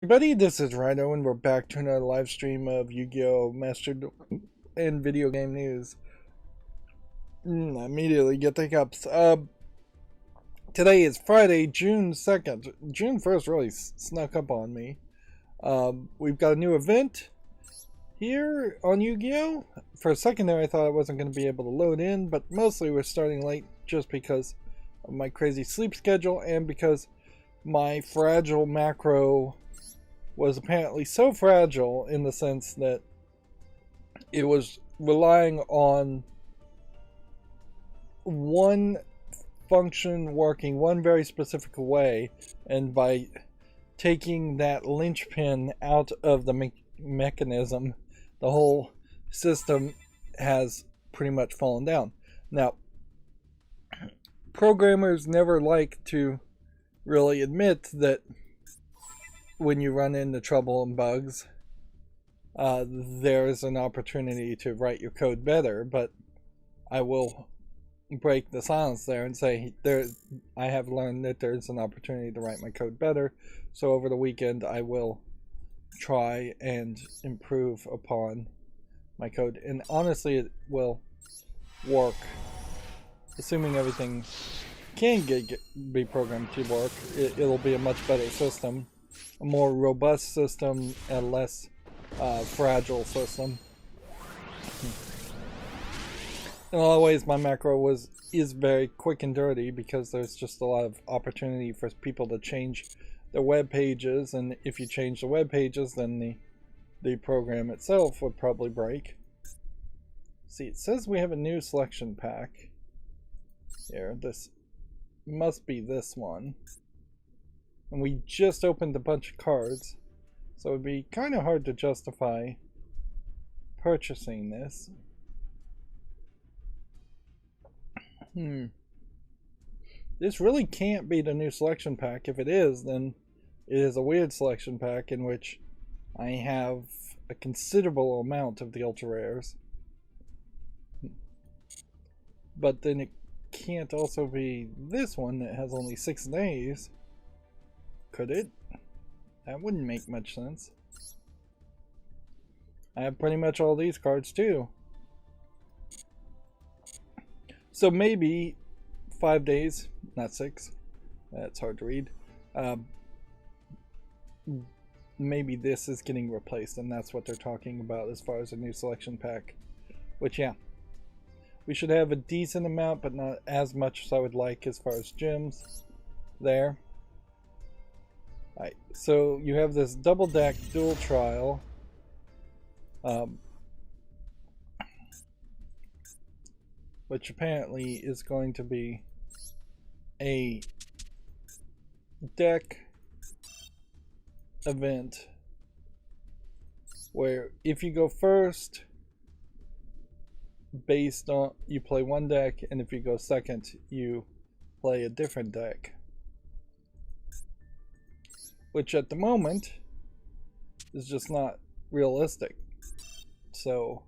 Everybody, this is Rydo, and we're back to another live stream of Yu-Gi-Oh! Master Duel and video game news. Immediately get the hiccups. Today is Friday, June 2nd. June 1st really snuck up on me. We've got a new event here on Yu-Gi-Oh! For a second there, I thought I wasn't going to be able to load in, but mostly we're starting late just because of my crazy sleep schedule and because my fragile macro was apparently so fragile in the sense that it was relying on one function working one very specific way, and by taking that linchpin out of the mechanism, the whole system has pretty much fallen down. Now, programmers never like to really admit that when you run into trouble and bugs, there's an opportunity to write your code better, but I will break the silence there and say I have learned that there's an opportunity to write my code better, so over the weekend I will try and improve upon my code, and honestly it will work, assuming everything can be programmed to work. It'll be a much better system, a more robust system, a less fragile system. In a lot of ways, my macro is very quick and dirty because there's just a lot of opportunity for people to change their web pages, and if you change the web pages, then the program itself would probably break. See, it says we have a new selection pack here. This must be this one. And we just opened a bunch of cards, so it'd be kind of hard to justify purchasing this. This really can't be the new selection pack. If it is, then it is a weird selection pack in which I have a considerable amount of the ultra rares. But then it can't also be this one that has only 6 days. Could it? That wouldn't make much sense. I have pretty much all these cards too. So maybe 5 days, not 6. That's hard to read. Maybe this is getting replaced, and that's what they're talking about as far as a new selection pack. Which, yeah, we should have a decent amount, but not as much as I would like as far as gems there. Alright, so you have this double deck dual trial. Which apparently is going to be a deck event where if you go first, based on you play one deck, and if you go second, you play a different deck. Which at the moment is just not realistic. So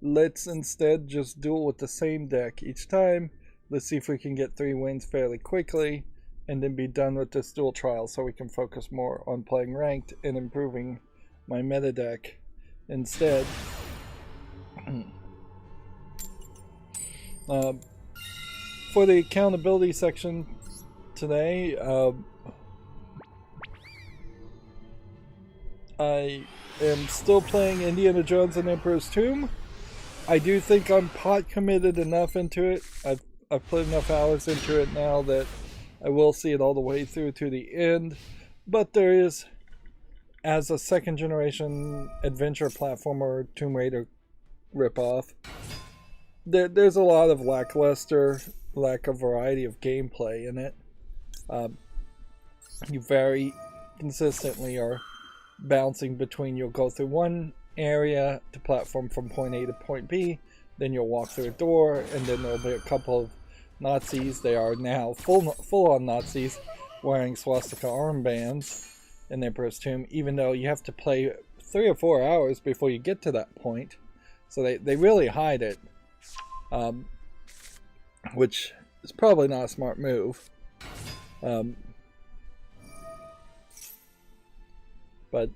let's instead just duel with the same deck each time. Let's see if we can get 3 wins fairly quickly and then be done with this dual trial so we can focus more on playing ranked and improving my meta deck instead. For the accountability section today, I am still playing Indiana Jones and Emperor's Tomb. I do think I'm pot committed enough into it. I've put enough hours into it now that I will see it all the way through to the end. But there is, as a second generation adventure platformer Tomb Raider ripoff, there's a lot of lack of variety of gameplay in it. You very consistently are bouncing between, you'll go through one area to platform from point A to point B, then you'll walk through a door, and then there'll be a couple of Nazis. They are now full-on Nazis wearing swastika armbands in the Emperor's Tomb, even though you have to play 3 or 4 hours before you get to that point. So they really hide it, which is probably not a smart move. But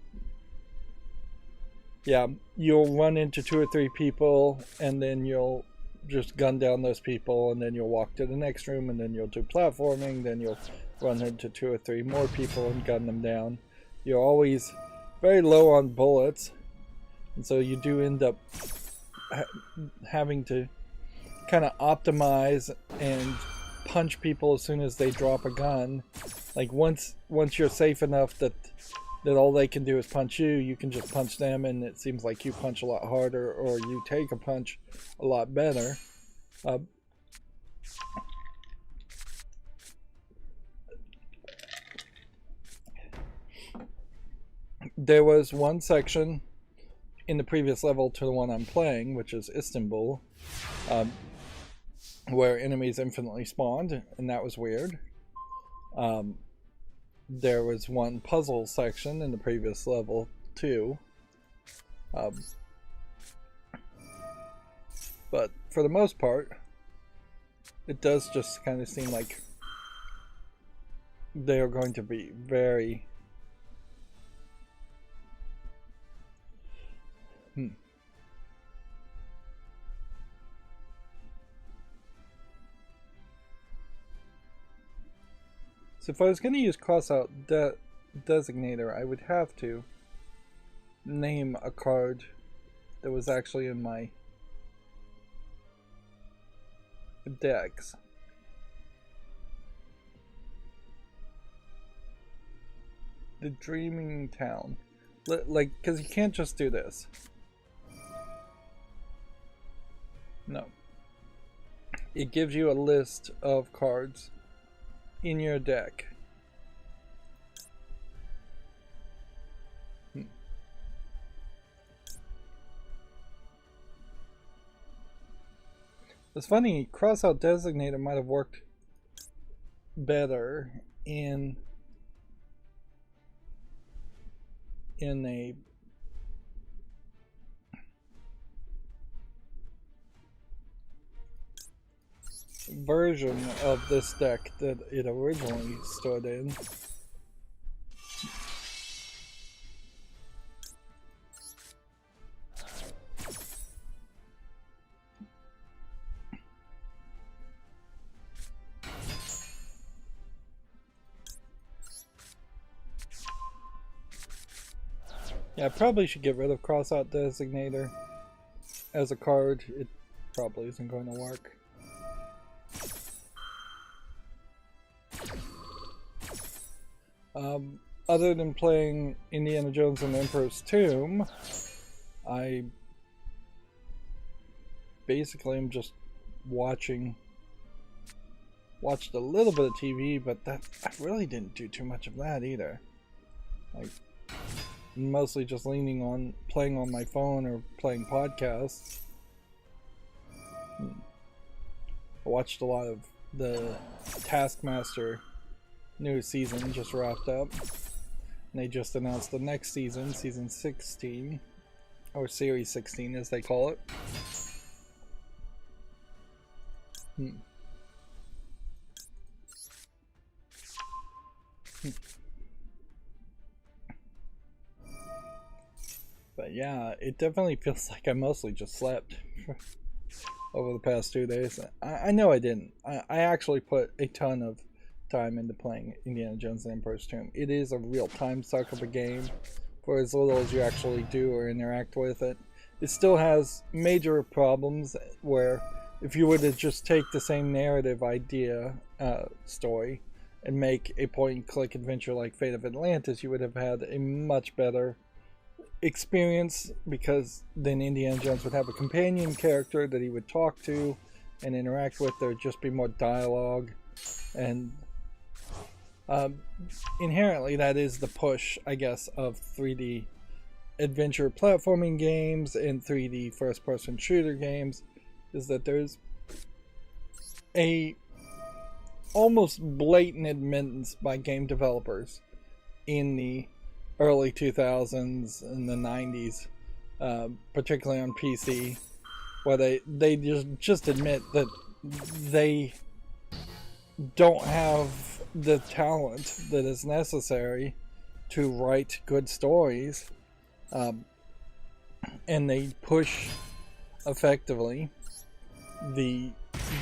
yeah, you'll run into 2 or 3 people, and then you'll just gun down those people, and then you'll walk to the next room, and then you'll do platforming, then you'll run into 2 or 3 more people and gun them down. You're always very low on bullets, and so you do end up having to kind of optimize and punch people as soon as they drop a gun. Like once you're safe enough that all they can do is punch you, you can just punch them, and it seems like you punch a lot harder, or you take a punch a lot better. There was one section in the previous level to the one I'm playing, which is Istanbul, where enemies infinitely spawned, and that was weird. There was one puzzle section in the previous level too. But for the most part, it does just kind of seem like they are going to be very So if I was going to use crossout designator, I would have to name a card that was actually in my decks. The Dreaming Town. Like, because you can't just do this. No. It gives you a list of cards in your deck. It's funny, crossout designator might have worked better in a version of this deck that it originally stood in. Yeah, I probably should get rid of crossout designator as a card. It probably isn't going to work. Other than playing Indiana Jones and the Emperor's Tomb, I basically am just watched a little bit of TV, but I really didn't do too much of that either. Like, mostly just leaning on playing on my phone or playing podcasts. I watched a lot of the Taskmaster new season just wrapped up, and they just announced the next season, season 16, or series 16 as they call it. But yeah, it definitely feels like I mostly just slept over the past 2 days. I know I didn't. I actually put a ton of time into playing Indiana Jones and the Emperor's Tomb. It is a real time suck of a game for as little as you actually do or interact with it. It still has major problems where if you were to just take the same narrative idea story and make a point-and-click adventure like Fate of Atlantis, you would have had a much better experience, because then Indiana Jones would have a companion character that he would talk to and interact with. There would just be more dialogue, and inherently that is the push, I guess, of 3D adventure platforming games and 3D first-person shooter games, is that there's a almost blatant admittance by game developers in the early 2000s and the 90s, particularly on PC, where they just admit that they don't have the talent that is necessary to write good stories, and they push effectively the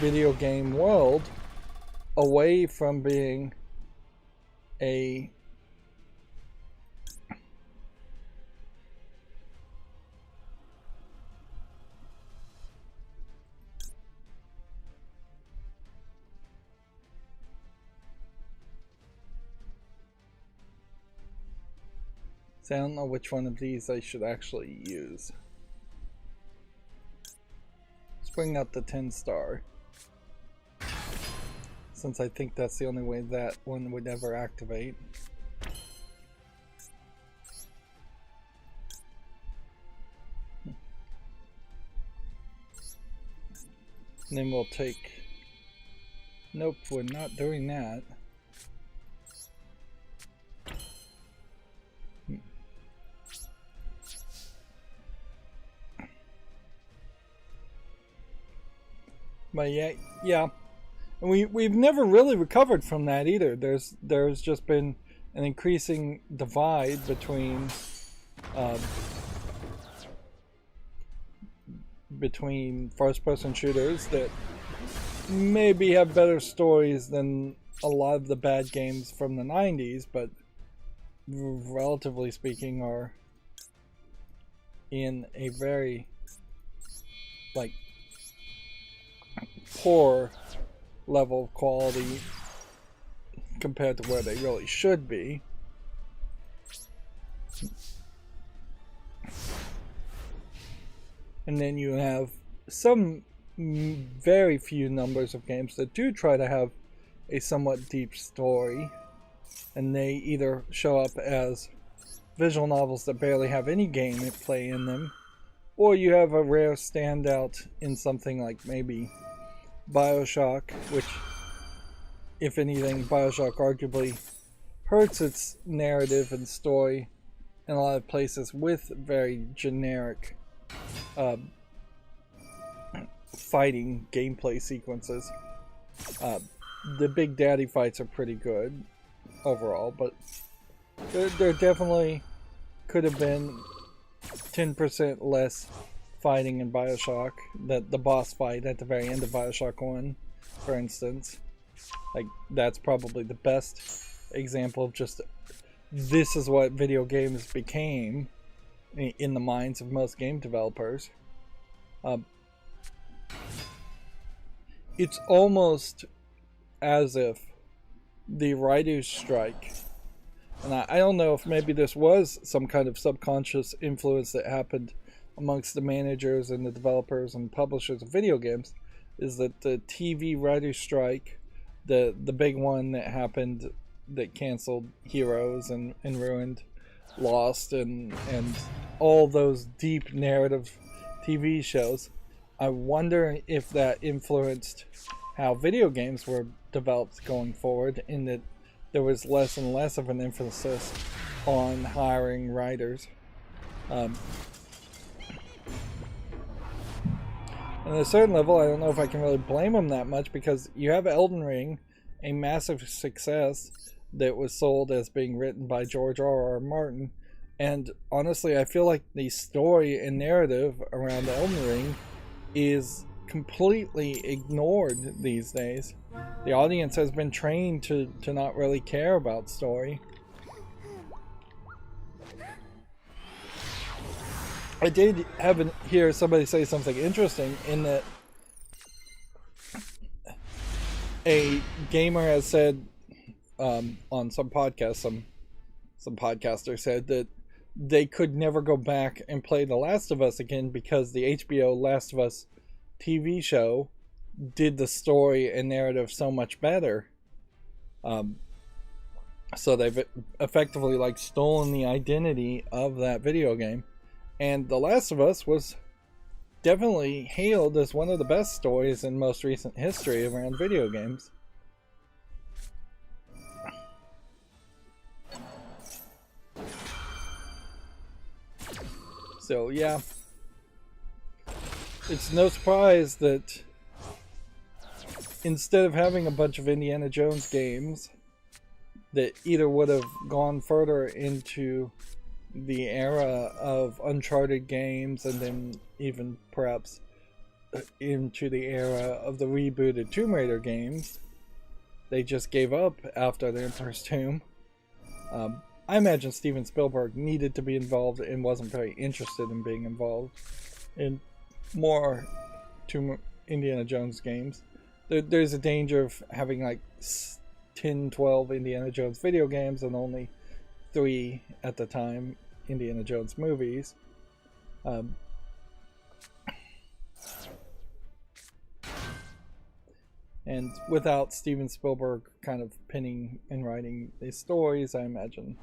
video game world away from being a I don't know which one of these I should actually use. Let's bring out the 10-star, since I think that's the only way that one would ever activate. And then we'll take... Nope, we're not doing that. But yeah, and we've never really recovered from that either. There's just been an increasing divide between first-person shooters that maybe have better stories than a lot of the bad games from the 90s, but relatively speaking are in a very poor level of quality compared to where they really should be. And then you have some very few numbers of games that do try to have a somewhat deep story, and they either show up as visual novels that barely have any gameplay in them, or you have a rare standout in something like maybe BioShock, which, if anything, BioShock arguably hurts its narrative and story in a lot of places with very generic fighting gameplay sequences. The Big Daddy fights are pretty good overall, but there definitely could have been 10% less fighting in BioShock. The boss fight at the very end of BioShock 1, for instance, that's probably the best example of just this is what video games became in the minds of most game developers. It's almost as if the Rydo strike, and I don't know if maybe this was some kind of subconscious influence that happened amongst the managers and the developers and publishers of video games, is that the TV writer strike, the big one that happened that canceled Heroes and ruined Lost and all those deep narrative TV shows, I wonder if that influenced how video games were developed going forward, in that there was less and less of an emphasis on hiring writers. And at a certain level, I don't know if I can really blame them that much, because you have Elden Ring, a massive success that was sold as being written by George R.R. Martin, and honestly, I feel like the story and narrative around Elden Ring is completely ignored these days. The audience has been trained to not really care about story. I did hear somebody say something interesting, in that a gamer has said on some podcast, some podcaster said that they could never go back and play The Last of Us again because the HBO Last of Us TV show did the story and narrative so much better. So they've effectively stolen the identity of that video game. And The Last of Us was definitely hailed as one of the best stories in most recent history around video games. So yeah, it's no surprise that instead of having a bunch of Indiana Jones games that either would have gone further into the era of Uncharted games, and then even perhaps into the era of the rebooted Tomb Raider games. They just gave up after the Emperor's Tomb. I imagine Steven Spielberg needed to be involved and wasn't very interested in being involved in more Indiana Jones games. There's a danger of having like 10, 12 Indiana Jones video games and only 3 at the time Indiana Jones movies. And without Steven Spielberg kind of penning and writing these stories, I imagine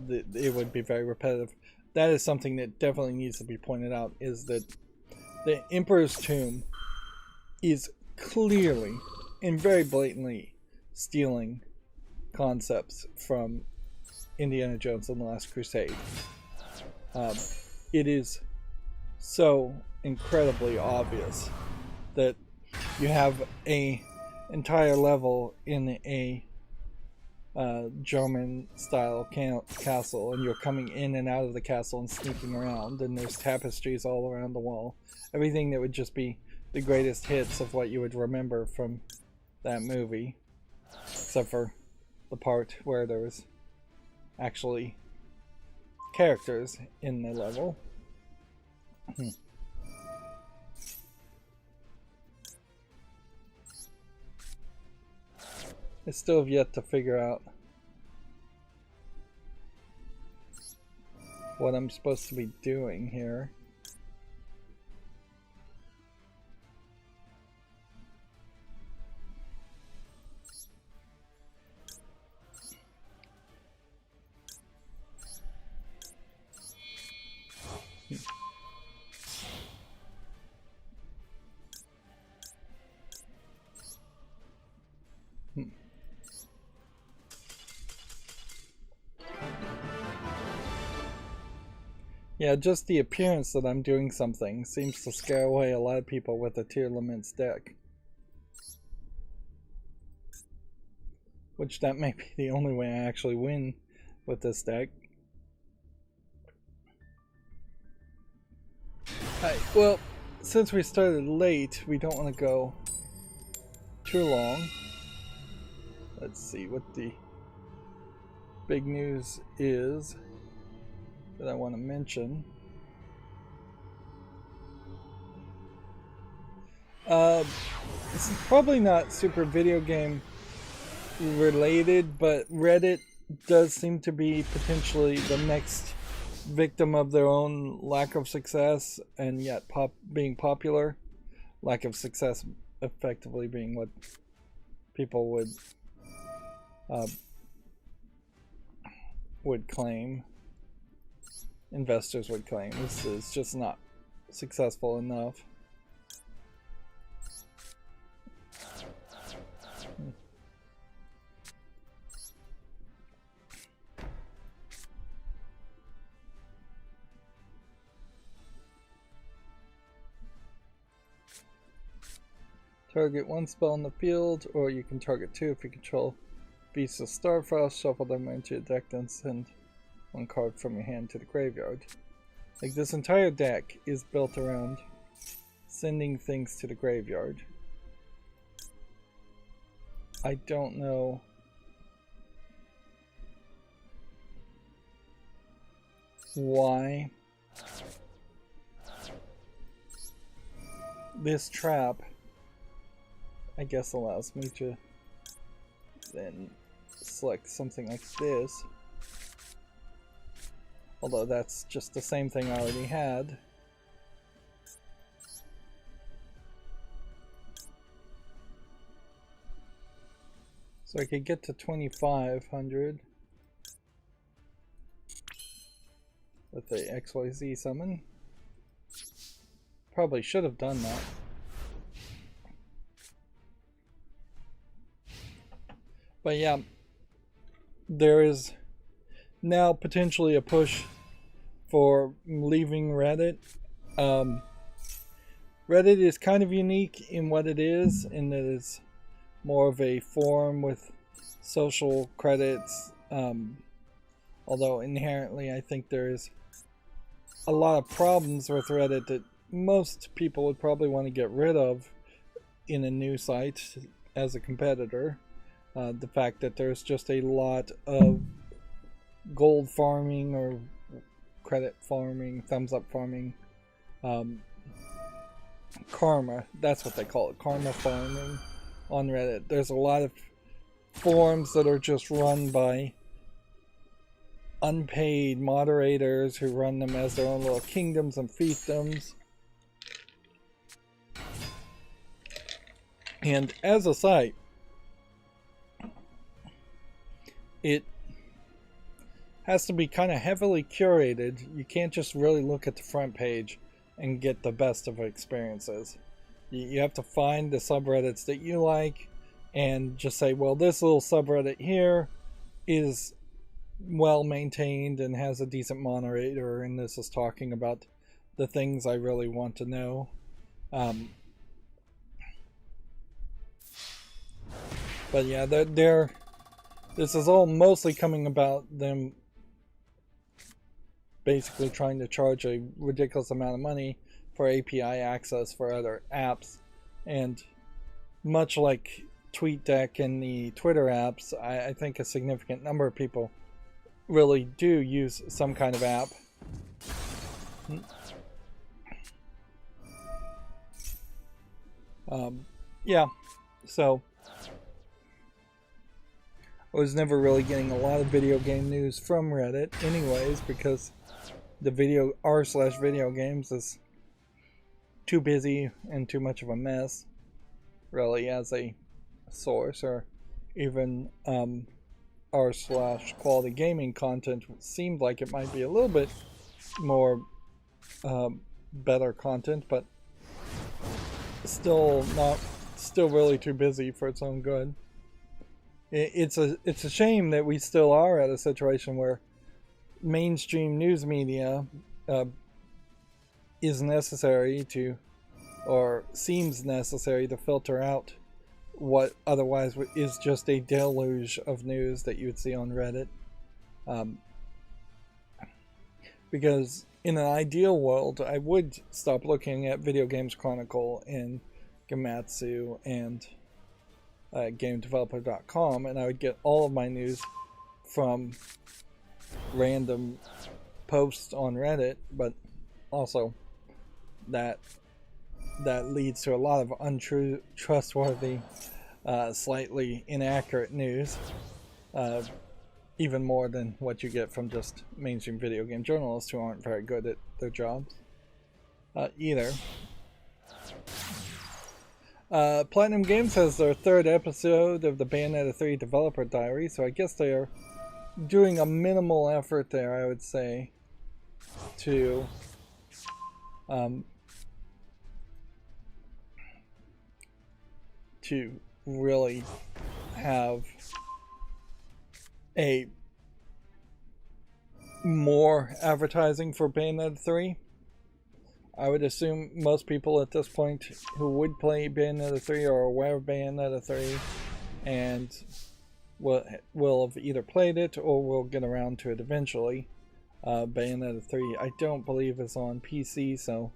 that it would be very repetitive. That is something that definitely needs to be pointed out, is that the Emperor's Tomb is clearly and very blatantly stealing concepts from Indiana Jones and the Last Crusade. It is so incredibly obvious that you have a entire level in a German style castle, and you're coming in and out of the castle and sneaking around, and there's tapestries all around the wall. Everything that would just be the greatest hits of what you would remember from that movie, except for the part where there was actually characters in the level. I still have yet to figure out what I'm supposed to be doing here. Yeah, just the appearance that I'm doing something seems to scare away a lot of people with a Tier Laments deck. Which that may be the only way I actually win with this deck. Alright, well, since we started late, we don't want to go too long. Let's see what the big news is that I want to mention. This is probably not super video game related, but Reddit does seem to be potentially the next victim of their own lack of success, and yet being popular. Lack of success effectively being what people would claim. Investors would claim this is just not successful enough. Target 1 spell in the field, or you can target 2 if you control Beasts of Starfrost, shuffle them into your deck, then send 1 card from your hand to the graveyard. Like, this entire deck is built around sending things to the graveyard. I don't know why this trap, I guess, allows me to then select something like this. Although that's just the same thing I already had. So I could get to 2,500 with the XYZ summon. Probably should have done that. But yeah, there is now potentially a push for leaving Reddit. Reddit is kind of unique in what it is, in that it's more of a forum with social credits. Although inherently I think there's a lot of problems with Reddit that most people would probably want to get rid of in a new site as a competitor. The fact that there's just a lot of gold farming or credit farming, thumbs up farming, karma, that's what they call it, karma farming on Reddit. There's a lot of forums that are just run by unpaid moderators who run them as their own little kingdoms and fiefdoms. And as a site, it has to be kind of heavily curated. You can't just really look at the front page and get the best of experiences. You have to find the subreddits that you like and just say, well, this little subreddit here is well maintained and has a decent moderator, and this is talking about the things I really want to know. But yeah, this is all mostly coming about them basically trying to charge a ridiculous amount of money for API access for other apps. And much like TweetDeck and the Twitter apps, I think a significant number of people really do use some kind of app. Yeah, so I was never really getting a lot of video game news from Reddit anyways, because the r/video games is too busy and too much of a mess really as a source, or even r/quality gaming content seemed like it might be a little bit more better content, but still really too busy for its own good. It's a shame that we still are at a situation where mainstream news media is necessary to, or seems necessary to, filter out what otherwise is just a deluge of news that you would see on Reddit. Because in an ideal world, I would stop looking at Video Games Chronicle and Gamatsu and GameDeveloper.com, and I would get all of my news from random posts on Reddit. But also that leads to a lot of untrue, trustworthy, slightly inaccurate news, even more than what you get from just mainstream video game journalists who aren't very good at their jobs either. Platinum Games has their third episode of the Bayonetta 3 Developer Diary, so I guess they are doing a minimal effort there, I would say, to really have a more advertising for Bayonetta 3. I would assume most people at this point who would play Bayonetta 3 are aware of Bayonetta 3 and will have either played it or will get around to it eventually. Bayonetta 3 I don't believe is on PC, so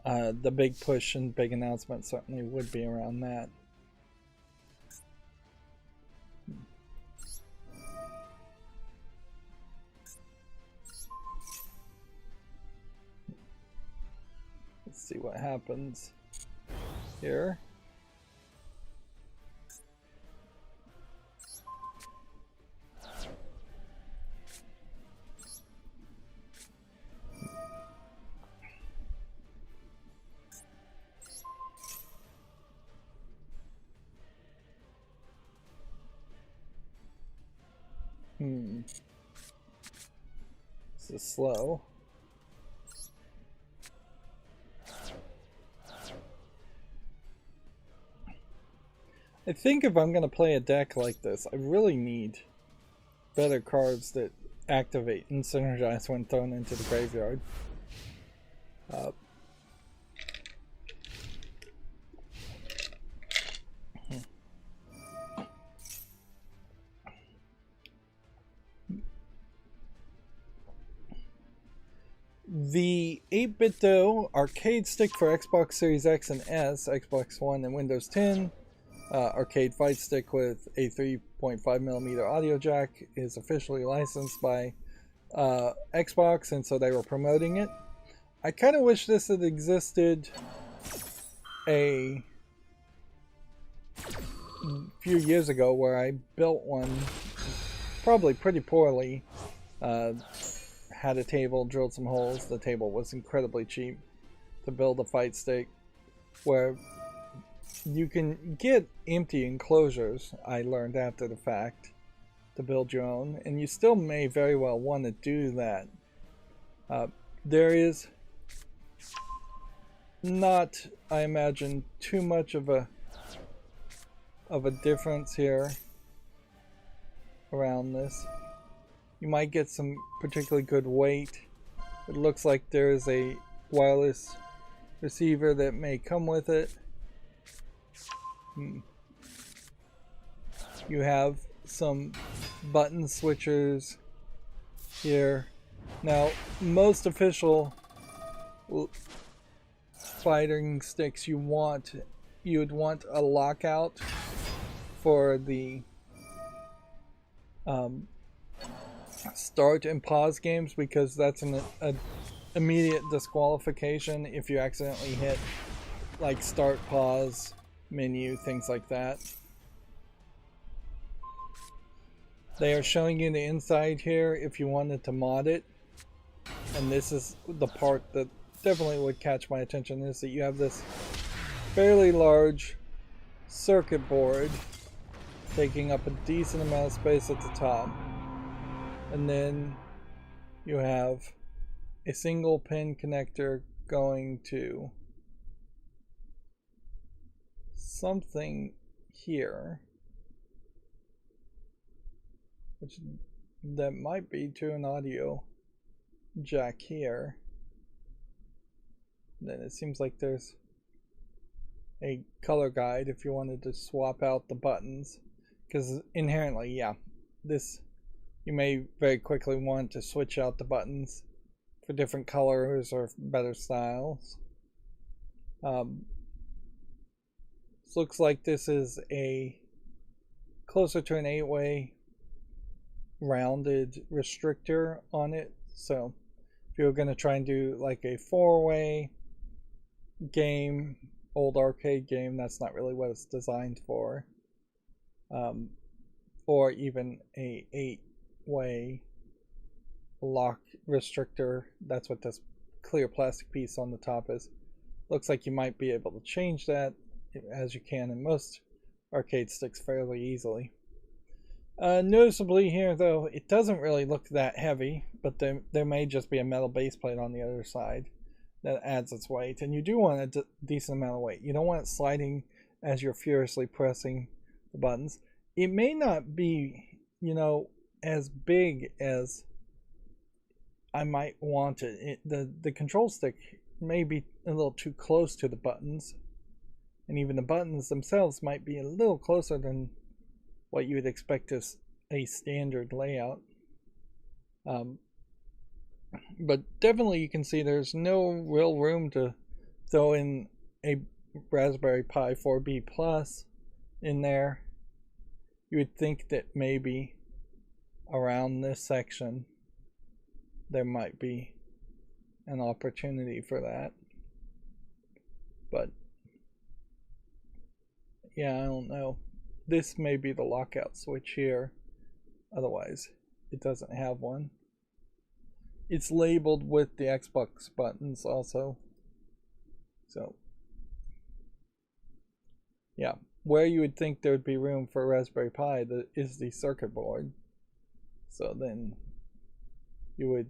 the big push and big announcement certainly would be around that. Let's see what happens here. This is slow. I think if I'm going to play a deck like this, I really need better cards that activate and synergize when thrown into the graveyard. The 8-bit Duel arcade stick for Xbox Series X and S, Xbox One and Windows 10, arcade fight stick with a 3.5mm audio jack is officially licensed by Xbox, and so they were promoting it. I kind of wish this had existed a few years ago, where I built one probably pretty poorly. Had a table, drilled some holes. The table was incredibly cheap to build a fight stick, where you can get empty enclosures, I learned after the fact, to build your own, and you still may very well want to do that. There is not, I imagine, too much of a difference here around this. You might get some particularly good weight. It looks like there's a wireless receiver that may come with it. You have some button switchers here. Now, most official fighting sticks you would want a lockout for the start and pause games, because that's an immediate disqualification if you accidentally hit like start, pause, menu, things like that. They are showing you the inside here if you wanted to mod it, and this is the part that definitely would catch my attention, is that you have this fairly large circuit board taking up a decent amount of space at the top, and then you have a single pin connector going to something here, which that might be to an audio jack here. Then it seems like there's a color guide if you wanted to swap out the buttons, because inherently, yeah, this, you may very quickly want to switch out the buttons for different colors or better styles. This looks like this is a closer to an 8-way rounded restrictor on it. So if you're going to try and do like a 4-way game, old arcade game, that's not really what it's designed for. Or even a 8-way lock restrictor. That's what this clear plastic piece on the top is. Looks like you might be able to change that, as you can in most arcade sticks, fairly easily. Noticeably here, though, it doesn't really look that heavy, but there may just be a metal base plate on the other side that adds its weight, and you do want a decent amount of weight. You don't want it sliding as you're furiously pressing the buttons. It may not be, as big as I might want it. The control stick may be a little too close to the buttons, and even the buttons themselves might be a little closer than what you would expect as a standard layout. But definitely you can see there's no real room to throw in a Raspberry Pi 4B Plus in there. You would think that maybe around this section there might be an opportunity for that. But yeah, I don't know. This may be the lockout switch here. Otherwise, it doesn't have one. It's labeled with the Xbox buttons also. So, yeah. Where you would think there would be room for a Raspberry Pi is the circuit board. So then you would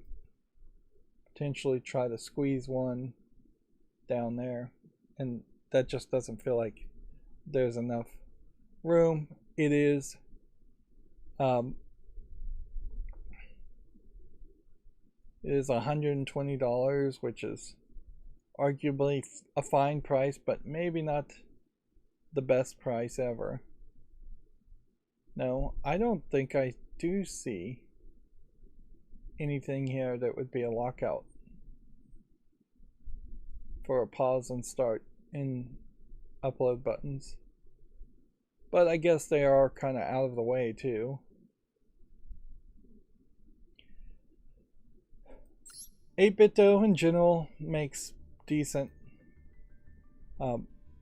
potentially try to squeeze one down there. And that just doesn't feel like there's enough room. It is $120, which is arguably a fine price, but maybe not the best price ever. No, I don't think I do see anything here that would be a lockout for a pause and start in upload buttons. But I guess they are kind of out of the way too. 8-bit though in general makes decent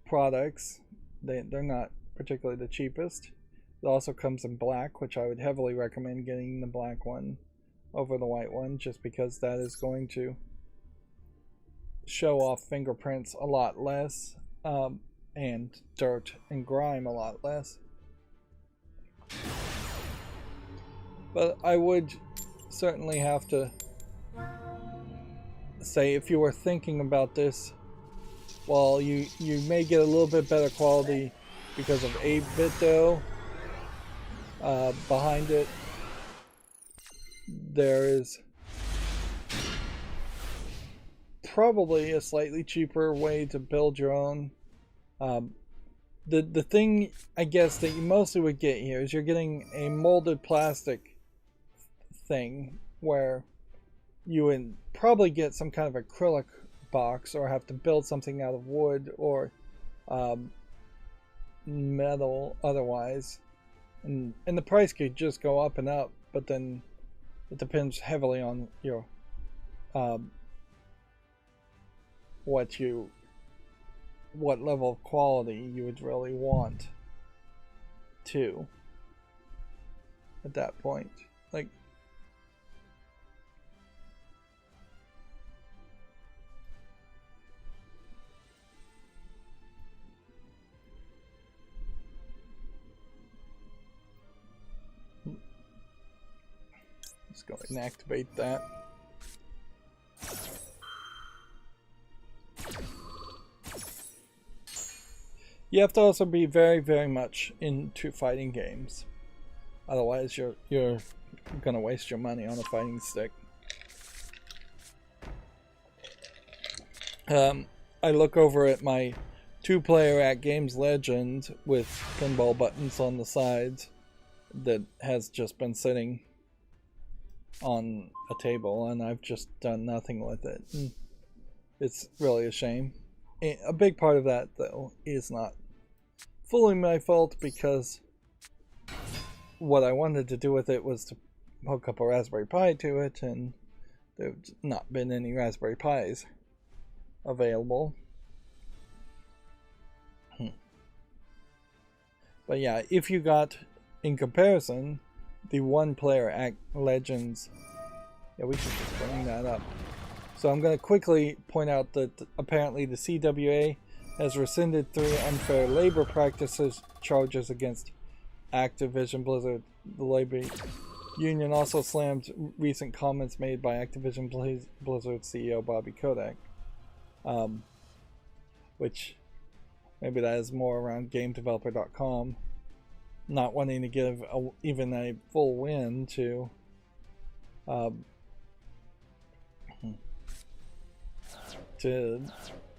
products. They're not particularly the cheapest. It also comes in black, which I would heavily recommend getting the black one over the white one, just because that is going to show off fingerprints a lot less, and dirt and grime a lot less. But I would certainly have to say, if you were thinking about this, while you may get a little bit better quality because of 8-bit though behind it, there is probably a slightly cheaper way to build your own. The thing I guess that you mostly would get here is you're getting a molded plastic thing where you would probably get some kind of acrylic box or have to build something out of wood or metal otherwise, and the price could just go up and up, but then it depends heavily on your what level of quality you would really want to at that point. Like, let's go ahead and activate that. You have to also be very, very much into fighting games. Otherwise, you're gonna waste your money on a fighting stick. I look over at my 2-player at Games Legend with pinball buttons on the sides that has just been sitting on a table, and I've just done nothing with it. And it's really a shame. A big part of that, though, is not fully my fault, because what I wanted to do with it was to hook up a Raspberry Pi to it, and there's not been any Raspberry Pis available. But yeah, if you got, in comparison, the 1-player at Legends, yeah, we should just bring that up. So I'm going to quickly point out that apparently the CWA has rescinded 3 unfair labor practices charges against Activision Blizzard. The labor union also slammed recent comments made by Activision Blizzard CEO Bobby Kotick, which maybe that is more around GameDeveloper.com not wanting to give even a full win to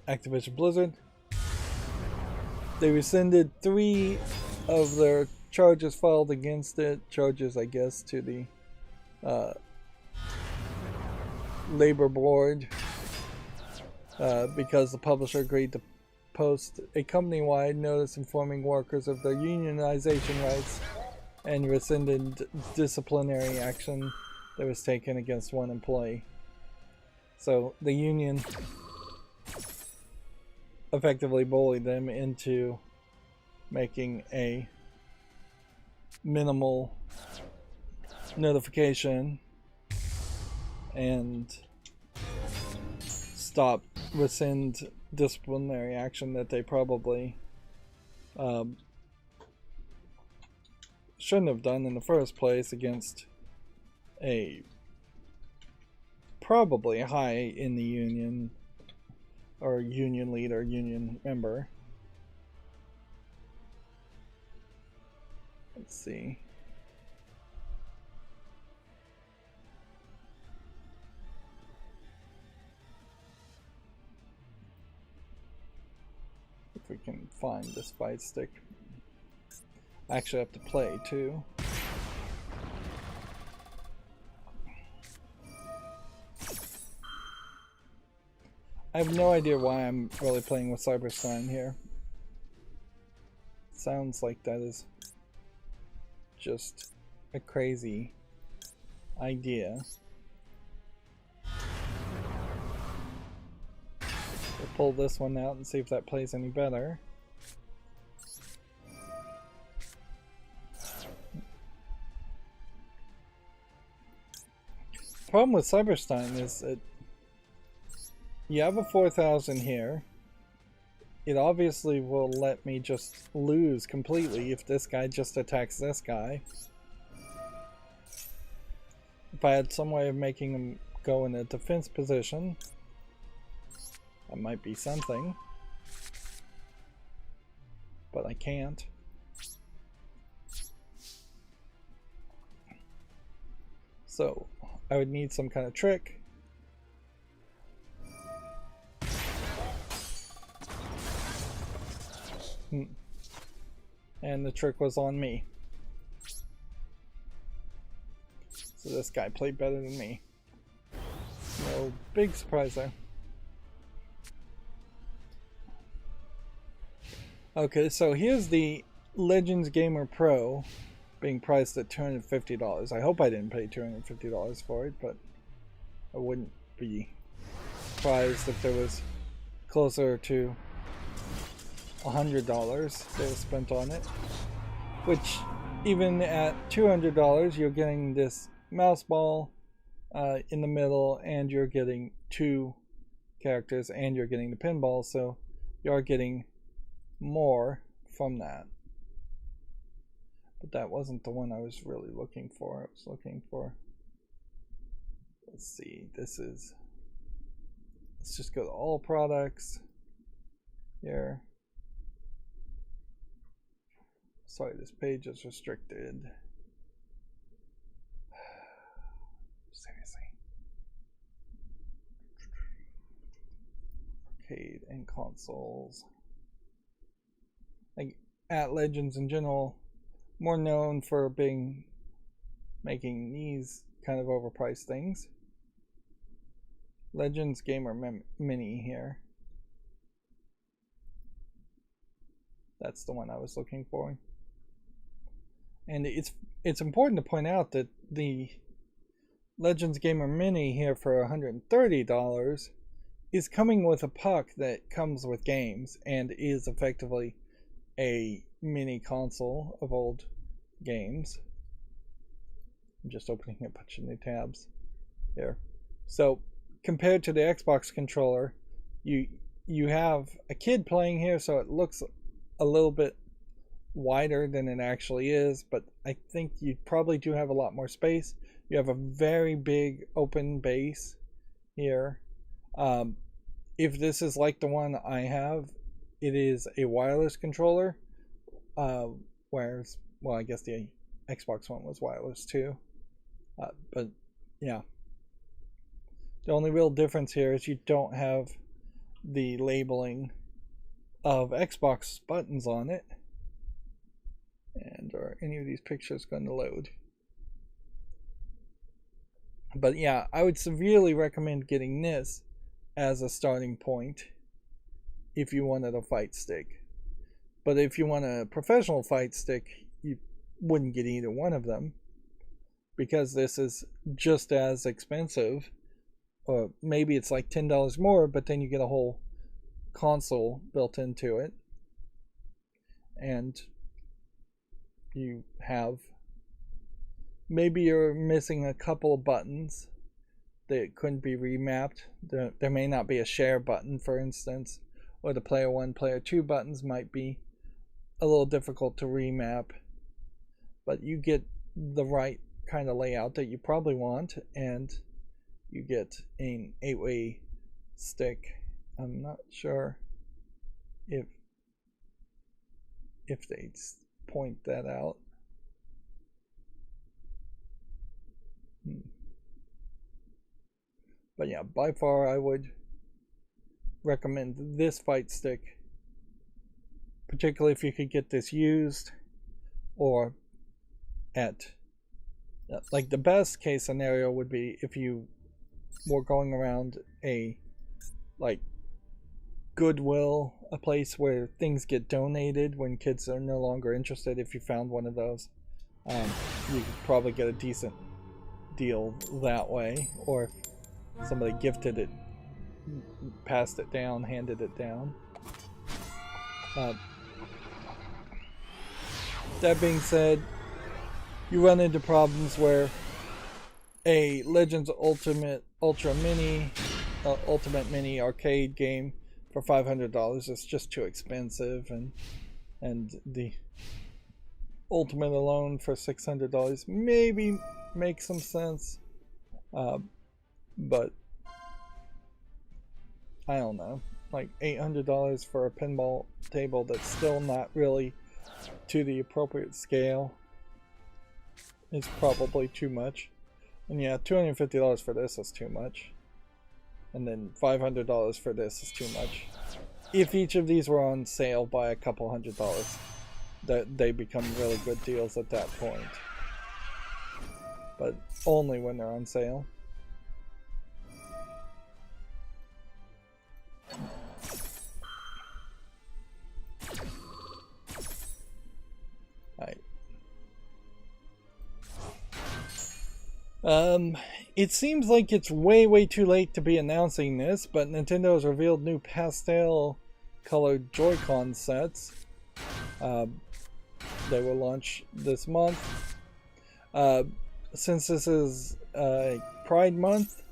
Activision Blizzard. They rescinded 3 of their charges filed against it. Charges, I guess, to the labor board because the publisher agreed to post a company-wide notice informing workers of their unionization rights and rescinded disciplinary action that was taken against 1 employee. So the union effectively bullied them into making a minimal notification and rescind disciplinary action that they probably shouldn't have done in the first place against a probably high in the union or union leader, union member. Let's see. If we can find this fight stick. I actually have to play too. I have no idea why I'm really playing with Cyberstein here. Sounds like that is just a crazy idea. We'll pull this one out and see if that plays any better. The problem with Cyberstein is that you have a 4,000 here. It obviously will let me just lose completely if this guy just attacks this guy. If I had some way of making him go in a defense position, that might be something. But I can't. So I would need some kind of trick. And the trick was on me. So this guy played better than me. No big surprise there. Okay, so here's the Legends Gamer Pro being priced at $250. I hope I didn't pay $250 for it, but I wouldn't be surprised if there was closer to $100 they were spent on it. Which, even at $200, you're getting this mouse ball in the middle, and you're getting 2 characters, and you're getting the pinball, so you are getting more from that. But that wasn't the one I was really looking for. I was looking for, let's see, this is, let's just go to all products here. Sorry, this page is restricted. Seriously. Arcade and consoles. Like, at Legends in general, more known for making these kind of overpriced things. Legends Gamer Mini here. That's the one I was looking for. And it's important to point out that the Legends Gamer Mini here for $130 is coming with a puck that comes with games and is effectively a mini console of old games. I'm just opening a bunch of new tabs here. So compared to the Xbox controller, you have a kid playing here, so it looks a little bit wider than it actually is, but I think you probably do have a lot more space. You have a very big open base here. If this is like the one I have, it is a wireless controller, whereas, well, I guess the Xbox one was wireless too, but yeah, the only real difference here is you don't have the labeling of Xbox buttons on it. And are any of these pictures going to load? But yeah, I would severely recommend getting this as a starting point if you wanted a fight stick. But if you want a professional fight stick, you wouldn't get either one of them, because this is just as expensive, or maybe it's like $10 more, but then you get a whole console built into it, and you have, maybe you're missing a couple of buttons that couldn't be remapped. There may not be a share button, for instance, or the player 1, player 2 buttons might be a little difficult to remap, but you get the right kind of layout that you probably want, and you get an 8-way stick. I'm not sure if they point that out. But yeah, by far I would recommend this fight stick, particularly if you could get this used, or at, like, the best case scenario would be if you were going around a, like, Goodwill, a place where things get donated when kids are no longer interested. If you found one of those, you could probably get a decent deal that way, or if somebody gifted it, passed it down, handed it down. That being said, you run into problems where a Legends Ultimate Mini arcade game for $500 is just too expensive, and the Ultimate alone for $600 maybe makes some sense, but I don't know, like $800 for a pinball table that's still not really to the appropriate scale is probably too much. And yeah, $250 for this is too much. And then $500 for this is too much. If each of these were on sale by a couple $100, that they become really good deals at that point. But only when they're on sale. Right. It seems like it's way too late to be announcing this, but Nintendo has revealed new pastel colored Joy-Con sets. They will launch this month. Since this is Pride Month,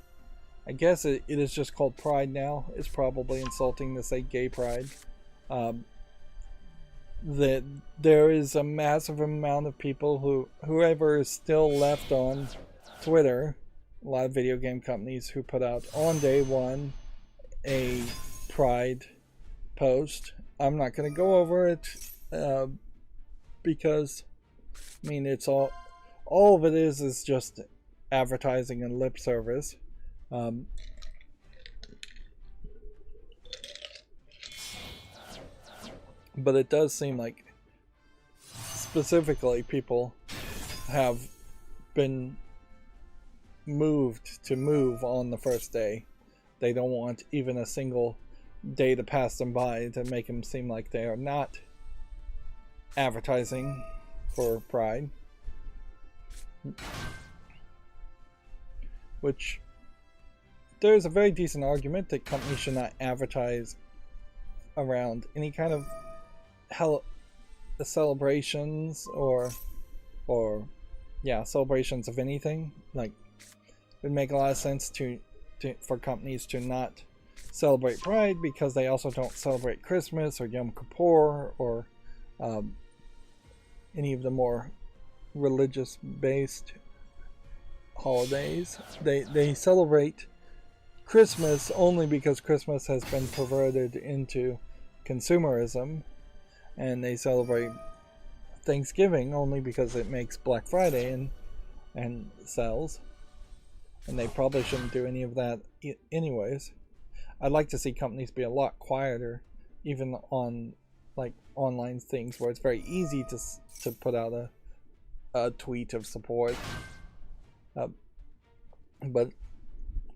I guess it is just called Pride now. It's probably insulting to say Gay Pride. That there is a massive amount of people whoever is still left on Twitter, a lot of video game companies who put out on day one a Pride post. I'm not going to go over it because I mean it's all of it is just advertising and lip service. But it does seem like specifically people have been moved to move on the first day. They don't want even a single day to pass them by to make them seem like they are not advertising for Pride. Which there's a very decent argument that companies should not advertise around any kind of celebrations or celebrations of anything. Like, it would make a lot of sense for companies to not celebrate Pride because they also don't celebrate Christmas or Yom Kippur or any of the more religious based holidays. They celebrate Christmas only because Christmas has been perverted into consumerism, and they celebrate Thanksgiving only because it makes Black Friday and sells, and they probably shouldn't do any of that anyways. I'd like to see companies be a lot quieter, even on like online things where it's very easy to put out a tweet of support. But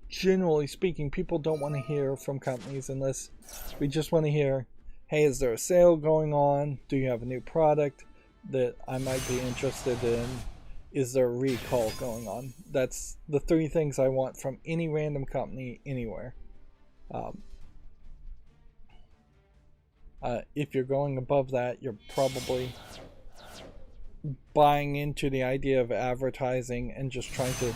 generally speaking, people don't want to hear from companies unless we just want to hear, hey, is there a sale going on? Do you have a new product that I might be interested in? Is there a recall going on? That's the three things I want from any random company anywhere. If you're going above that, you're probably buying into the idea of advertising and just trying to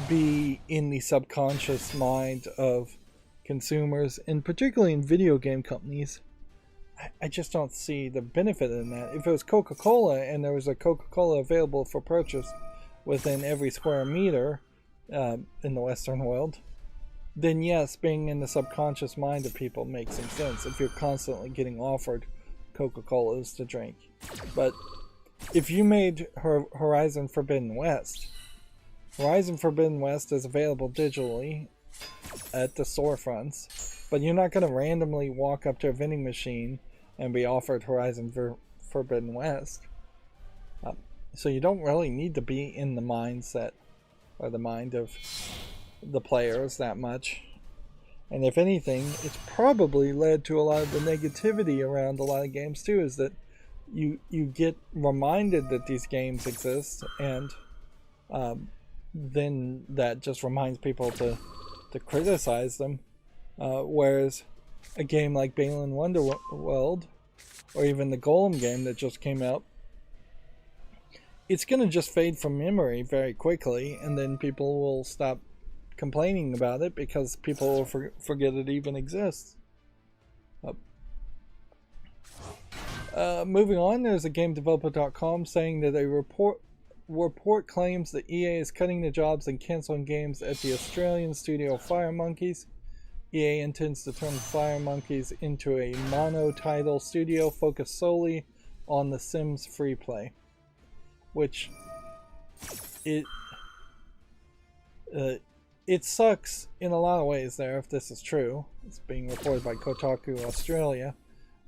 be in the subconscious mind of consumers, and particularly in video game companies. I just don't see the benefit in that. If it was Coca-Cola and there was a Coca-Cola available for purchase within every square meter in the Western world, then yes, being in the subconscious mind of people makes some sense if you're constantly getting offered Coca-Colas to drink. But if you made Horizon Forbidden West is available digitally at the storefronts, but you're not going to randomly walk up to a vending machine and be offered Horizon Forbidden West. So you don't really need to be in the mindset or the mind of the players that much. And if anything, it's probably led to a lot of the negativity around a lot of games too, is that you get reminded that these games exist, and then that just reminds people to criticize them. Whereas a game like Balan Wonderworld, or even the Golem game that just came out, it's going to just fade from memory very quickly, and then people will stop complaining about it because people will forget it even exists. Moving on, there's a GameDeveloper.com saying that a report claims that EA is cutting the jobs and canceling games at the Australian studio Fire Monkeys. EA intends to turn Fire Monkeys into a mono-title studio focused solely on The Sims free play, which it sucks in a lot of ways there if this is true. It's being reported by Kotaku Australia.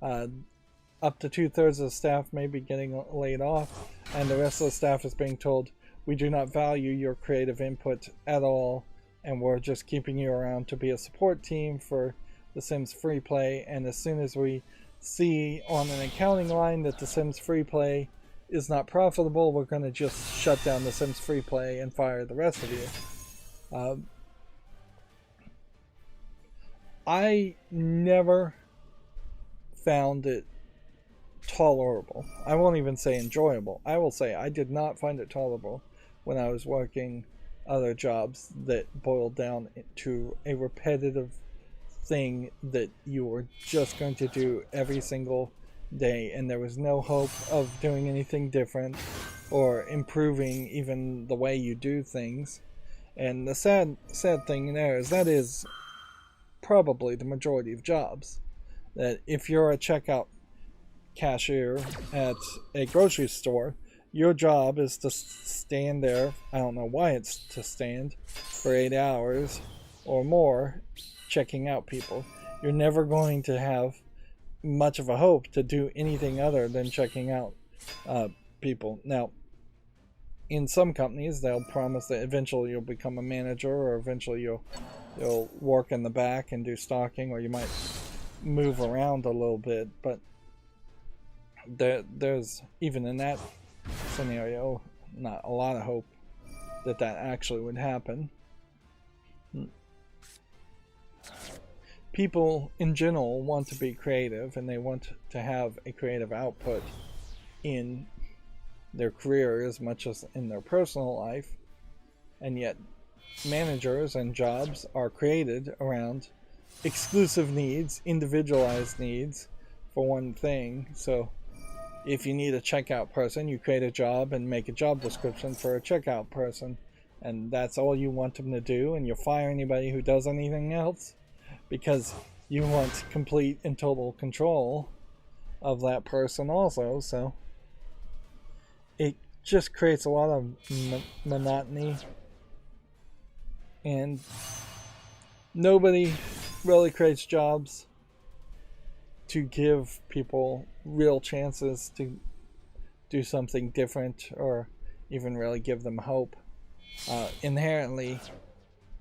Up to 2/3 of the staff may be getting laid off, and the rest of the staff is being told, we do not value your creative input at all, and we're just keeping you around to be a support team for The Sims free play, and as soon as we see on an accounting line that The Sims free play is not profitable, we're going to just shut down The Sims free play and fire the rest of you. I never found it tolerable. I won't even say enjoyable. I will say I did not find it tolerable when I was working other jobs that boiled down to a repetitive thing that you were just going to do every single day, and there was no hope of doing anything different or improving even the way you do things. And the sad thing there is that is probably the majority of jobs. That if you're a checkout cashier at a grocery store, your job is to stand there, I don't know why it's to stand, for 8 hours or more checking out people. You're never going to have much of a hope to do anything other than checking out people. Now, in some companies, they'll promise that eventually you'll become a manager, or eventually you'll work in the back and do stocking, or you might move around a little bit, but there's, even in that scenario, not a lot of hope that actually would happen. People in general want to be creative, and they want to have a creative output in their career as much as in their personal life, and yet managers and jobs are created around exclusive needs, individualized needs for one thing. So if you need a checkout person, you create a job and make a job description for a checkout person, and that's all you want them to do, and you fire anybody who does anything else because you want complete and total control of that person also. So it just creates a lot of monotony, and nobody really creates jobs to give people real chances to do something different, or even really give them hope. Inherently,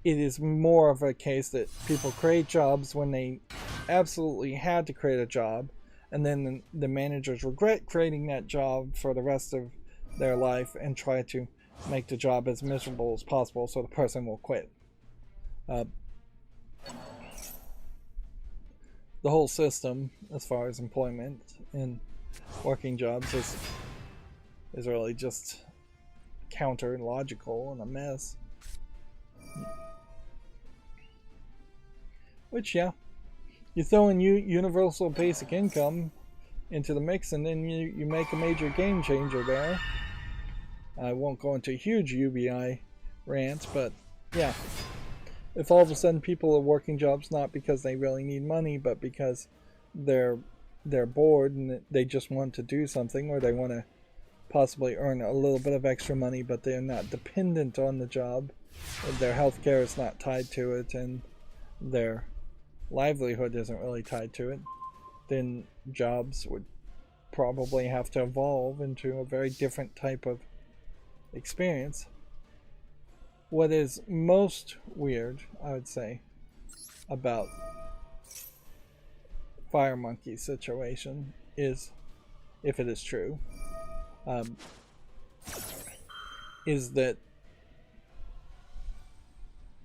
it is more of a case that people create jobs when they absolutely had to create a job, and then the managers regret creating that job for the rest of their life and try to make the job as miserable as possible so the person will quit. The whole system, as far as employment and working jobs, is really just counter and logical and a mess. Which, yeah, you throw in universal basic income into the mix, and then you make a major game changer there. I won't go into a huge UBI rant, but yeah, if all of a sudden people are working jobs not because they really need money, but because they're bored and they just want to do something, or they want to possibly earn a little bit of extra money, but they're not dependent on the job, their health care is not tied to it, and their livelihood isn't really tied to it, then jobs would probably have to evolve into a very different type of experience. What is most weird, I would say, about Fire Monkey's situation is, if it is true, is that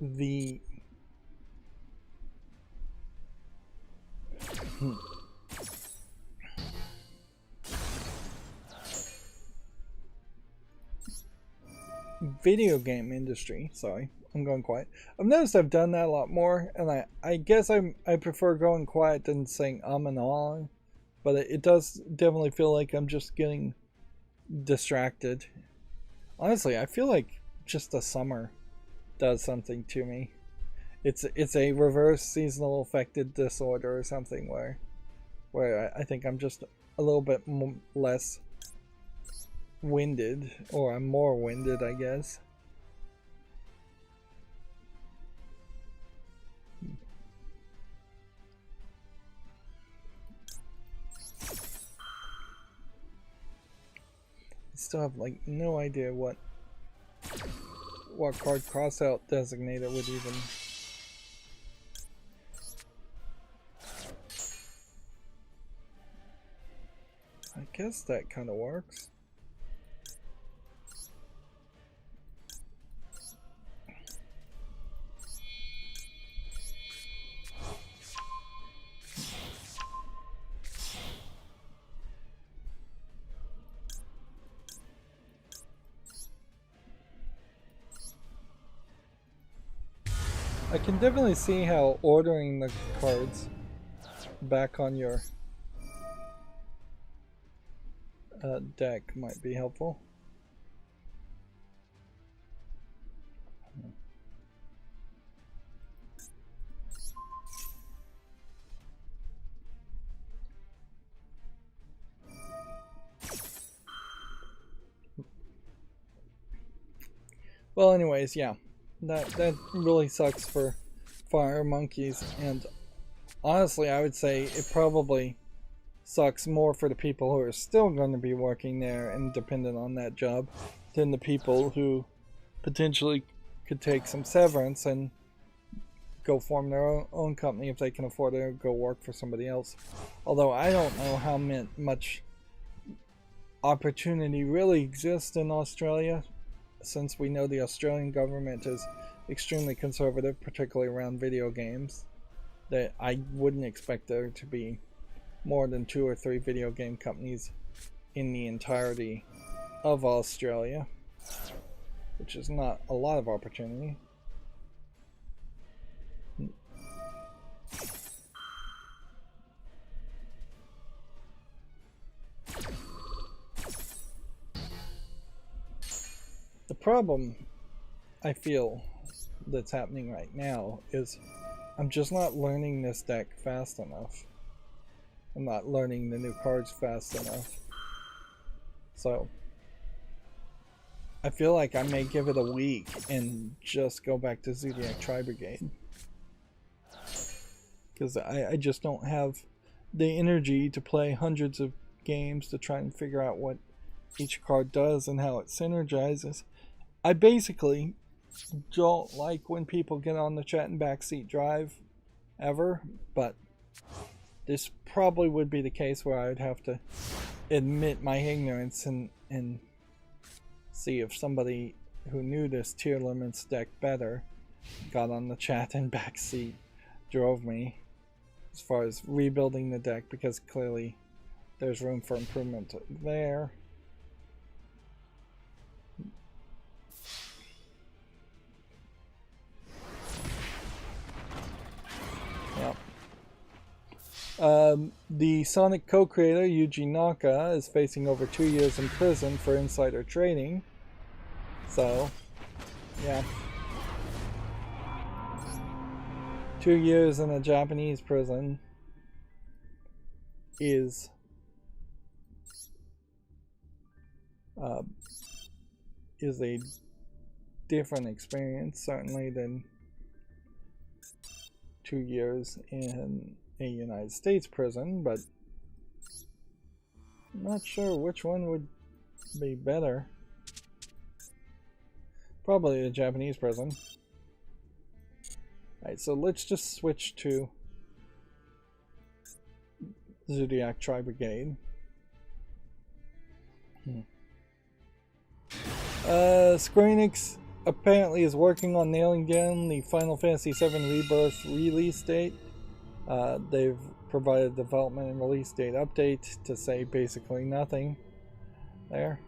the video game industry, sorry, I'm going quiet. I've noticed I've done that a lot more, and I guess I prefer going quiet than saying and on, but it does definitely feel like I'm just getting distracted. Honestly, I feel like just the summer does something to me. It's a reverse seasonal affected disorder or something where I think I'm just a little bit less winded, or I'm more winded, I guess. I still have like no idea what card crossout designator would even. I guess that kind of works. I can definitely see how ordering the cards back on your deck might be helpful. Well, anyways, yeah, that really sucks for Fire Monkeys, and honestly, I would say it probably sucks more for the people who are still going to be working there and dependent on that job than the people who potentially could take some severance and go form their own company if they can afford it, or go work for somebody else. Although I don't know how much opportunity really exists in Australia, since we know the Australian government is extremely conservative, particularly around video games. That I wouldn't expect there to be more than 2 or 3 video game companies in the entirety of Australia, which is not a lot of opportunity. The problem I feel that's happening right now is I'm just not learning this deck fast enough. I'm not learning the new cards fast enough. So I feel like I may give it a week and just go back to Zodiac Tri-Brigade. Because I just don't have the energy to play hundreds of games to try and figure out what each card does and how it synergizes. I basically don't like when people get on the chat and backseat drive ever, but this probably would be the case where I would have to admit my ignorance and see if somebody who knew this tier limits deck better got on the chat and backseat drove me as far as rebuilding the deck, because clearly there's room for improvement there. Yep. The Sonic co-creator Yuji Naka is facing over 2 years in prison for insider trading. So, yeah. 2 years in a Japanese prison is a different experience, certainly, than 2 years in a United States prison, but I'm not sure which one would be better. Probably a Japanese prison. Alright, so let's just switch to Zodiac Tri-Brigade. Square Enix apparently is working on nailing down the Final Fantasy VII Rebirth release date. They've provided a development and release date update to say basically nothing there.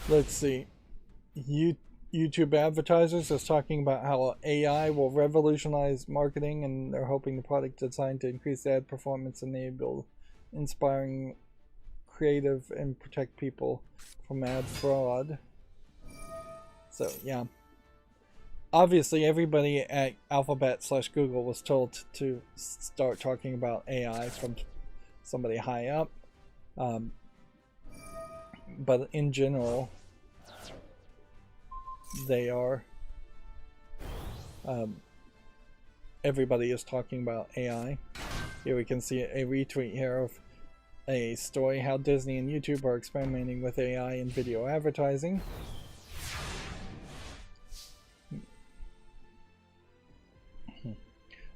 Let's see. YouTube advertisers is talking about how AI will revolutionize marketing, and they're hoping the product is designed to increase ad performance, enable inspiring, creative, and protect people from ad fraud. So yeah, obviously everybody at Alphabet/Google was told to start talking about AI from somebody high up, but in general they are everybody is talking about AI. Here we can see a retweet here of a story how Disney and YouTube are experimenting with AI in video advertising.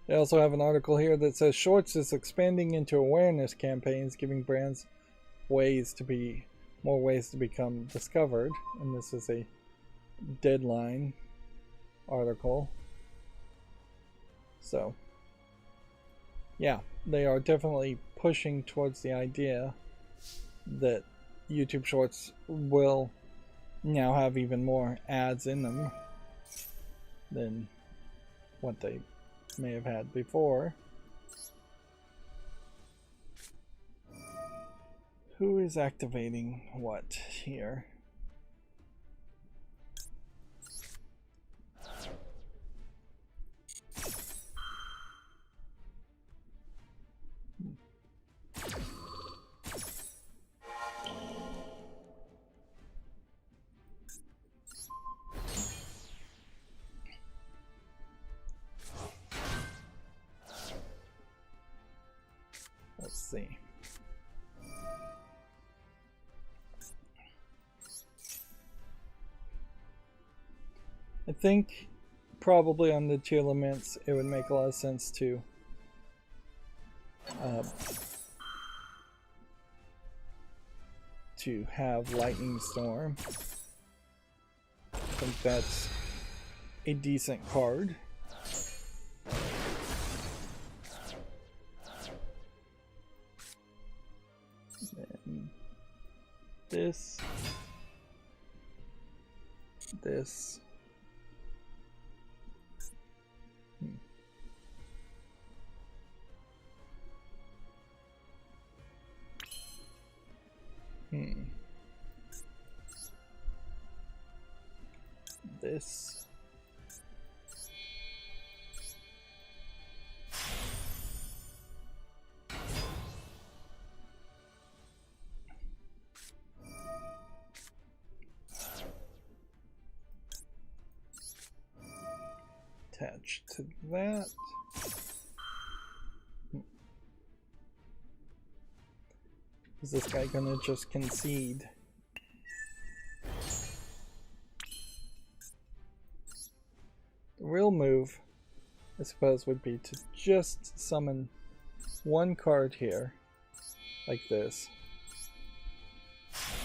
They also have an article here that says Shorts is expanding into awareness campaigns, giving brands more ways to become discovered. And this is a Deadline article. So yeah, they are definitely pushing towards the idea that YouTube Shorts will now have even more ads in them than what they may have had before. Who is activating what here? Let's see. I think probably on the tier limits it would make a lot of sense to have Lightning Storm. I think that's a decent card. And this. This. Attached to that. Is this guy gonna just concede? The real move, I suppose, would be to just summon one card here, like this,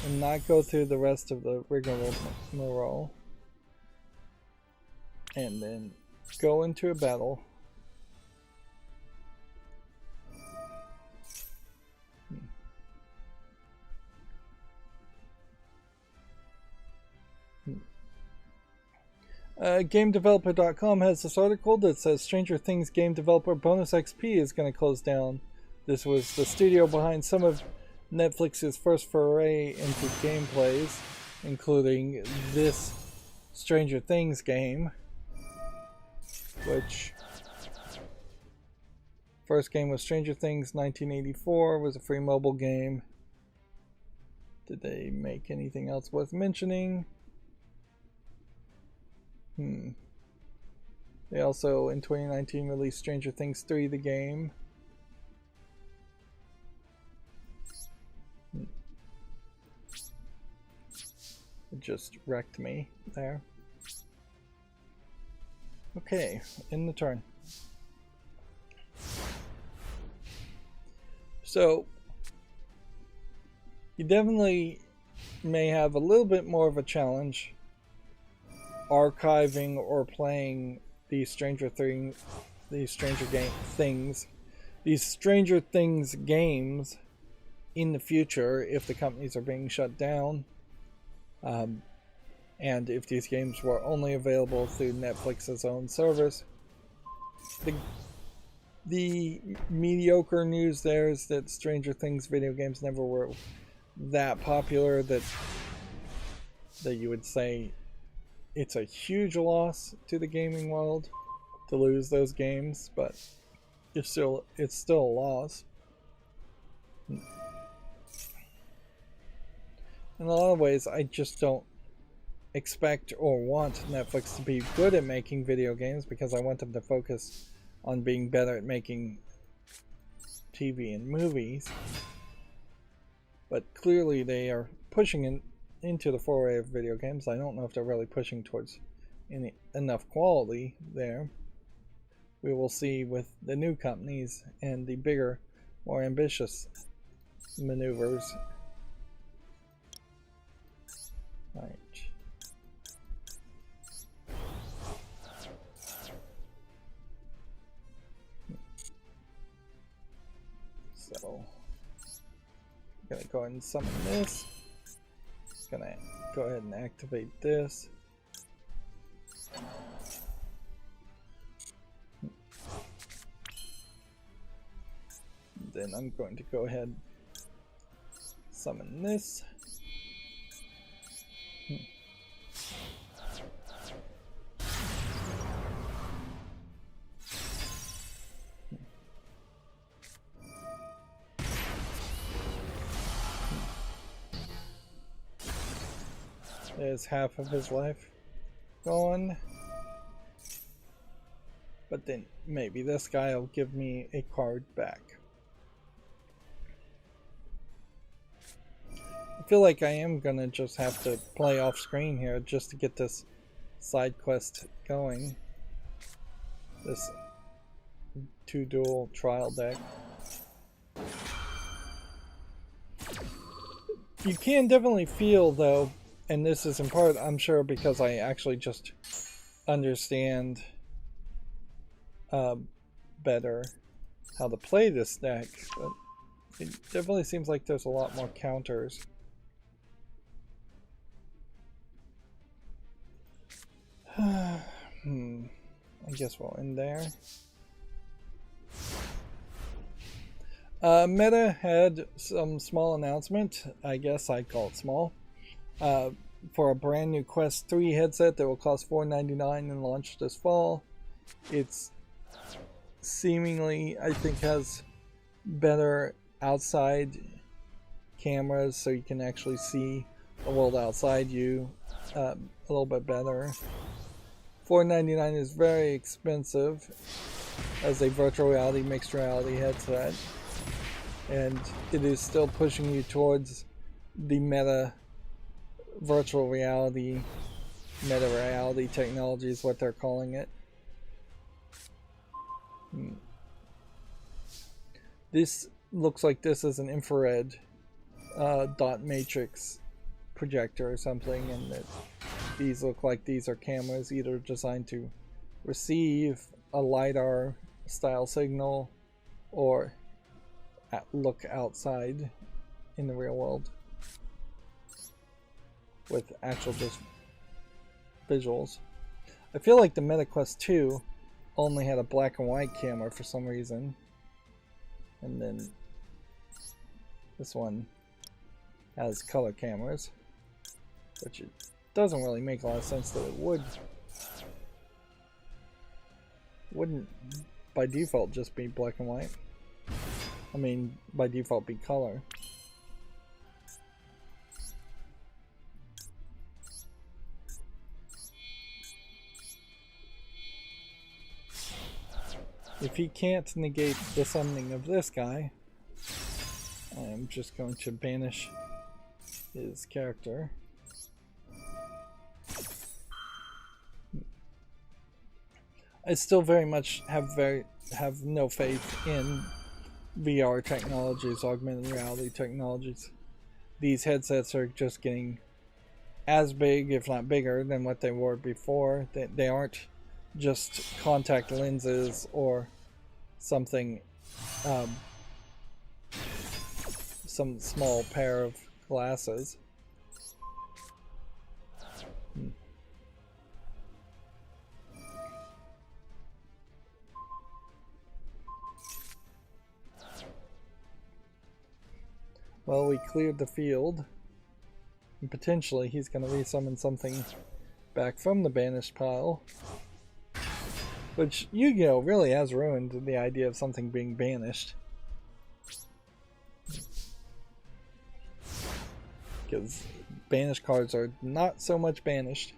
and not go through the rest of the rigmarole, and then go into a battle. GameDeveloper.com has this article that says Stranger Things game developer Bonus XP is going to close down. This was the studio behind some of Netflix's first foray into gameplays, including this Stranger Things game, which first game was Stranger Things 1984, was a free mobile game. Did they make anything else worth mentioning? They also, in 2019, released Stranger Things 3, the game. just wrecked me there. Okay, in the turn. So, you definitely may have a little bit more of a challenge archiving or playing these Stranger Things games in the future if the companies are being shut down, and if these games were only available through Netflix's own service. The mediocre news there is that Stranger Things video games never were that popular that you would say it's a huge loss to the gaming world to lose those games, but it's still a loss. In a lot of ways, I just don't expect or want Netflix to be good at making video games, because I want them to focus on being better at making TV and movies. But clearly they are pushing into the foray of video games. I don't know if they're really pushing towards enough quality there. We will see with the new companies and the bigger, more ambitious maneuvers. Right. So, I'm gonna go ahead and summon this. Gonna go ahead and activate this. Then I'm going to go ahead and summon this. There's half of his life gone. But then maybe this guy will give me a card back. I feel like I am gonna just have to play off screen here just to get this side quest going. This 2-duel trial deck. You can definitely feel though, and this is in part, I'm sure, because I actually just understand better how to play this deck, but it definitely seems like there's a lot more counters. I guess we'll end there. Meta had some small announcement, I guess I'd call it small, for a brand new Quest 3 headset that will cost $4.99 and launch this fall. It's seemingly, I think, has better outside cameras, so you can actually see the world outside you a little bit better. $4.99 is very expensive as a virtual reality, mixed reality headset, and it is still pushing you towards the meta virtual reality, meta reality technology is what they're calling it. This looks like this is an infrared dot matrix projector or something, and that these look like these are cameras either designed to receive a LiDAR style signal or look outside in the real world with actual just visuals. I feel like the MetaQuest 2 only had a black and white camera for some reason, and then this one has color cameras, which it doesn't really make a lot of sense that it wouldn't by default just be black and white. I mean, by default be color. If he can't negate the summoning of this guy, I am just going to banish his character. I still very much have no faith in VR technologies, augmented reality technologies. These headsets are just getting as big, if not bigger, than what they were before. They aren't just contact lenses or something, some small pair of glasses. Well, we cleared the field. And potentially he's going to resummon something back from the banished pile. Which Yu-Gi-Oh! Really has ruined the idea of something being banished. Because banished cards are not so much banished.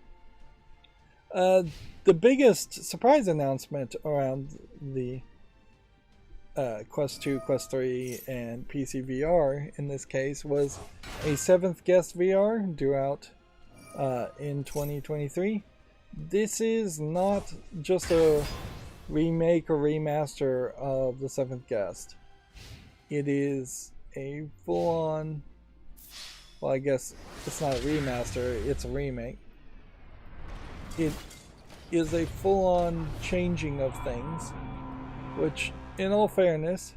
The biggest surprise announcement around the Quest 2, Quest 3, and PC VR in this case was a 7th guest VR due out in 2023. This is not just a remake or remaster of the 7th guest. It is a full-on, well, I guess it's not a remaster, it's a remake. It is a full-on changing of things, which, in all fairness,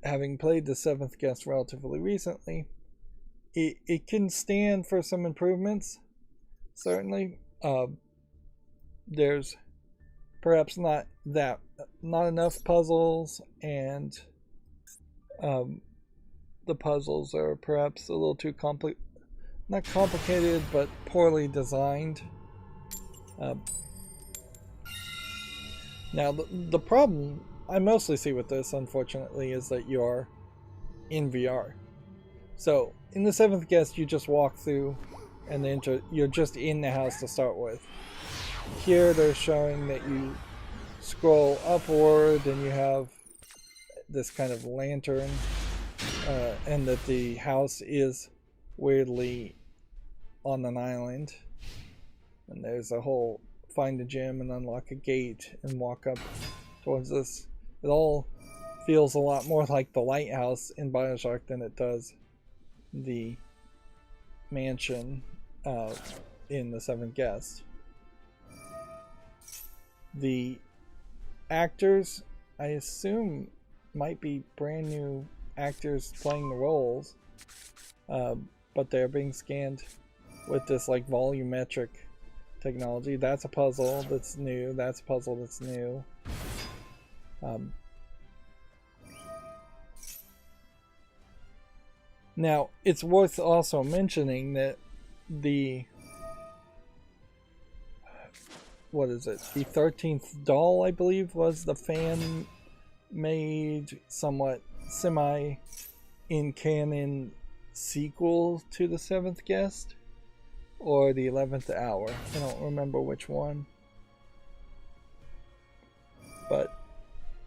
having played the 7th guest relatively recently, it can stand for some improvements. Certainly, there's perhaps not enough puzzles, and the puzzles are perhaps a little too not complicated, but poorly designed. Now, the problem I mostly see with this, unfortunately, is that you are in VR. So, in the 7th guest, you just walk through, and you're just in the house to start with. Here, they're showing that you scroll upward, and you have this kind of lantern, and that the house is weirdly on an island. And there's a whole find a gem and unlock a gate and walk up towards this. It all feels a lot more like the lighthouse in Bioshock than it does the mansion in the 7th guest. The actors, I assume, might be brand new actors playing the roles, but they're being scanned with this like volumetric technology. That's a puzzle that's new. That's a puzzle that's new. Now, it's worth also mentioning that the what is it? The 13th doll, I believe, was the fan-made, somewhat semi-in-canon sequel to the 7th guest, or the 11th hour. I don't remember which one. But,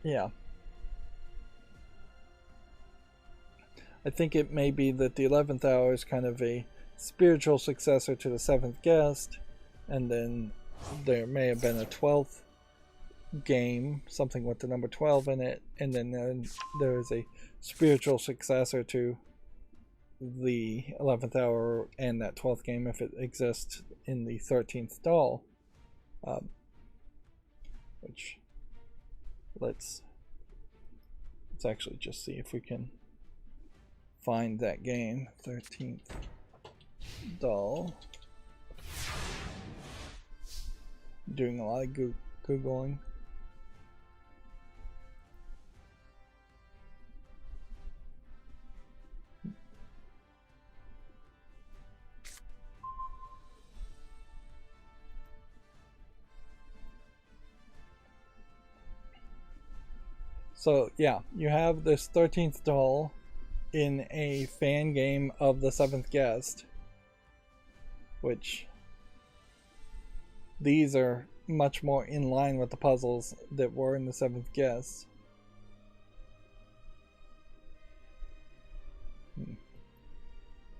yeah. I think it may be that the 11th hour is kind of a spiritual successor to the 7th guest, and then there may have been a 12th game, something with the number 12 in it, and then there is a spiritual successor to the 11th hour and that 12th game if it exists in the 13th doll. Which, let's actually just see if we can find that game. 13th doll. Doing a lot of Googling. So yeah, you have this 13th doll in a fan game of the 7th guest, which these are much more in line with the puzzles that were in the 7th guest.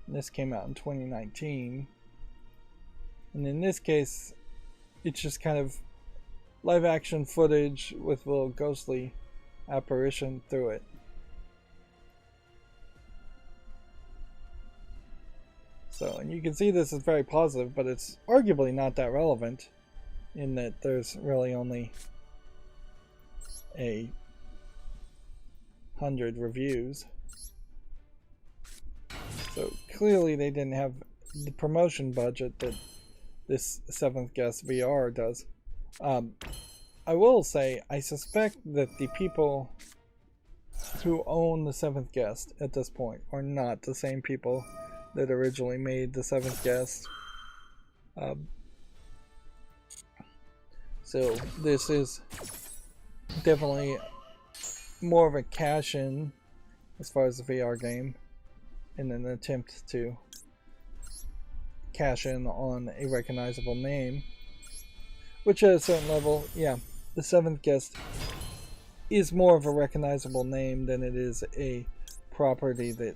This came out in 2019. And in this case, it's just kind of live action footage with a little ghostly apparition through it. So, and you can see this is very positive, but it's arguably not that relevant in that there's really only 100 reviews. So clearly they didn't have the promotion budget that this 7th Guest VR does. I will say, I suspect that the people who own the 7th Guest at this point are not the same people that originally made the 7th Guest. So this is definitely more of a cash-in as far as the VR game, in an attempt to cash in on a recognizable name, which at a certain level, yeah, the 7th Guest is more of a recognizable name than it is a property that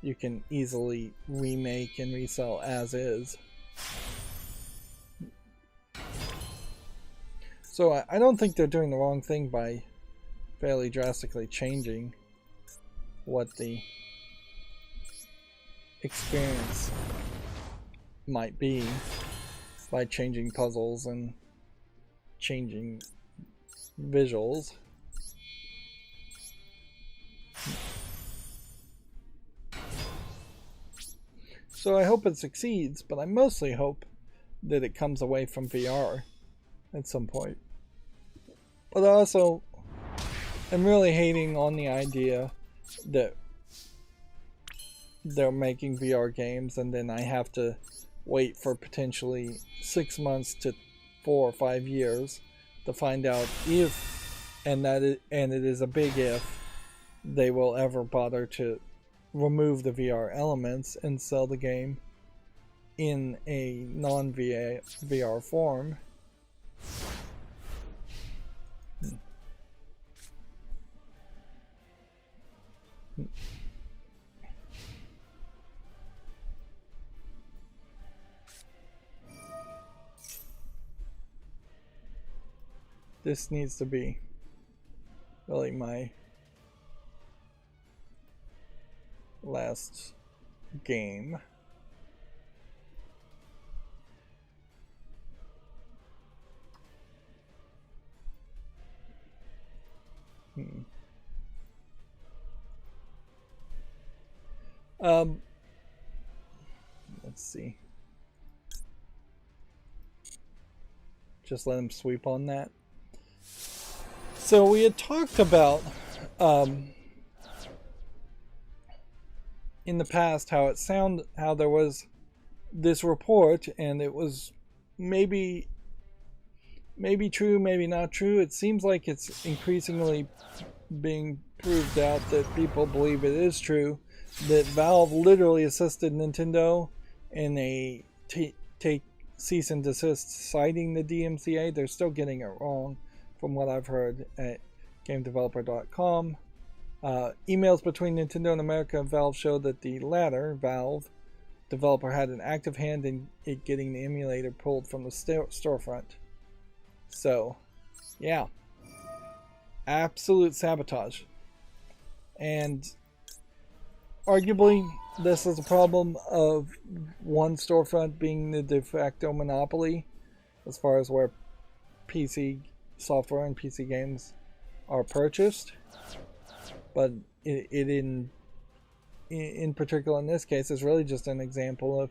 you can easily remake and resell as is. So I don't think they're doing the wrong thing by fairly drastically changing what the experience might be by changing puzzles and changing visuals. So I hope it succeeds, but I mostly hope that it comes away from VR at some point. But also, I'm really hating on the idea that they're making VR games and then I have to wait for potentially 6 months to 4 or 5 years to find out if, and it is a big if, they will ever bother to remove the VR elements and sell the game in a non-VR form. This needs to be really my last game. Let's see. Just let him sweep on that. So we had talked about in the past how there was this report and it was maybe true, maybe not true. It seems like it's increasingly being proved out that people believe it is true, that Valve literally assisted Nintendo in a take cease and desist citing the DMCA. They're still getting it wrong from what I've heard at GameDeveloper.com. Emails between Nintendo and America and Valve show that the latter, Valve, developer had an active hand in it getting the emulator pulled from the storefront. So, yeah. Absolute sabotage. And arguably, this is a problem of one storefront being the de facto monopoly as far as where PC software and PC games are purchased. But it in particular in this case is really just an example of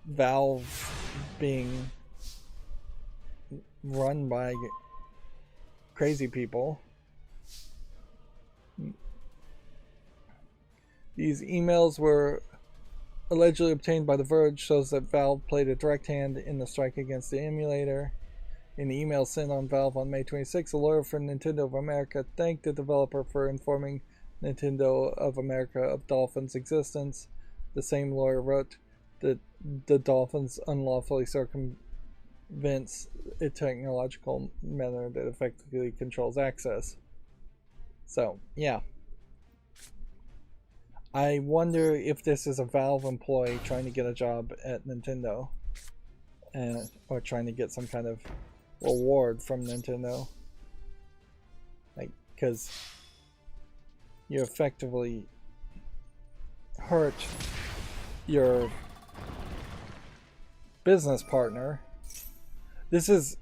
Valve being run by crazy people. These emails were allegedly obtained by The Verge, shows that Valve played a direct hand in the strike against the emulator. In the email sent on Valve on May 26, a lawyer for Nintendo of America thanked the developer for informing Nintendo of America of Dolphin's existence. The same lawyer wrote that the Dolphins unlawfully circumvents a technological manner that effectively controls access. So, yeah. I wonder if this is a Valve employee trying to get a job at Nintendo, or trying to get some kind of reward from Nintendo. Like, because you effectively hurt your business partner. This is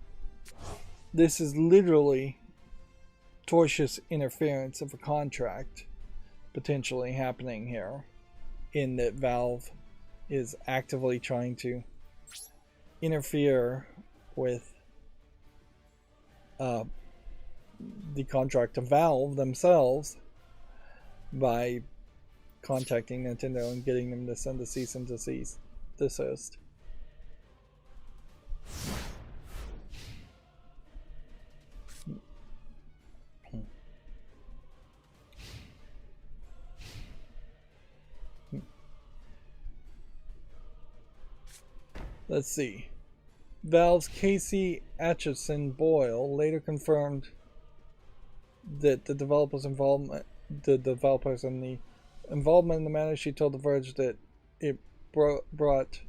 literally tortious interference of a contract potentially happening here, in that Valve is actively trying to interfere with the contract of Valve themselves by contacting Nintendo and getting them to send a cease and desist. Let's see. Valve's Casey Atchison Boyle later confirmed that the developers and the involvement in the matter. She told The Verge that it brought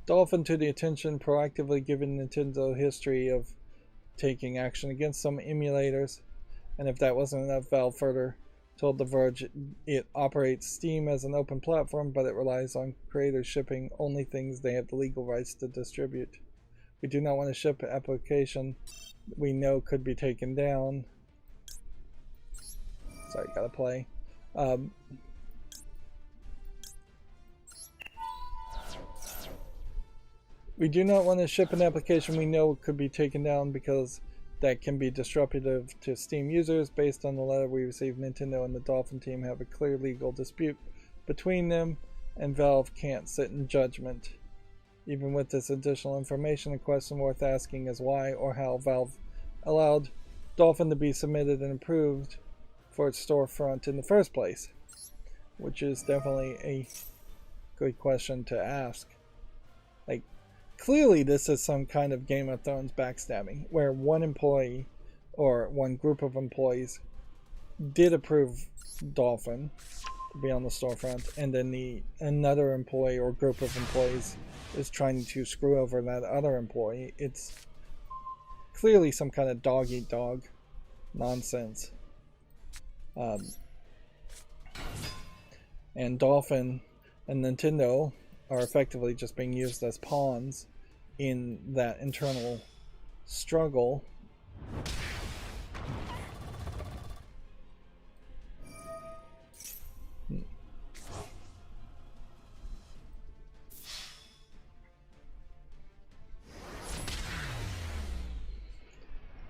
Dolphin to the attention, proactively giving Nintendo history of taking action against some emulators, and if that wasn't enough, Valve further told The Verge it operates Steam as an open platform, but it relies on creators shipping only things they have the legal rights to distribute. We do not want to ship an application we know could be taken down. Sorry, gotta play. We do not want to ship an application we know could be taken down because that can be disruptive to Steam users. Based on the letter we received, Nintendo and the Dolphin team have a clear legal dispute between them, and Valve can't sit in judgment. Even with this additional information, a question worth asking is why or how Valve allowed Dolphin to be submitted and approved for its storefront in the first place, which is definitely a good question to ask. Like, clearly this is some kind of Game of Thrones backstabbing, where one employee or one group of employees did approve Dolphin to be on the storefront, and then another employee or group of employees is trying to screw over that other employee. It's clearly some kind of dog-eat-dog nonsense. And Dolphin and Nintendo are effectively just being used as pawns in that internal struggle.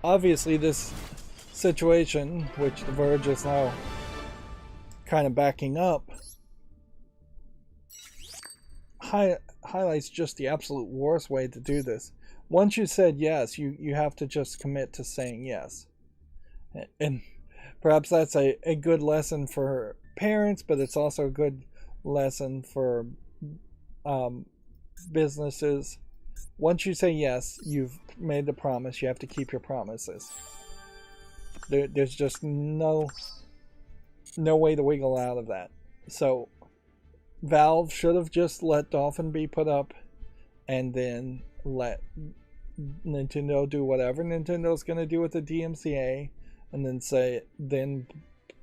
Obviously, this situation, which The Verge is now kind of backing up, highlights just the absolute worst way to do this. Once you said yes, you have to just commit to saying yes. And perhaps that's a good lesson for parents, but it's also a good lesson for businesses. Once you say yes, you've made the promise. You have to keep your promises. There's just no way to wiggle out of that. So Valve should have just let Dolphin be put up and then let Nintendo do whatever Nintendo's going to do with the DMCA, and then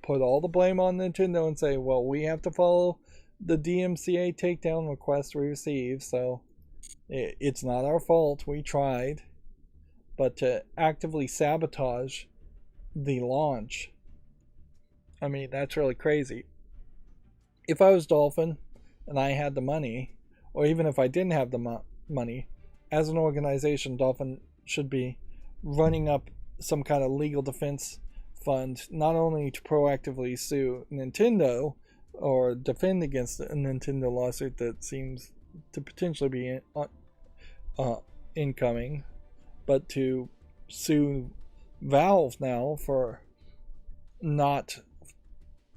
put all the blame on Nintendo and say, well, we have to follow the DMCA takedown request we received, so it's not our fault, we tried. But to actively sabotage the launch, I mean, that's really crazy. If I was Dolphin and I had the money, or even if I didn't have the money, as an organization, Dolphin should be running up some kind of legal defense fund, not only to proactively sue Nintendo or defend against a Nintendo lawsuit that seems to potentially be incoming, but to sue Valve now for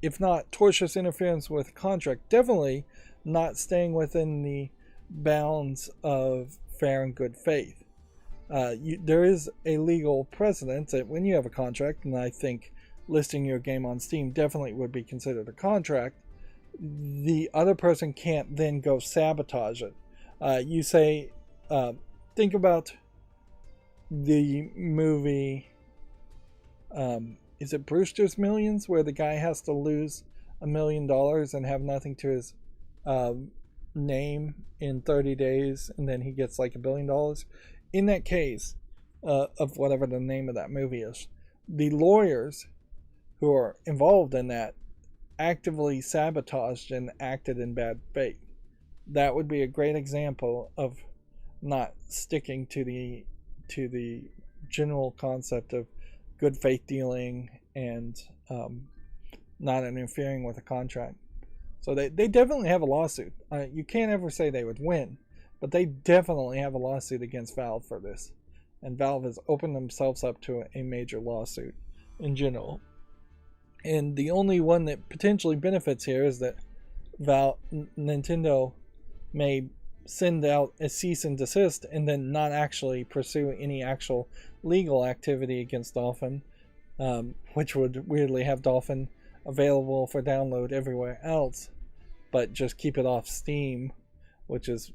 if not tortious interference with contract, definitely not staying within the bounds of fair and good faith. There is a legal precedent that when you have a contract, and I think listing your game on Steam definitely would be considered a contract, the other person can't then go sabotage it. You say, think about the movie, is it Brewster's Millions, where the guy has to lose $1 million and have nothing to his name in 30 days, and then he gets like $1 billion? In that case, of whatever the name of that movie is, the lawyers who are involved in that actively sabotaged and acted in bad faith. That would be a great example of not sticking to the general concept of good faith dealing and not interfering with a contract. So they definitely have a lawsuit. You can't ever say they would win, but they definitely have a lawsuit against Valve for this. And Valve has opened themselves up to a major lawsuit in general. And the only one that potentially benefits here is that Nintendo may send out a cease and desist and then not actually pursue any actual legal activity against Dolphin, which would weirdly have Dolphin available for download everywhere else, but just keep it off Steam, which is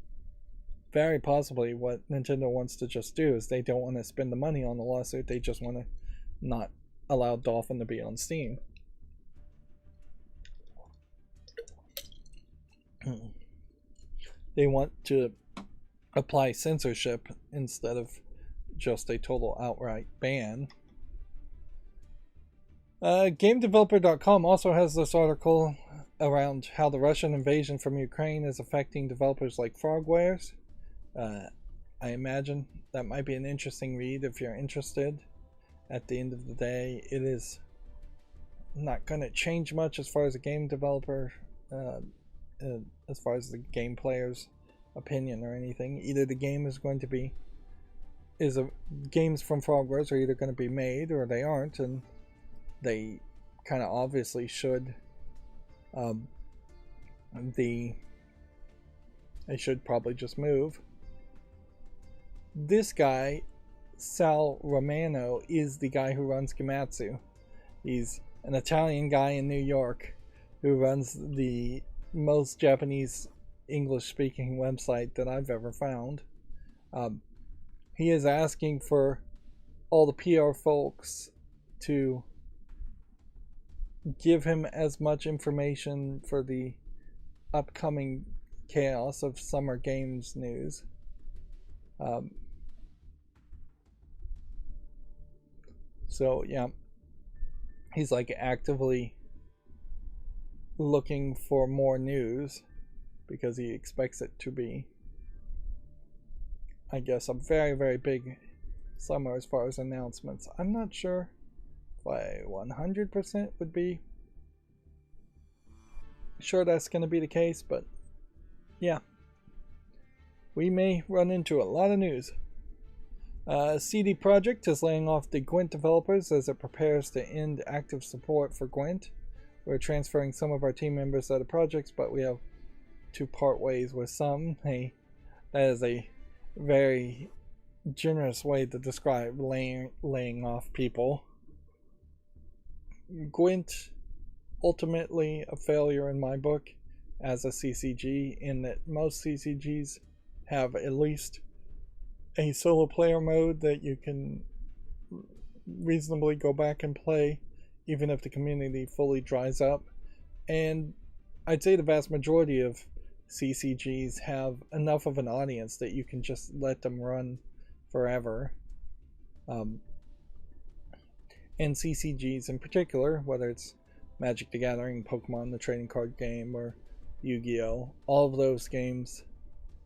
very possibly what Nintendo wants to just do. Is they don't want to spend the money on the lawsuit, they just want to not allow Dolphin to be on Steam. They want to apply censorship instead of just a total outright ban. GameDeveloper.com also has this article around how the Russian invasion from Ukraine is affecting developers like Frogwares. I imagine that might be an interesting read if you're interested. At the end of the day, it is not going to change much as far as a game developer, as far as the game player's opinion or anything. Either the game is going to be, games from Frogwares are either going to be made or they aren't, and they kind of obviously should. They should probably just move. This guy, Sal Romano, is the guy who runs Gematsu. He's an Italian guy in New York who runs the most Japanese English-speaking website that I've ever found. He is asking for all the PR folks to give him as much information for the upcoming chaos of Summer Games news. So yeah, he's like actively looking for more news because he expects it to be, I guess, a very, very big summer as far as announcements. I'm not sure if I 100% would be sure that's going to be the case, but yeah, we may run into a lot of news. CD Projekt is laying off the Gwent developers as it prepares to end active support for Gwent. We're transferring some of our team members to other projects, but we have to part ways with some. Hey, that is a very generous way to describe laying off people. Gwent, ultimately a failure in my book as a CCG, in that most CCGs have at least a solo player mode that you can reasonably go back and play even if the community fully dries up. And I'd say the vast majority of CCGs have enough of an audience that you can just let them run forever. And CCGs in particular, whether it's Magic the Gathering, Pokemon, the trading card game, or Yu-Gi-Oh, all of those games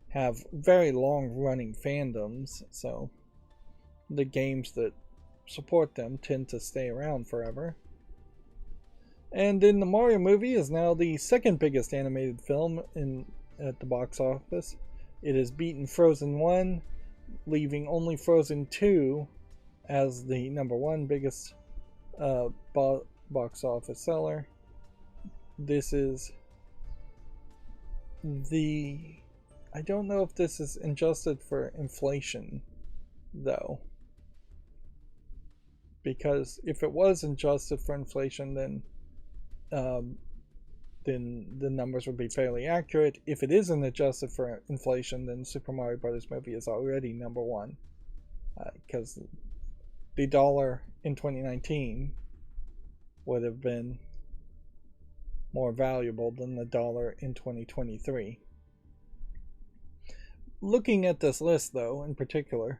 have very long running fandoms, so the games that support them tend to stay around forever. And then the Mario movie is now the second biggest animated film at the box office. It has beaten Frozen 1, leaving only Frozen 2 as the number one biggest box office seller. This is I don't know if this is adjusted for inflation, though. Because if it was adjusted for inflation, then the numbers would be fairly accurate. If it isn't adjusted for inflation, then Super Mario Bros. Movie is already number one. because the dollar in 2019 would have been more valuable than the dollar in 2023. Looking at this list, though, in particular,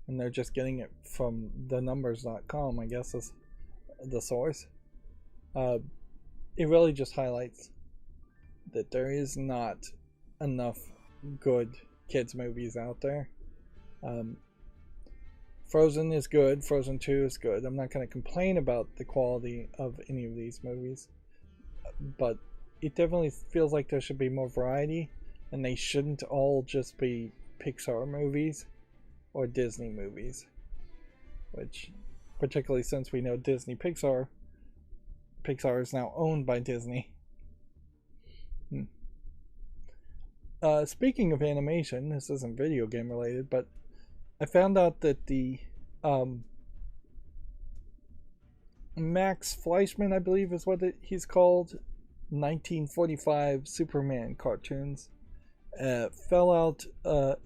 and they're just getting it from thenumbers.com, I guess is the source, it really just highlights that there is not enough good kids movies out there. Frozen is good, Frozen 2 is good. I'm not going to complain about the quality of any of these movies, but it definitely feels like there should be more variety, and they shouldn't all just be Pixar movies or Disney movies, which, particularly since we know Pixar is now owned by Disney. Speaking of animation, this isn't video game related, but I found out that the Max Fleischman, I believe is what he's called, 1945 Superman cartoons fell out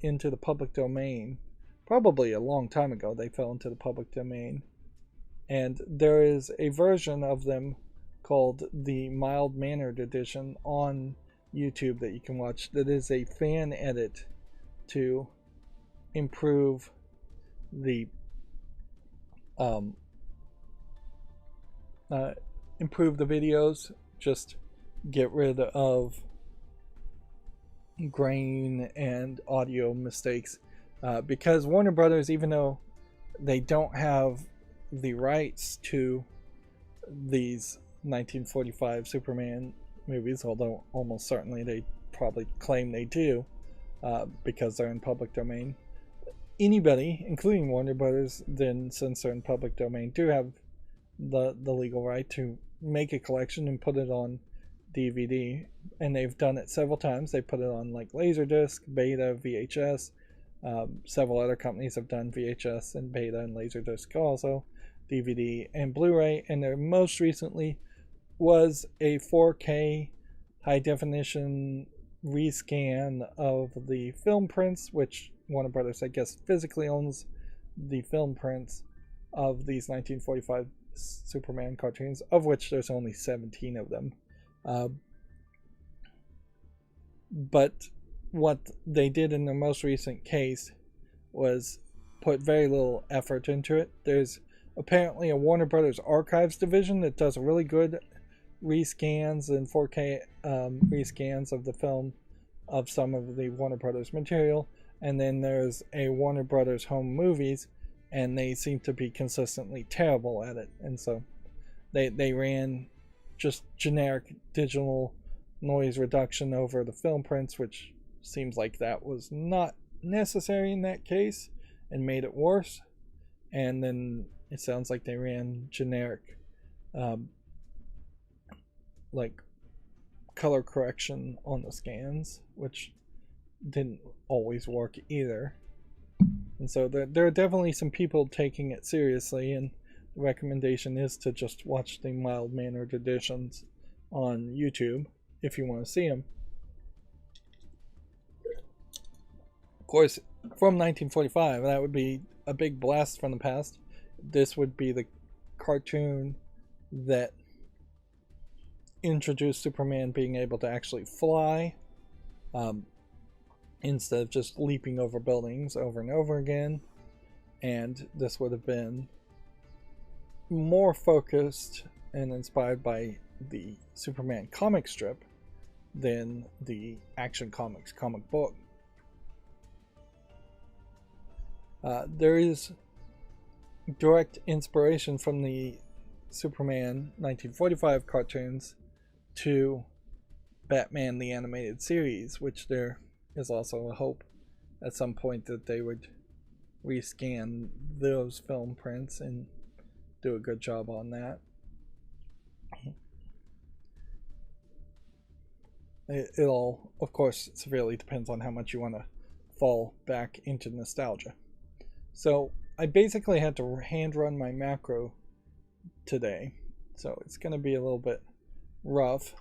into the public domain. Probably a long time ago they fell into the public domain. And there is a version of them called the mild-mannered edition on YouTube that you can watch that is a fan edit to improve the videos, just get rid of grain and audio mistakes, because Warner Brothers, even though they don't have the rights to these 1945 Superman movies, although almost certainly they probably claim they do, because they're in public domain. Anybody, including Warner Brothers, then, since they're in public domain, do have the legal right to make a collection and put it on DVD, and they've done it several times. They put it on like Laserdisc, Beta, VHS. Several other companies have done VHS and Beta and Laserdisc also, DVD and Blu-ray, and their most recently was a 4K high definition rescan of the film prints, which Warner Brothers, I guess, physically owns the film prints of these 1945 Superman cartoons, of which there's only 17 of them. But what they did in the most recent case was put very little effort into it. There's apparently a Warner Brothers Archives division that does really good rescans and 4K rescans of the film, of some of the Warner Brothers material, and then there's a Warner Brothers Home Movies, and they seem to be consistently terrible at it. And so they ran just generic digital noise reduction over the film prints, which seems like that was not necessary in that case and made it worse. And then it sounds like they ran generic like color correction on the scans, which didn't always work either. And so there are definitely some people taking it seriously, and the recommendation is to just watch the mild-mannered editions on YouTube if you want to see them. Of course, from 1945, that would be a big blast from the past. This would be the cartoon that introduced Superman being able to actually fly, instead of just leaping over buildings over and over again. And this would have been more focused and inspired by the Superman comic strip than the Action Comics comic book. There is direct inspiration from the Superman 1945 cartoons to Batman the Animated Series, which there is also a hope at some point that they would rescan those film prints and do a good job on that. It all, of course, severely depends on how much you want to fall back into nostalgia. So I basically had to hand run my macro today, so it's going to be a little bit rough.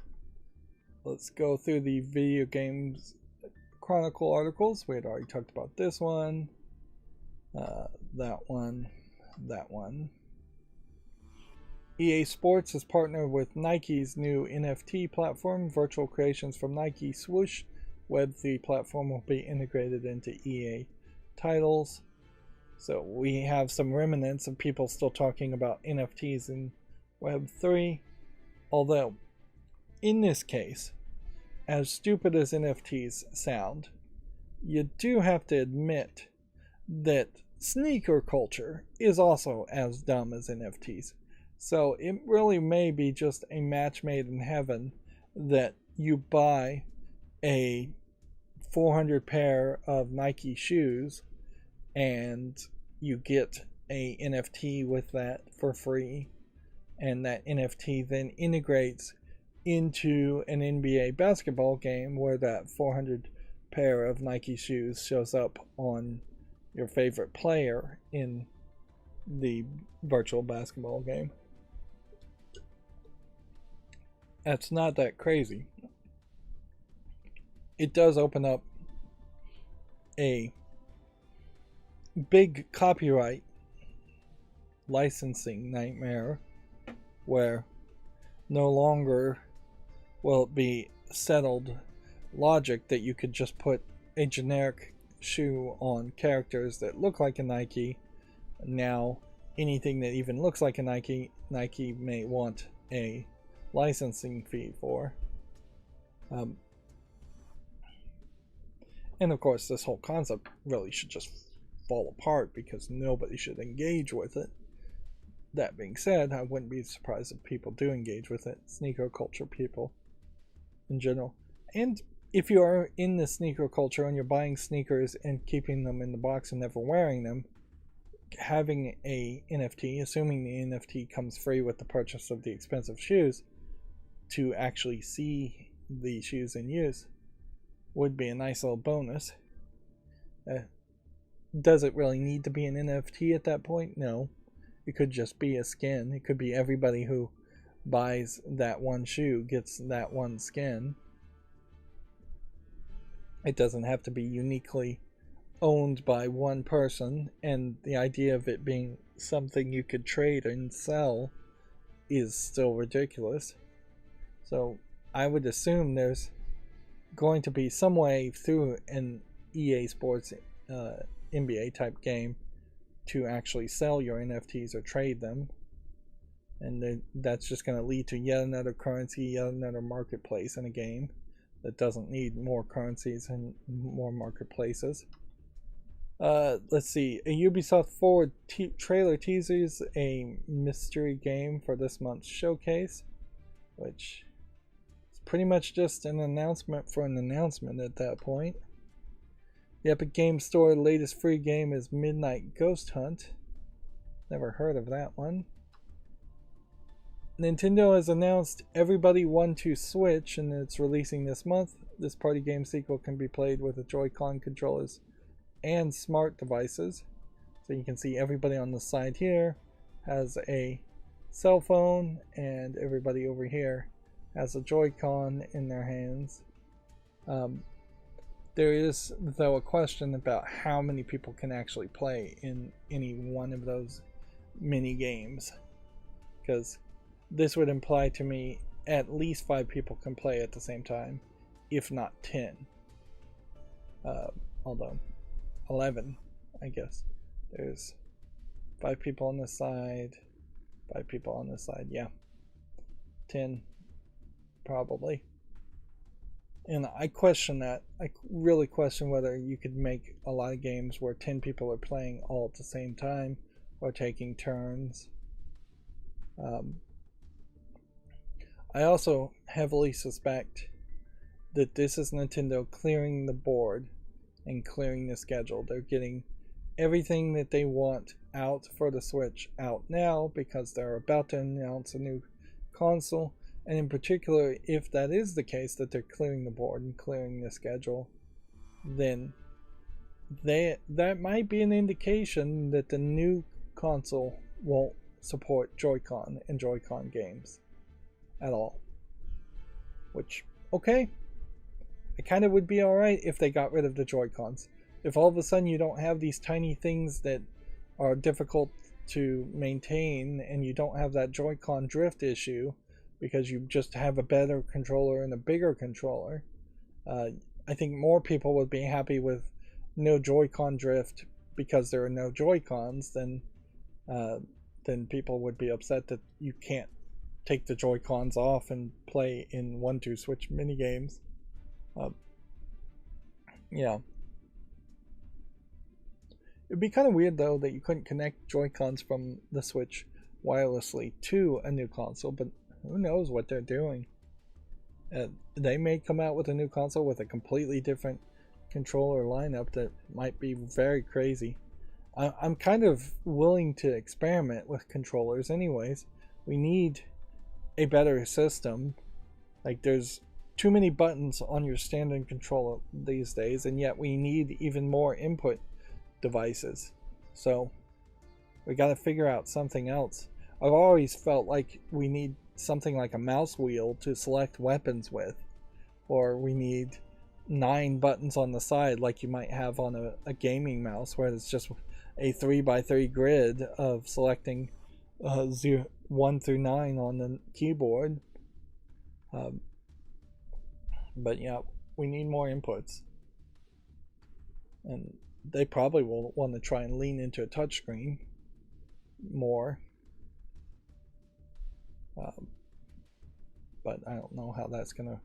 Let's go through the video games Chronicle articles. We had already talked about this one. That one, that one. EA Sports has partnered with Nike's new NFT platform, Virtual Creations from Nike Swoosh. Web3 platform will be integrated into EA titles. So we have some remnants of people still talking about NFTs in Web3. Although, in this case, as stupid as NFTs sound, you do have to admit that sneaker culture is also as dumb as NFTs. So it really may be just a match made in heaven that you buy a 400 pair of Nike shoes and you get a NFT with that for free, and that NFT then integrates into an NBA basketball game where that 400 pair of Nike shoes shows up on your favorite player in the virtual basketball game. That's not that crazy. It does open up a big copyright licensing nightmare where no longer will it be settled logic that you could just put a generic shoe on characters that look like a Nike. Now anything that even looks like a Nike may want a licensing fee for. And of course this whole concept really should just fall apart because nobody should engage with it. That being said, I wouldn't be surprised if people do engage with it, sneaker culture people in general. And if you are in the sneaker culture and you're buying sneakers and keeping them in the box and never wearing them, having a NFT, assuming the NFT comes free with the purchase of the expensive shoes, to actually see the shoes in use would be a nice little bonus. Does it really need to be an NFT at that point? No. It could just be a skin. It could be everybody who buys that one shoe gets that one skin. It doesn't have to be uniquely owned by one person, and the idea of it being something you could trade and sell is still ridiculous. So I would assume there's going to be some way through an EA Sports NBA type game to actually sell your NFTs or trade them, and that's just going to lead to yet another currency, yet another marketplace in a game that doesn't need more currencies and more marketplaces. Let's see, a Ubisoft Forward trailer teasers a mystery game for this month's showcase, which is pretty much just an announcement for an announcement at that point. The Epic Games Store latest free game is Midnight Ghost Hunt. Never heard of that one. Nintendo has announced Everybody 1-2 Switch, and it's releasing this month. This party game sequel can be played with the Joy-Con controllers and smart devices. So you can see everybody on the side here has a cell phone, and everybody over here has a Joy-Con in their hands. There is, though, a question about how many people can actually play in any one of those mini games, because this would imply to me at least 5 people can play at the same time, if not 10. Although 11, I guess. There's 5 people on this side, 5 people on this side, yeah. 10, probably. And I question that. I really question whether you could make a lot of games where 10 people are playing all at the same time or taking turns. I also heavily suspect that this is Nintendo clearing the board and clearing the schedule. They're getting everything that they want out for the Switch out now because they're about to announce a new console. And in particular, if that is the case, that they're clearing the board and clearing the schedule, then that might be an indication that the new console won't support Joy-Con and Joy-Con games at all. Which, okay, it kind of would be alright if they got rid of the Joy-Cons. if all of a sudden you don't have these tiny things that are difficult to maintain, and you don't have that Joy-Con drift issue because you just have a better controller and a bigger controller, I think more people would be happy with no Joy-Con drift because there are no Joy-Cons than people would be upset that you can't take the Joy-Cons off and play in 1-2 Switch minigames. Yeah. It'd be kind of weird though that you couldn't connect Joy-Cons from the Switch wirelessly to a new console, but who knows what they're doing. They may come out with a new console with a completely different controller lineup that might be very crazy. I'm kind of willing to experiment with controllers anyways. We need a better system. Like, there's too many buttons on your standard controller these days, and yet we need even more input devices. So we got to figure out something else. I've always felt like we need something like a mouse wheel to select weapons with, or we need 9 buttons on the side like you might have on a gaming mouse, where it's just a 3x3 grid of selecting 1 through 9 on the keyboard. But yeah, we need more inputs, and they probably will want to try and lean into a touchscreen more. But I don't know how that's going to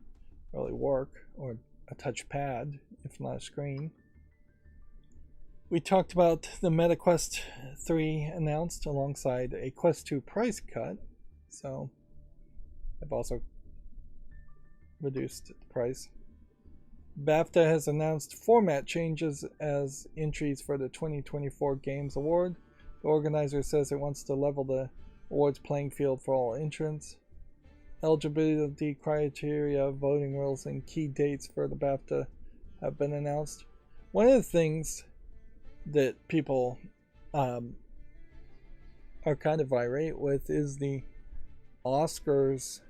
really work, or a touchpad if not a screen. We talked about the Meta Quest 3 announced alongside a Quest 2 price cut, so I've also reduced the price. BAFTA has announced format changes as entries for the 2024 Games Award. The organizer says it wants to level the awards playing field for all entrants. Eligibility criteria, voting rules, and key dates for the BAFTA have been announced. One of the things that people are kind of irate with is the Oscars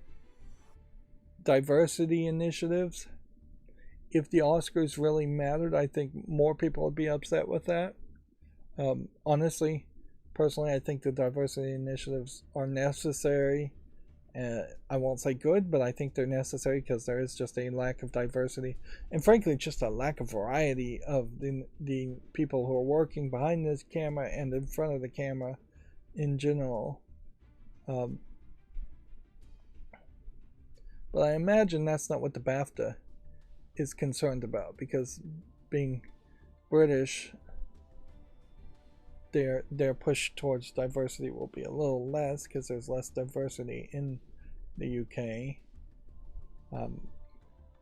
diversity initiatives. If the Oscars really mattered, I think more people would be upset with that. Honestly, personally, I think the diversity initiatives are necessary. I won't say good, but I think they're necessary because there is just a lack of diversity, and frankly just a lack of variety of the people who are working behind this camera and in front of the camera in general. But I imagine that's not what the BAFTA is concerned about, because being British, their push towards diversity will be a little less because there's less diversity in the UK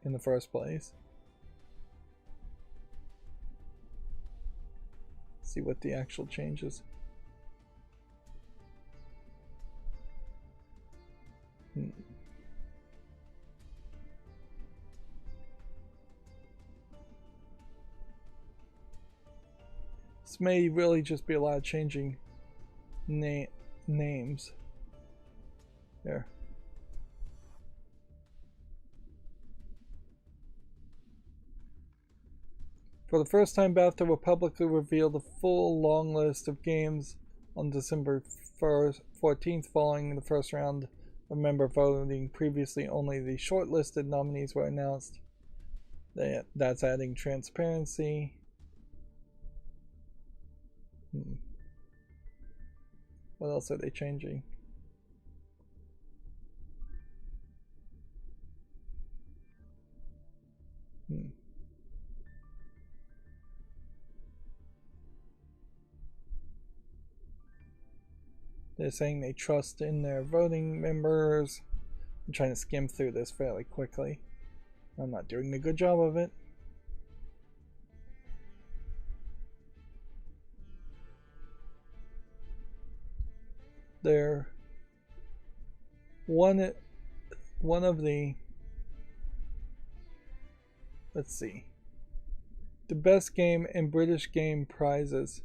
in the first place. Let's see what the actual changes. This may really just be a lot of changing names. There. For the first time, BAFTA will publicly reveal the full long list of games on December 14th, following the first round of member voting. Previously, only the shortlisted nominees were announced. That's adding transparency. What else are they changing? They're saying they trust in their voting members. I'm trying to skim through this fairly quickly. I'm not doing a good job of it. They're one of the, let's see, the best game and British game prizes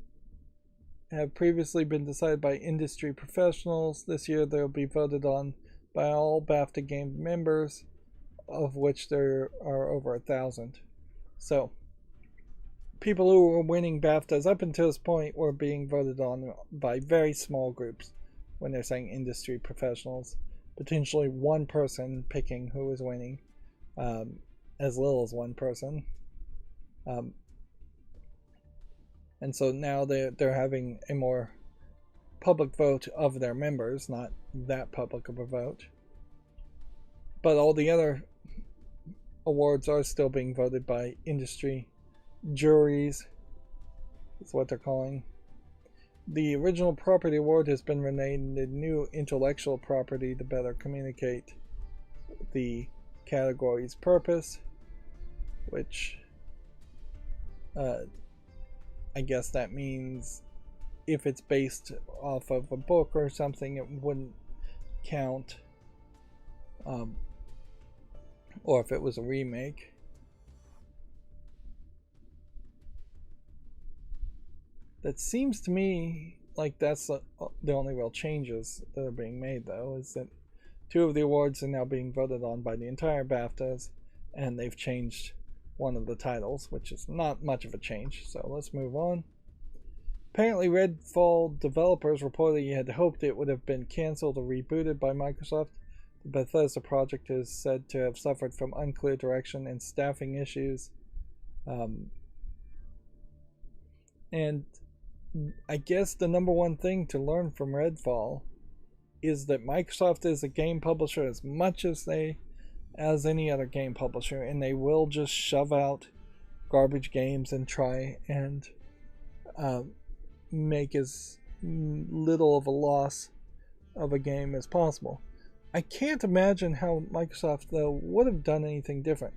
have previously been decided by industry professionals. This year they'll be voted on by all BAFTA game members, of which there are over 1,000. So people who were winning BAFTAs up until this point were being voted on by very small groups when they're saying industry professionals. Potentially one person picking who was winning, as little as one person. And so now they're having a more public vote of their members, not that public of a vote. But all the other awards are still being voted by industry juries, is what they're calling. The original property award has been renamed the New Intellectual Property to better communicate the category's purpose, which I guess that means if it's based off of a book or something, it wouldn't count, or if it was a remake. That seems to me like that's the only real changes that are being made, though, is that 2 of the awards are now being voted on by the entire BAFTAs, and they've changed one of the titles, which is not much of a change. So let's move on. Apparently, Redfall developers reportedly had hoped it would have been cancelled or rebooted by Microsoft. The Bethesda project is said to have suffered from unclear direction and staffing issues. And I guess the number one thing to learn from Redfall is that Microsoft is a game publisher as much as any other game publisher, and they will just shove out garbage games and try and make as little of a loss of a game as possible. I can't imagine how Microsoft, though, would have done anything different.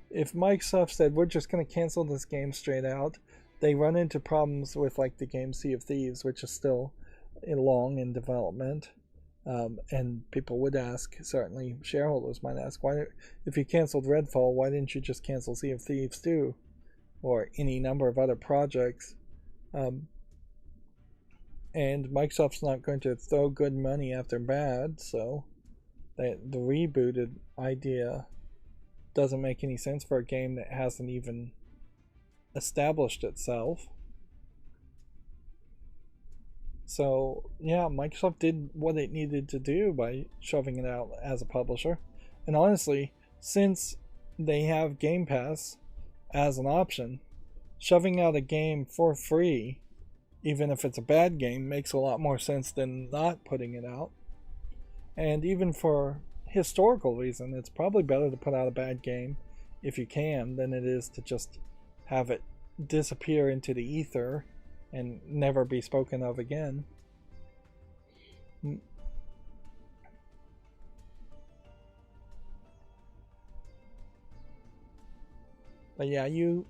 If Microsoft said, we're just going to cancel this game straight out, they run into problems with like the game Sea of Thieves, which is still long in development. And people would ask, certainly shareholders might ask, why, if you canceled Redfall, why didn't you just cancel Sea of Thieves too? Or any number of other projects. And Microsoft's not going to throw good money after bad, so the rebooted idea doesn't make any sense for a game that hasn't even established itself. So yeah, Microsoft did what it needed to do by shoving it out as a publisher. And honestly, since they have Game Pass as an option, shoving out a game for free, even if it's a bad game, makes a lot more sense than not putting it out. And even for historical reason, it's probably better to put out a bad game if you can than it is to just have it disappear into the ether and never be spoken of again. But yeah, you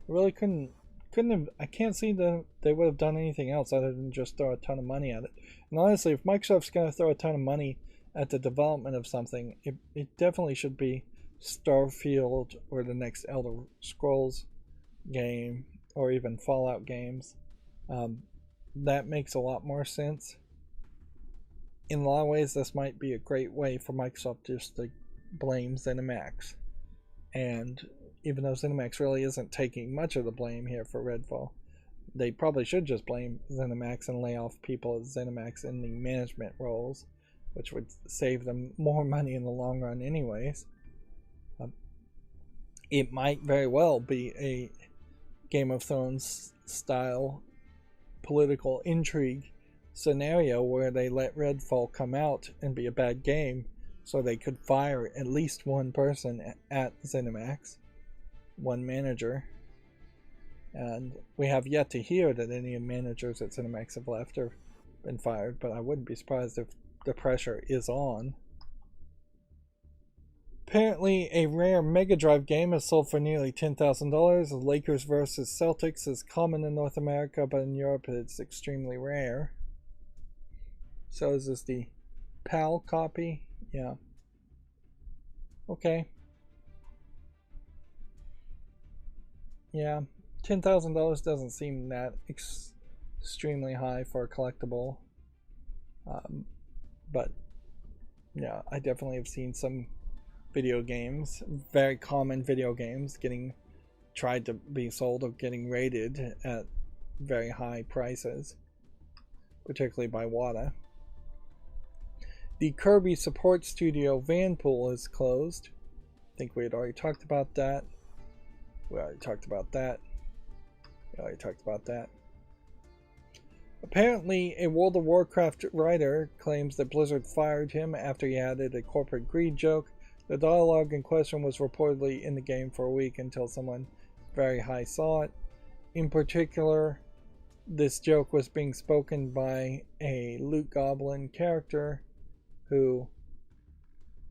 really couldn't have, I can't see that they would have done anything else other than just throw a ton of money at it. And honestly, if Microsoft's going to throw a ton of money at the development of something, it definitely should be Starfield or the next Elder Scrolls game, or even Fallout games. That makes a lot more sense. In a lot of ways, this might be a great way for Microsoft just to blame ZeniMax. And even though ZeniMax really isn't taking much of the blame here for Redfall, they probably should just blame ZeniMax and lay off people at ZeniMax in the management roles, which would save them more money in the long run anyways. It might very well be a Game of Thrones style political intrigue scenario where they let Redfall come out and be a bad game so they could fire at least one person at ZeniMax, one manager. And we have yet to hear that any managers at ZeniMax have left or been fired, but I wouldn't be surprised if the pressure is on. Apparently, a rare Mega Drive game has sold for nearly $10,000. Lakers versus Celtics is common in North America, but in Europe it's extremely rare. So is this the PAL copy? Yeah. Okay. Yeah, $10,000 doesn't seem that extremely high for a collectible. But yeah, I definitely have seen some video games, very common video games, getting tried to be sold or getting rated at very high prices, particularly by WATA. The Kirby support studio Vanpool is closed. I think we had already talked about that. We already talked about that. Apparently, a World of Warcraft writer claims that Blizzard fired him after he added a corporate greed joke. The dialogue in question was reportedly in the game for a week until someone very high saw it. In particular, this joke was being spoken by a loot goblin character who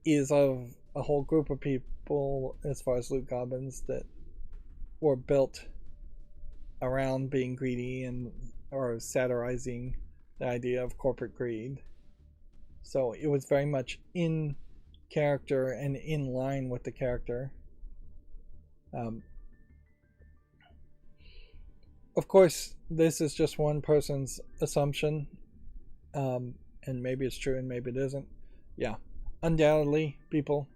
is of a whole group of people, as far as loot goblins, that were built around being greedy and or satirizing the idea of corporate greed. So it was very much in character and in line with the character. Of course, this is just one person's assumption, and maybe it's true and maybe it isn't. Yeah, undoubtedly, people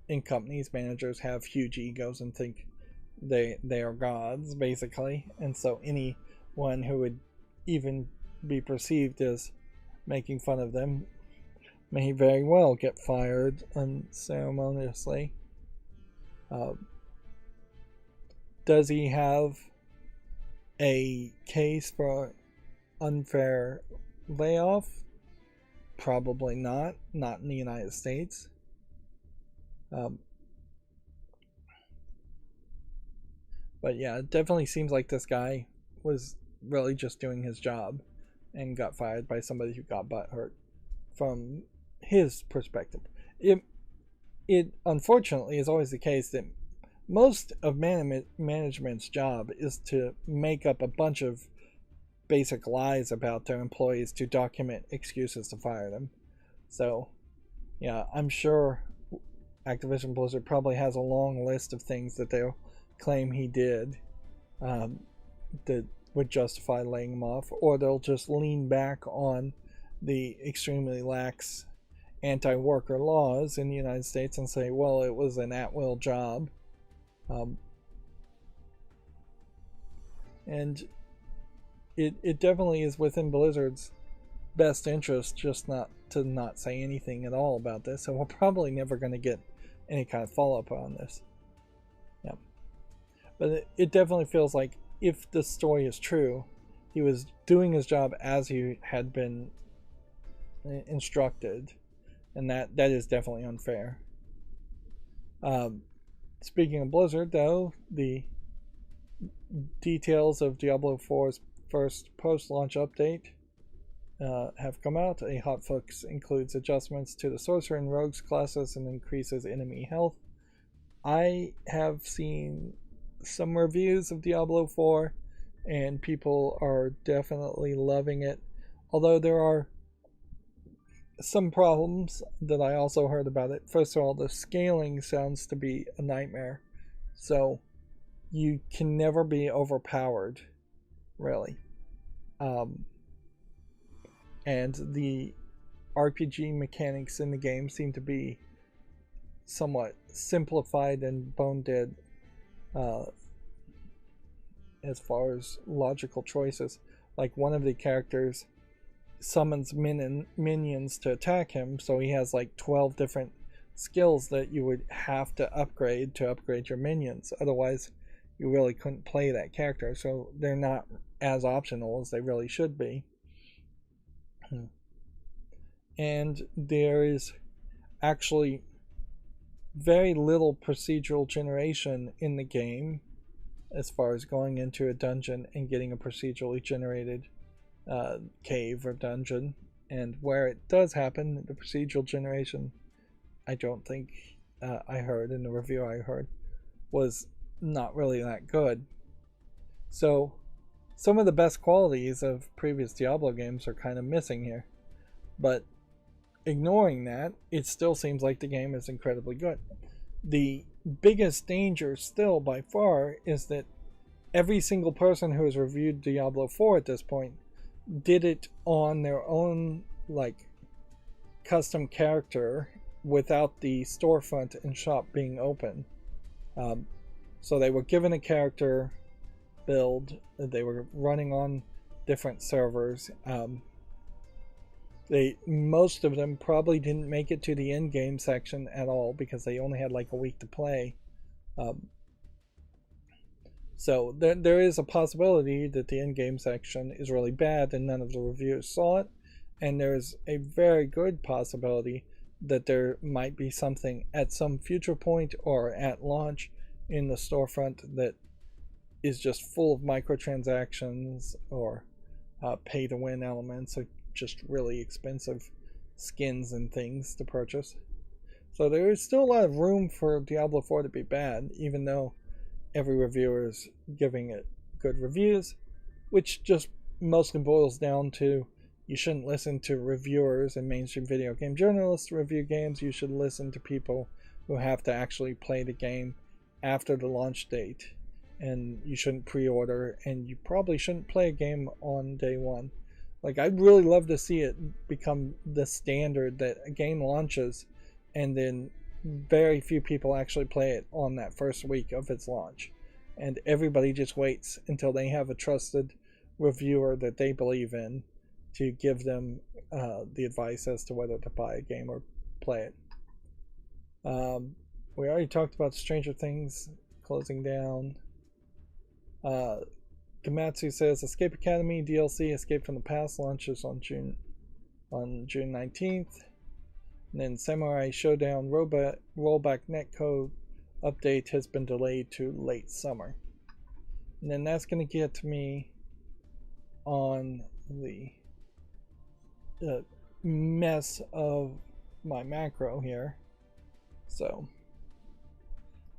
in companies, managers have huge egos and think they are gods, basically, and so anyone who would even be perceived as making fun of them may very well get fired unceremoniously. Does he have a case for unfair layoff? Probably not in the United States. But yeah, it definitely seems like this guy was really just doing his job and got fired by somebody who got butthurt from his perspective. It unfortunately is always the case that most of management's job is to make up a bunch of basic lies about their employees to document excuses to fire them. So, yeah, I'm sure Activision Blizzard probably has a long list of things that they'll claim he did that would justify laying him off, or they'll just lean back on the extremely lax anti-worker laws in the United States and say, well, it was an at-will job. And it definitely is within Blizzard's best interest just not say anything at all about this, so we're probably never going to get any kind of follow-up on this. Yeah, but it definitely feels like if the story is true, he was doing his job as he had been instructed, and that is definitely unfair. Speaking of Blizzard, though, the details of Diablo 4's first post-launch update have come out. A hotfix includes adjustments to the sorcerer and rogues classes and increases enemy health. I have seen some reviews of Diablo 4 and people are definitely loving it, although there are some problems that I also heard about it. First of all, the scaling sounds to be a nightmare, so you can never be overpowered, really. And the RPG mechanics in the game seem to be somewhat simplified and bone dead as far as logical choices. Like, one of the characters summons minions to attack him, so he has like 12 different skills that you would have to upgrade your minions. Otherwise, you really couldn't play that character, so they're not as optional as they really should be. And there is actually very little procedural generation in the game as far as going into a dungeon and getting a procedurally generated cave or dungeon. And where it does happen, the procedural generation, I don't think I heard in the review I heard, was not really that good. So some of the best qualities of previous Diablo games are kind of missing here. But ignoring that, it still seems like the game is incredibly good. The biggest danger still by far is that every single person who has reviewed Diablo 4 at this point did it on their own, like, custom character without the storefront and shop being open. So they were given a character build. They were running on different servers. Most of them probably didn't make it to the end game section at all because they only had like a week to play. So there is a possibility that the end game section is really bad and none of the reviewers saw it. And there's a very good possibility that there might be something at some future point or at launch in the storefront that is just full of microtransactions or pay to win elements, or just really expensive skins and things to purchase. So there is still a lot of room for Diablo 4 to be bad, even though every reviewer is giving it good reviews, which just mostly boils down to you shouldn't listen to reviewers and mainstream video game journalists review games. You should listen to people who have to actually play the game after the launch date, and you shouldn't pre-order, and you probably shouldn't play a game on day one. Like, I'd really love to see it become the standard that a game launches and then very few people actually play it on that first week of its launch, and everybody just waits until they have a trusted reviewer that they believe in to give them the advice as to whether to buy a game or play it. We already talked about Stranger Things closing down. Gamatsu says Escape Academy DLC Escape from the Past launches on June 19th. And then Samurai Showdown rollback netcode update has been delayed to late summer. And then that's going to get me on the mess of my macro here. So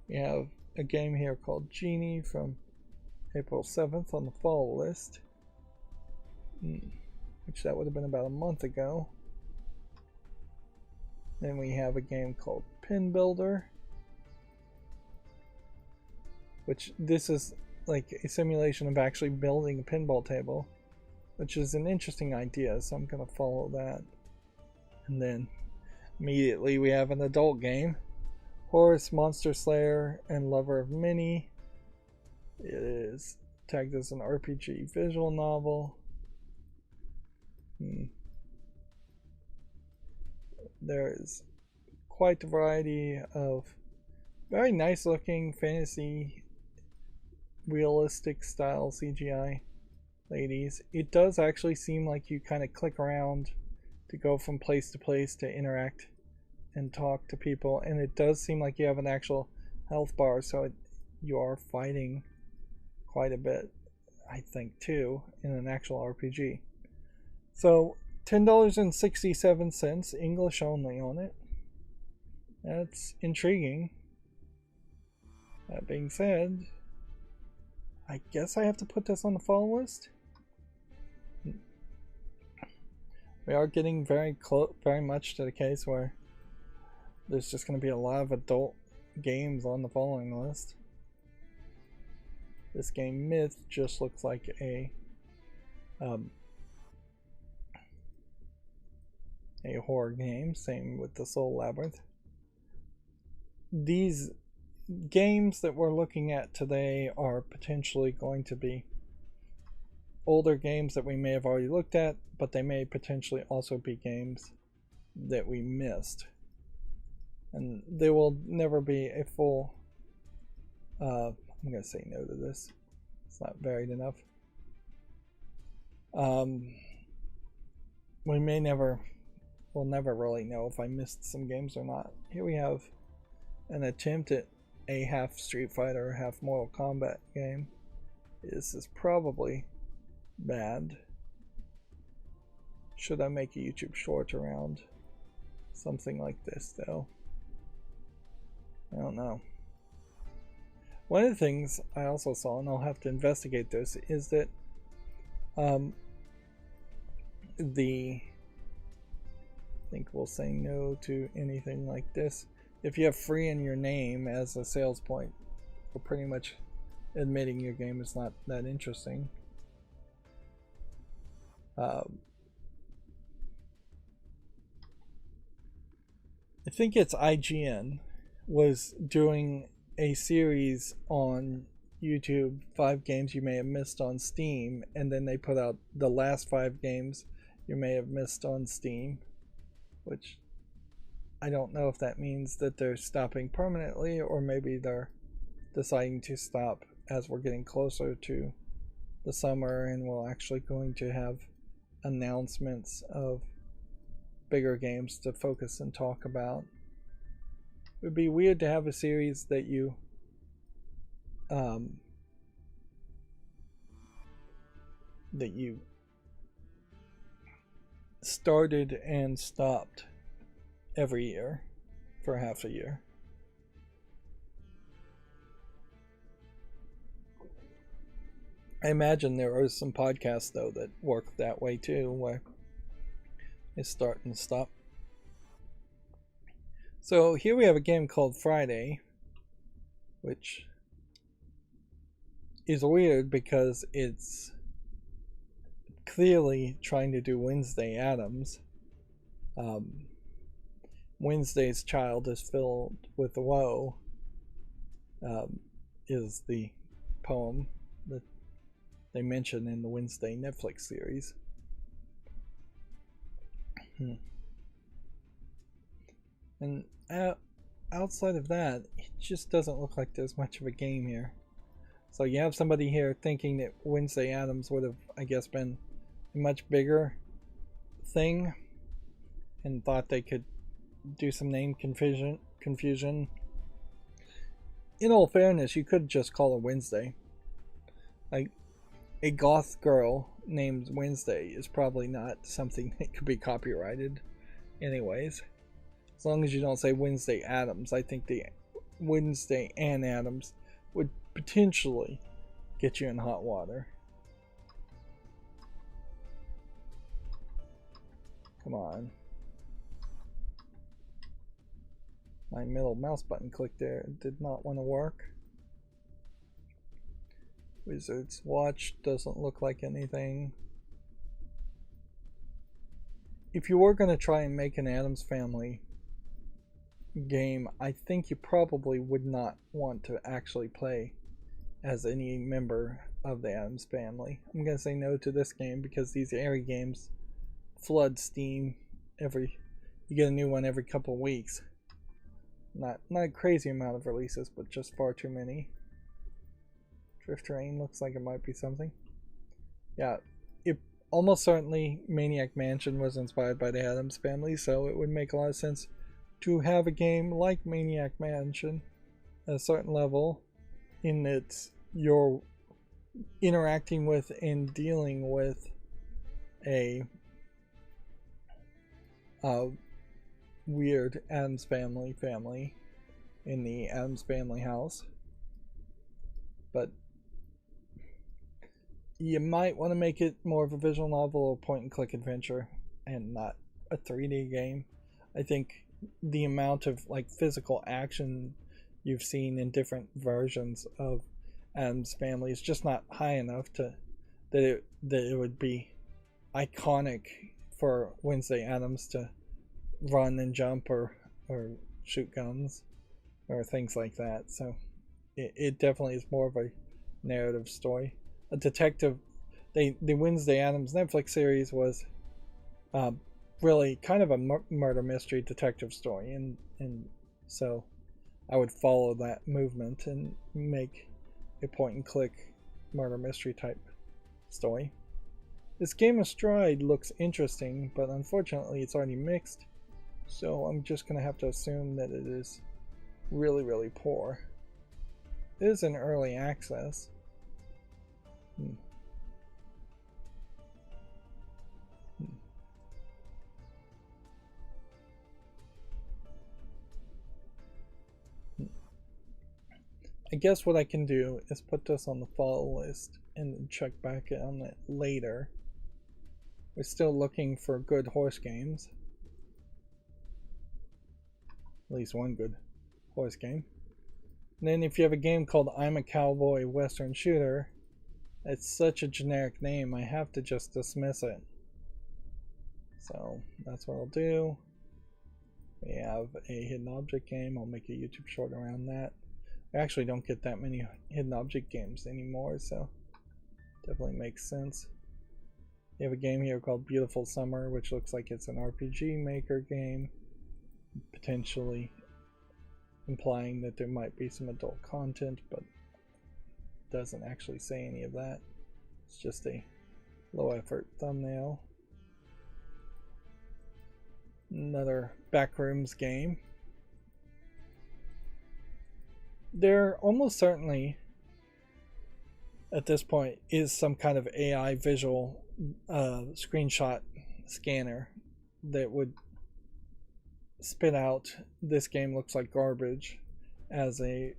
we have a game here called Genie from April 7th on the fall list, which that would have been about a month ago. Then we have a game called Pin Builder, which this is like a simulation of actually building a pinball table, which is an interesting idea, so I'm going to follow that. And then immediately we have an adult game, Horus Monster Slayer and Lover of Mini. It is tagged as an RPG visual novel. There is quite a variety of very nice looking fantasy realistic style CGI ladies. It does actually seem like you kind of click around to go from place to place to interact and talk to people, and it does seem like you have an actual health bar, so you are fighting quite a bit, I think, too, in an actual RPG. So $10.67 English only on it. That's intriguing. That being said, I guess I have to put this on the follow list. We are getting very much to the case where there's just going to be a lot of adult games on the following list. This game Myth just looks like a horror game. Same with the Soul Labyrinth. These games that we're looking at today are potentially going to be older games that we may have already looked at, but they may potentially also be games that we missed. And there will never be a full I'm going to say no to this. It's not varied enough. We'll never really know if I missed some games or not. Here we have an attempt at a half Street Fighter, half Mortal Kombat game. This is probably bad. Should I make a YouTube short around something like this, though? I don't know. One of the things I also saw, and I'll have to investigate this, is that I think we'll say no to anything like this. If you have free in your name as a sales point, we're pretty much admitting your game is not that interesting. I think it's IGN was doing a series on YouTube, 5 games you may have missed on Steam, and then they put out the last 5 games you may have missed on Steam, which I don't know if that means that they're stopping permanently or maybe they're deciding to stop as we're getting closer to the summer and we're actually going to have announcements of bigger games to focus and talk about. It would be weird to have a series that you started and stopped every year for half a year. I imagine there are some podcasts though that work that way too, where they start and stop. So here we have a game called Friday, which is weird because it's clearly trying to do Wednesday Addams. Wednesday's child is filled with woe, is the poem that they mention in the Wednesday Netflix series. And outside of that, it just doesn't look like there's much of a game here. So you have somebody here thinking that Wednesday Addams would have, I guess, been a much bigger thing and thought they could do some name confusion. In all fairness, you could just call it Wednesday. Like, a goth girl named Wednesday is probably not something that could be copyrighted anyways. As long as you don't say Wednesday Addams, I think the Wednesday and Addams would potentially get you in hot water. Come on. My middle mouse button click there did not want to work. Wizard's Watch doesn't look like anything. If you were going to try and make an Addams Family game, I think you probably would not want to actually play as any member of the Addams Family. I'm going to say no to this game because these Airy games flood Steam you get a new one every couple of weeks. Not a crazy amount of releases, but just far too many. Drift Rain looks like it might be something. Yeah, it almost certainly Maniac Mansion was inspired by the Addams Family, so it would make a lot of sense to have a game like Maniac Mansion at a certain level, in that you're interacting with and dealing with a weird Addams family in the Addams Family house. But you might want to make it more of a visual novel or point and click adventure and not a 3D game. I think the amount of like physical action you've seen in different versions of Addams Family is just not high enough that it would be iconic for Wednesday Addams to run and jump or shoot guns or things like that. So it definitely is more of a narrative story. A detective, the Wednesday Addams Netflix series was really kind of a murder mystery detective story, and so I would follow that movement and make a point and click murder mystery type story. This game of Stride looks interesting, but unfortunately it's already mixed, so I'm just going to have to assume that it is really, really poor. It is in early access. I guess what I can do is put this on the follow list and check back on it later. We're still looking for good horse games. At least one good horse game. And then if you have a game called I'm a Cowboy Western Shooter, it's such a generic name, I have to just dismiss it. So that's what I'll do. We have a hidden object game. I'll make a YouTube short around that. I actually don't get that many hidden object games anymore, so definitely makes sense. You have a game here called Beautiful Summer, which looks like it's an RPG Maker game, potentially implying that there might be some adult content, but doesn't actually say any of that. It's just a low effort thumbnail. Another Backrooms game. There almost certainly at this point is some kind of AI visual screenshot scanner that would spit out "this game looks like garbage" as a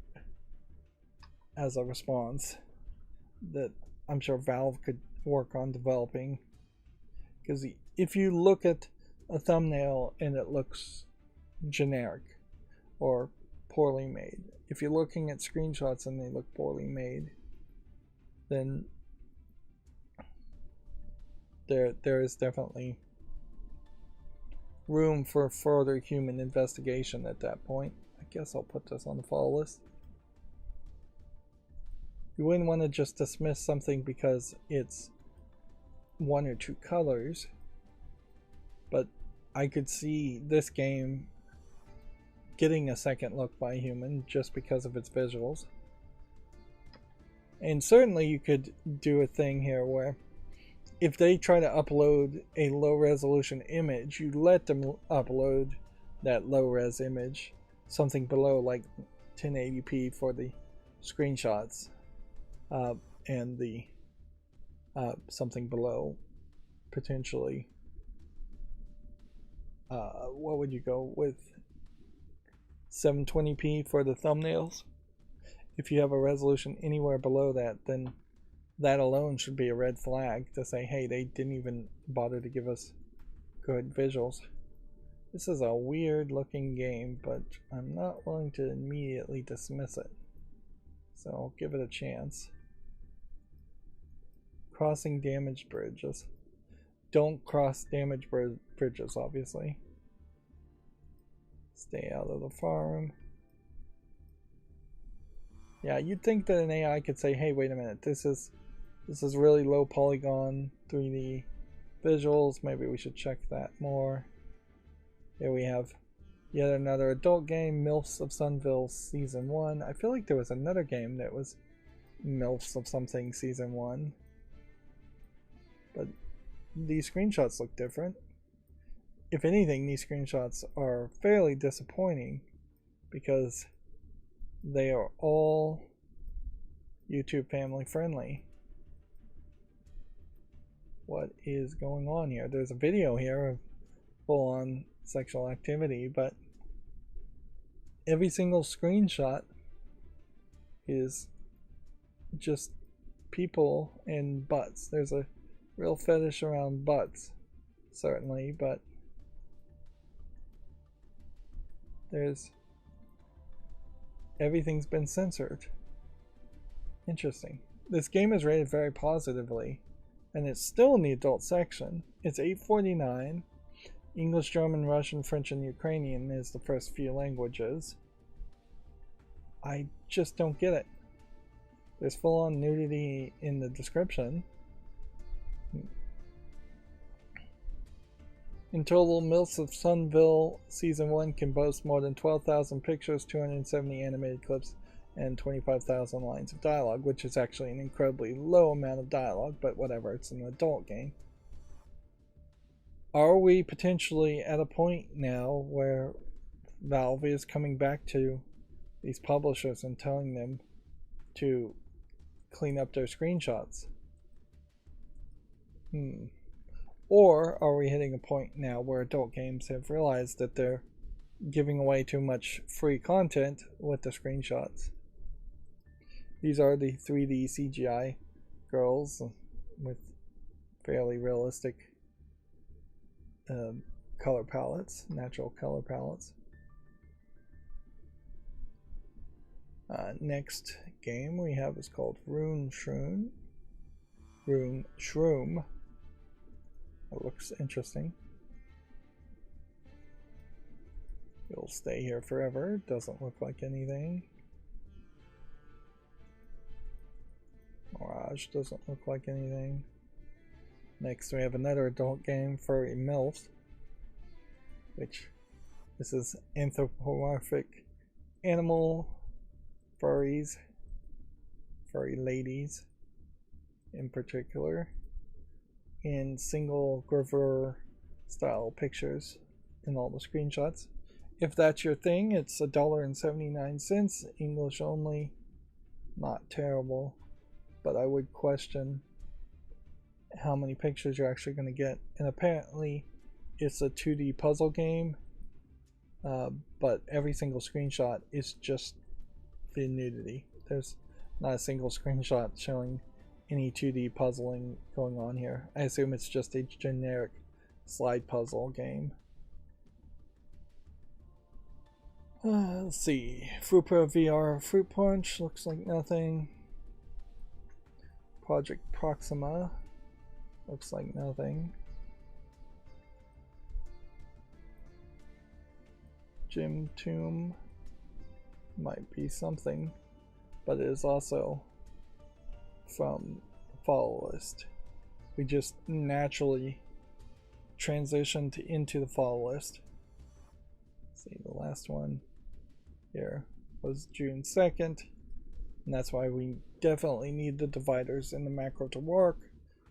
response that I'm sure Valve could work on developing. Because if you look at a thumbnail and it looks generic or poorly made, if you're looking at screenshots and they look poorly made, then there is definitely room for further human investigation at that point. I guess I'll put this on the follow list. You wouldn't want to just dismiss something because it's one or two colors, but I could see this game getting a second look by a human just because of its visuals. And certainly you could do a thing here where if they try to upload a low resolution image, you let them upload that low res image, something below like 1080p for the screenshots, and the something below potentially what would you go with, 720p for the thumbnails. If you have a resolution anywhere below that, then that alone should be a red flag to say, hey, they didn't even bother to give us good visuals. This is a weird looking game, but I'm not willing to immediately dismiss it, so I'll give it a chance. Crossing damaged bridges. Don't cross damaged bridges, obviously. Stay out of the farm. Yeah, you'd think that an AI could say, hey, wait a minute, this is really low polygon 3D visuals, maybe we should check that more. Here we have yet another adult game, MILFs of Sunville Season 1. I feel like there was another game that was MILFs of something Season 1. But these screenshots look different. If anything, these screenshots are fairly disappointing because they are all YouTube family friendly. What is going on here? There's a video here of full-on sexual activity, but every single screenshot is just people and butts. There's a real fetish around butts, certainly, but everything's been censored. Interesting. This game is rated very positively, and it's still in the adult section. It's $8.49. English, German, Russian, French, and Ukrainian is the first few languages. I just don't get it. There's full-on nudity in the description. In total, MILFs of Sunville Season 1 can boast more than 12,000 pictures, 270 animated clips, and 25,000 lines of dialogue, which is actually an incredibly low amount of dialogue, but whatever, it's an adult game. Are we potentially at a point now where Valve is coming back to these publishers and telling them to clean up their screenshots? Or are we hitting a point now where adult games have realized that they're giving away too much free content with the screenshots? These are the 3D CGI girls with fairly realistic color palettes, natural color palettes. Next game we have is called Rune Shroom. It looks interesting. You'll stay here forever. Doesn't look like anything. Mirage doesn't look like anything. Next, we have another adult game, Furry MILF, which this is anthropomorphic animal furries, furry ladies in particular, in single gravure style pictures in all the screenshots. If that's your thing, it's $1.79, English only. Not terrible, but I would question how many pictures you're actually going to get. And apparently it's a 2D puzzle game, but every single screenshot is just the nudity. There's not a single screenshot showing any 2D puzzling going on here. I assume it's just a generic slide puzzle game. Let's see. Fruit Pro VR Fruit Punch looks like nothing. Project Proxima looks like nothing. Gym Tomb might be something, but it is also from the follow list. We just naturally transitioned into the follow list. Let's see, the last one here was June 2nd, and that's why we definitely need the dividers in the macro to work.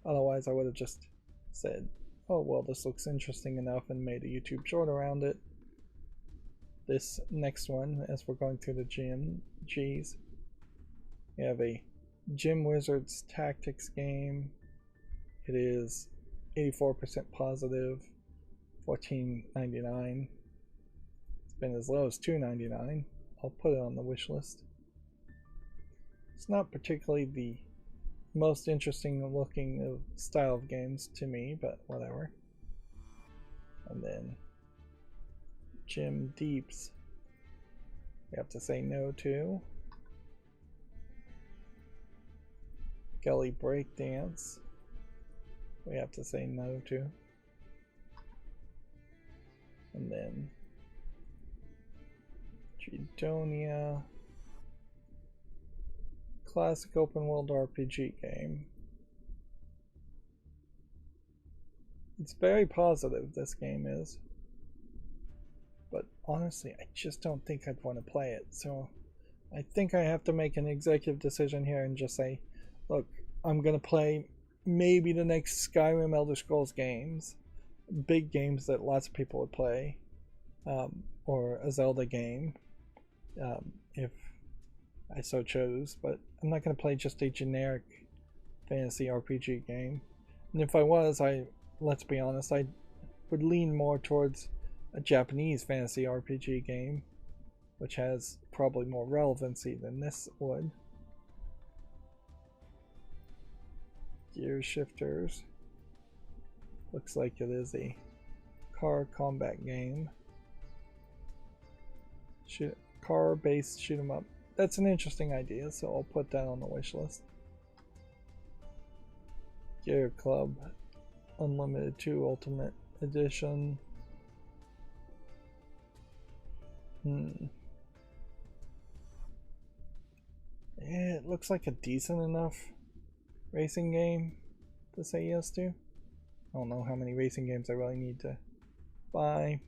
Otherwise I would have just said, oh well, this looks interesting enough, and made a YouTube short around it. This next one, as we're going through the GMGs, we have a Gym Wizards Tactics game. It is 84% positive, $14.99. It's been as low as $2.99. I'll put it on the wish list. It's not particularly the most interesting looking style of games to me, but whatever. And then Gym Deeps, we have to say no to. Gully Breakdance, we have to say no to. And then Judonia, classic open world RPG game. It's very positive, this game is, but honestly I just don't think I'd want to play it. So I think I have to make an executive decision here and just say, look, I'm gonna play maybe the next Skyrim Elder Scrolls games, big games that lots of people would play, or a Zelda game, if I so chose, but I'm not going to play just a generic fantasy RPG game. And if I was, let's be honest, I would lean more towards a Japanese fantasy RPG game, which has probably more relevancy than this would. Gear Shifters, looks like it is a car combat game. Car-based shoot 'em up. That's an interesting idea, so I'll put that on the wish list. Gear Club Unlimited 2 Ultimate Edition. It looks like a decent enough racing game to say yes to. I don't know how many racing games I really need to buy.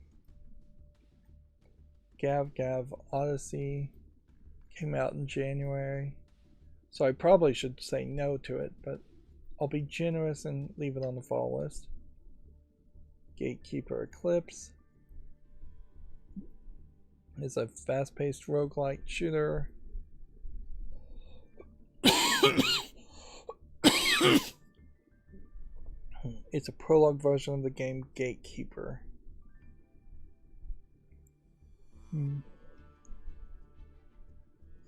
Gav Odyssey came out in January, so I probably should say no to it, but I'll be generous and leave it on the follow list. Gatekeeper Eclipse is a fast-paced roguelike shooter. It's a prologue version of the game Gatekeeper.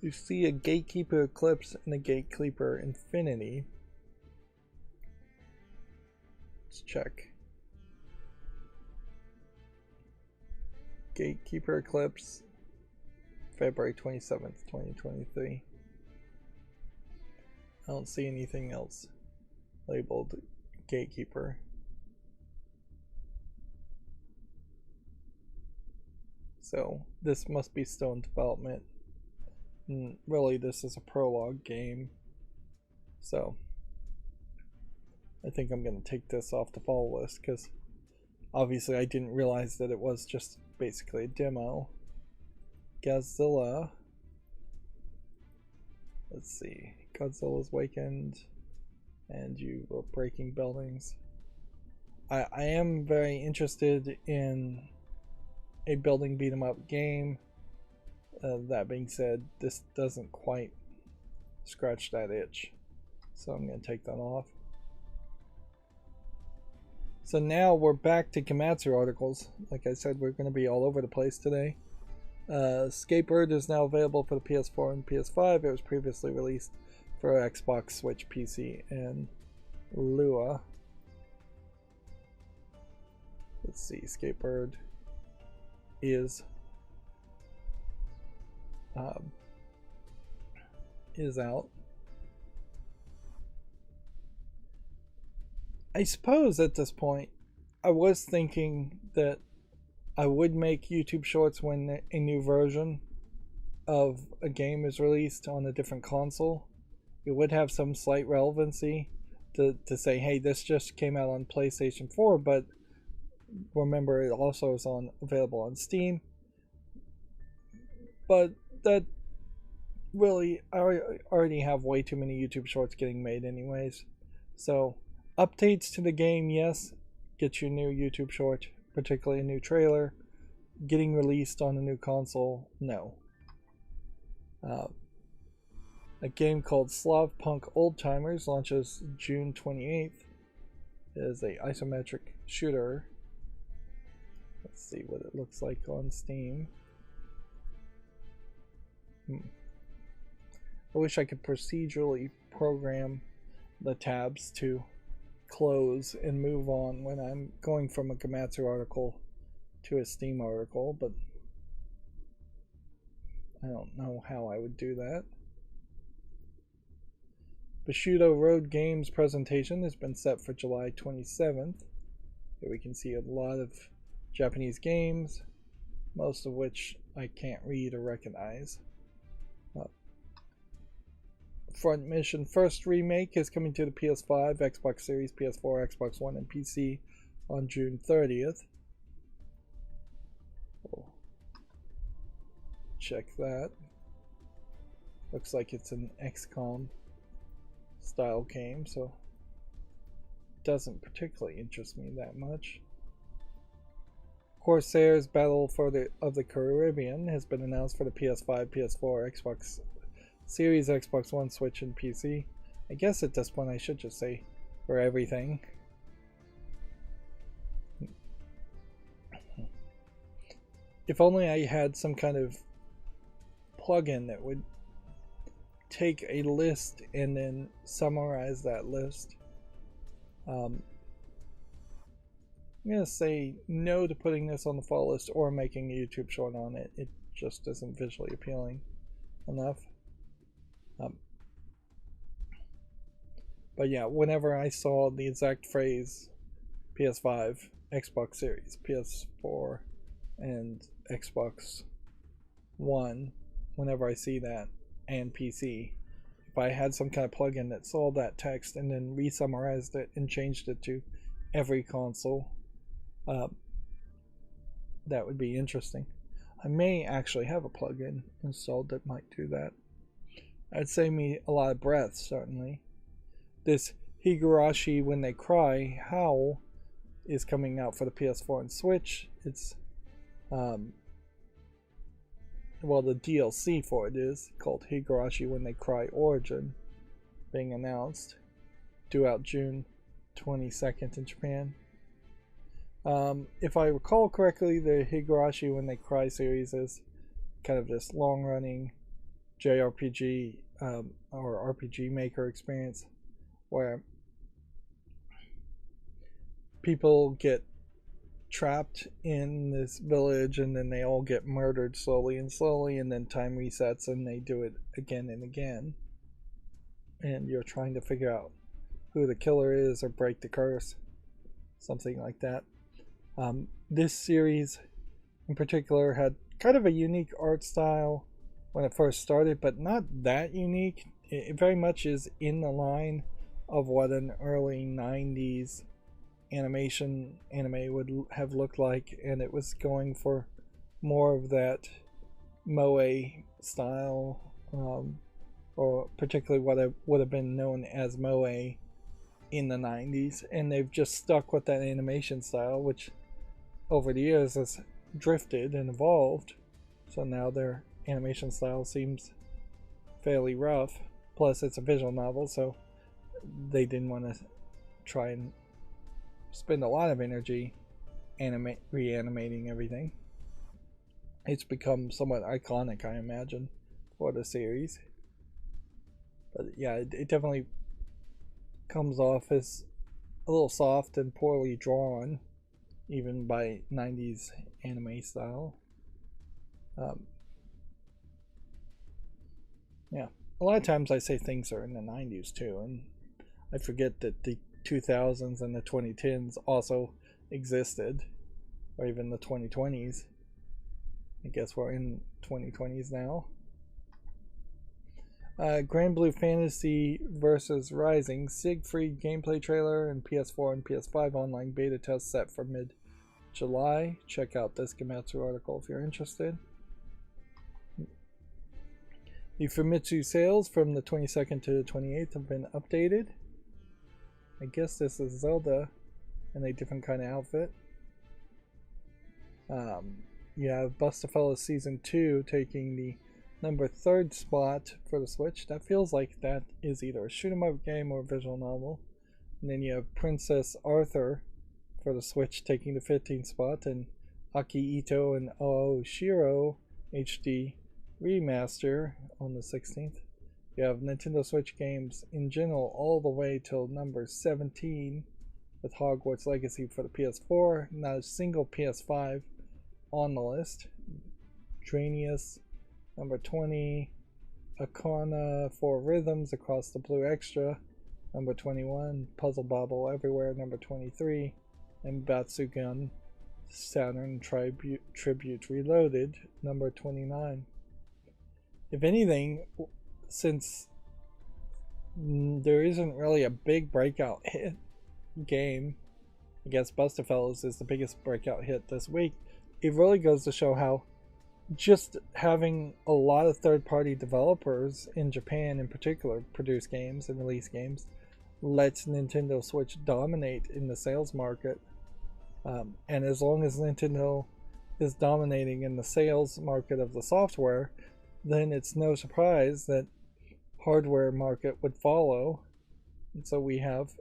You see a Gatekeeper Eclipse and a Gatekeeper Infinity. Let's check. Gatekeeper Eclipse, February 27th, 2023. I don't see anything else labeled Gatekeeper. So this must be still in development. And really, this is a prologue game. So I think I'm going to take this off the follow list because obviously I didn't realize that it was just basically a demo. Godzilla. Let's see. Godzilla's Wakened. And you were breaking buildings. I am very interested in a building beat 'em up game. That being said, this doesn't quite scratch that itch. So I'm going to take that off. So now we're back to Komatsu articles. Like I said, we're going to be all over the place today. Skatebird is now available for the PS4 and PS5. It was previously released for Xbox, Switch, PC, and Lua. Let's see, Skatebird is out. I suppose at this point, I was thinking that I would make YouTube Shorts when a new version of a game is released on a different console. It would have some slight relevancy to say, hey, this just came out on PlayStation 4, but remember it also is available on Steam. But that really, I already have way too many YouTube Shorts getting made anyways. So updates to the game, yes, get your new YouTube Short, particularly a new trailer. Getting released on a new console, no. A game called Slavpunk Old Timers launches June 28th. It is a isometric shooter. Let's see what it looks like on Steam. I wish I could procedurally program the tabs to close and move on when I'm going from a Komatsu article to a Steam article, but I don't know how I would do that. Bushido Road Games presentation has been set for July 27th. Here we can see a lot of Japanese games, most of which I can't read or recognize. Front Mission First Remake is coming to the PS5, Xbox Series, PS4, Xbox One, and PC on June 30th. We'll check that. Looks like it's an XCOM style game, so it doesn't particularly interest me that much. Corsair's Battle of the Caribbean has been announced for the PS5, PS4, Xbox Series, Xbox One, Switch, and PC. I guess at this point I should just say for everything. If only I had some kind of plugin that would take a list and then summarize that list. I'm going to say no to putting this on the fall list or making a YouTube short on it. It just isn't visually appealing enough. But yeah, whenever I saw the exact phrase PS5, Xbox Series, PS4, and Xbox One, whenever I see that, and PC, if I had some kind of plugin that saw that text and then re-summarized it and changed it to every console, that would be interesting. I may actually have a plugin installed that might do that. That'd save me a lot of breath, certainly. This Higurashi When They Cry Howl is coming out for the PS4 and Switch. It's well, the DLC for it is called Higurashi When They Cry Origin, being announced, due out June 22nd in Japan. If I recall correctly, the Higurashi When They Cry series is kind of this long-running JRPG or RPG Maker experience where people get trapped in this village and then they all get murdered slowly and then time resets and they do it again and again, and you're trying to figure out who the killer is or break the curse, something like that. This series in particular had kind of a unique art style when it first started, but not that unique. It very much is in the line of what an early 90s anime would have looked like, and it was going for more of that moe style, or particularly what would have been known as moe in the 90s, and they've just stuck with that animation style, which over the years has drifted and evolved. So now their animation style seems fairly rough. Plus, it's a visual novel, so they didn't want to try and spend a lot of energy reanimating everything. It's become somewhat iconic, I imagine, for the series. But yeah, it definitely comes off as a little soft and poorly drawn, even by 90s anime style. Yeah, a lot of times I say things are in the 90s too, and I forget that the 2000s and the 2010s also existed, or even the 2020s. I guess we're in 2020s now. Grand Blue Fantasy versus Rising Siegfried gameplay trailer and PS4 and PS5 online beta test set for mid-July. Check out this Gematsu article if you're interested. The Famitsu sales from the 22nd to the 28th have been updated. I guess this is Zelda in a different kind of outfit. You have Bustafellas Season 2 taking the number 3rd spot for the Switch. That feels like that is either a shoot 'em up game or a visual novel. And then you have Princess Arthur for the Switch taking the 15th spot, and Aki Ito and Oo Shiro HD Remaster on the 16th. You have Nintendo Switch games in general all the way till number 17 with Hogwarts Legacy for the PS4. Not a single PS5 on the list. Dranius number 20, Akana 4 Rhythms Across the Blue Extra number 21, Puzzle Bobble Everywhere number 23, and Batsugun Saturn Tribute Reloaded number 29. If anything, since there isn't really a big breakout hit game, I guess Bustafellas is the biggest breakout hit this week. It really goes to show how just having a lot of third-party developers in Japan in particular produce games and release games lets Nintendo Switch dominate in the sales market. And as long as Nintendo is dominating in the sales market of the software, then it's no surprise that hardware market would follow. And so we have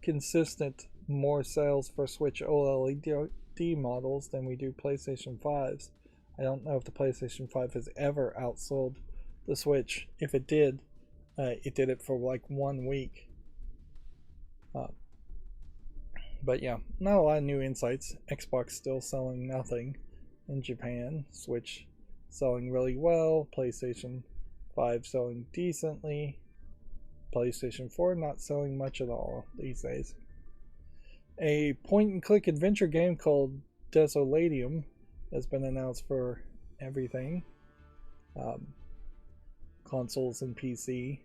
consistent more sales for Switch OLED models than we do PlayStation 5s. I don't know if the PlayStation 5 has ever outsold the Switch. If it did it for like 1 week. But yeah, not a lot of new insights. Xbox still selling nothing in Japan. Switch selling really well. PlayStation 5 selling decently. PlayStation 4 not selling much at all these days. A point-and-click adventure game called Desolatium has been announced for everything. Consoles and PC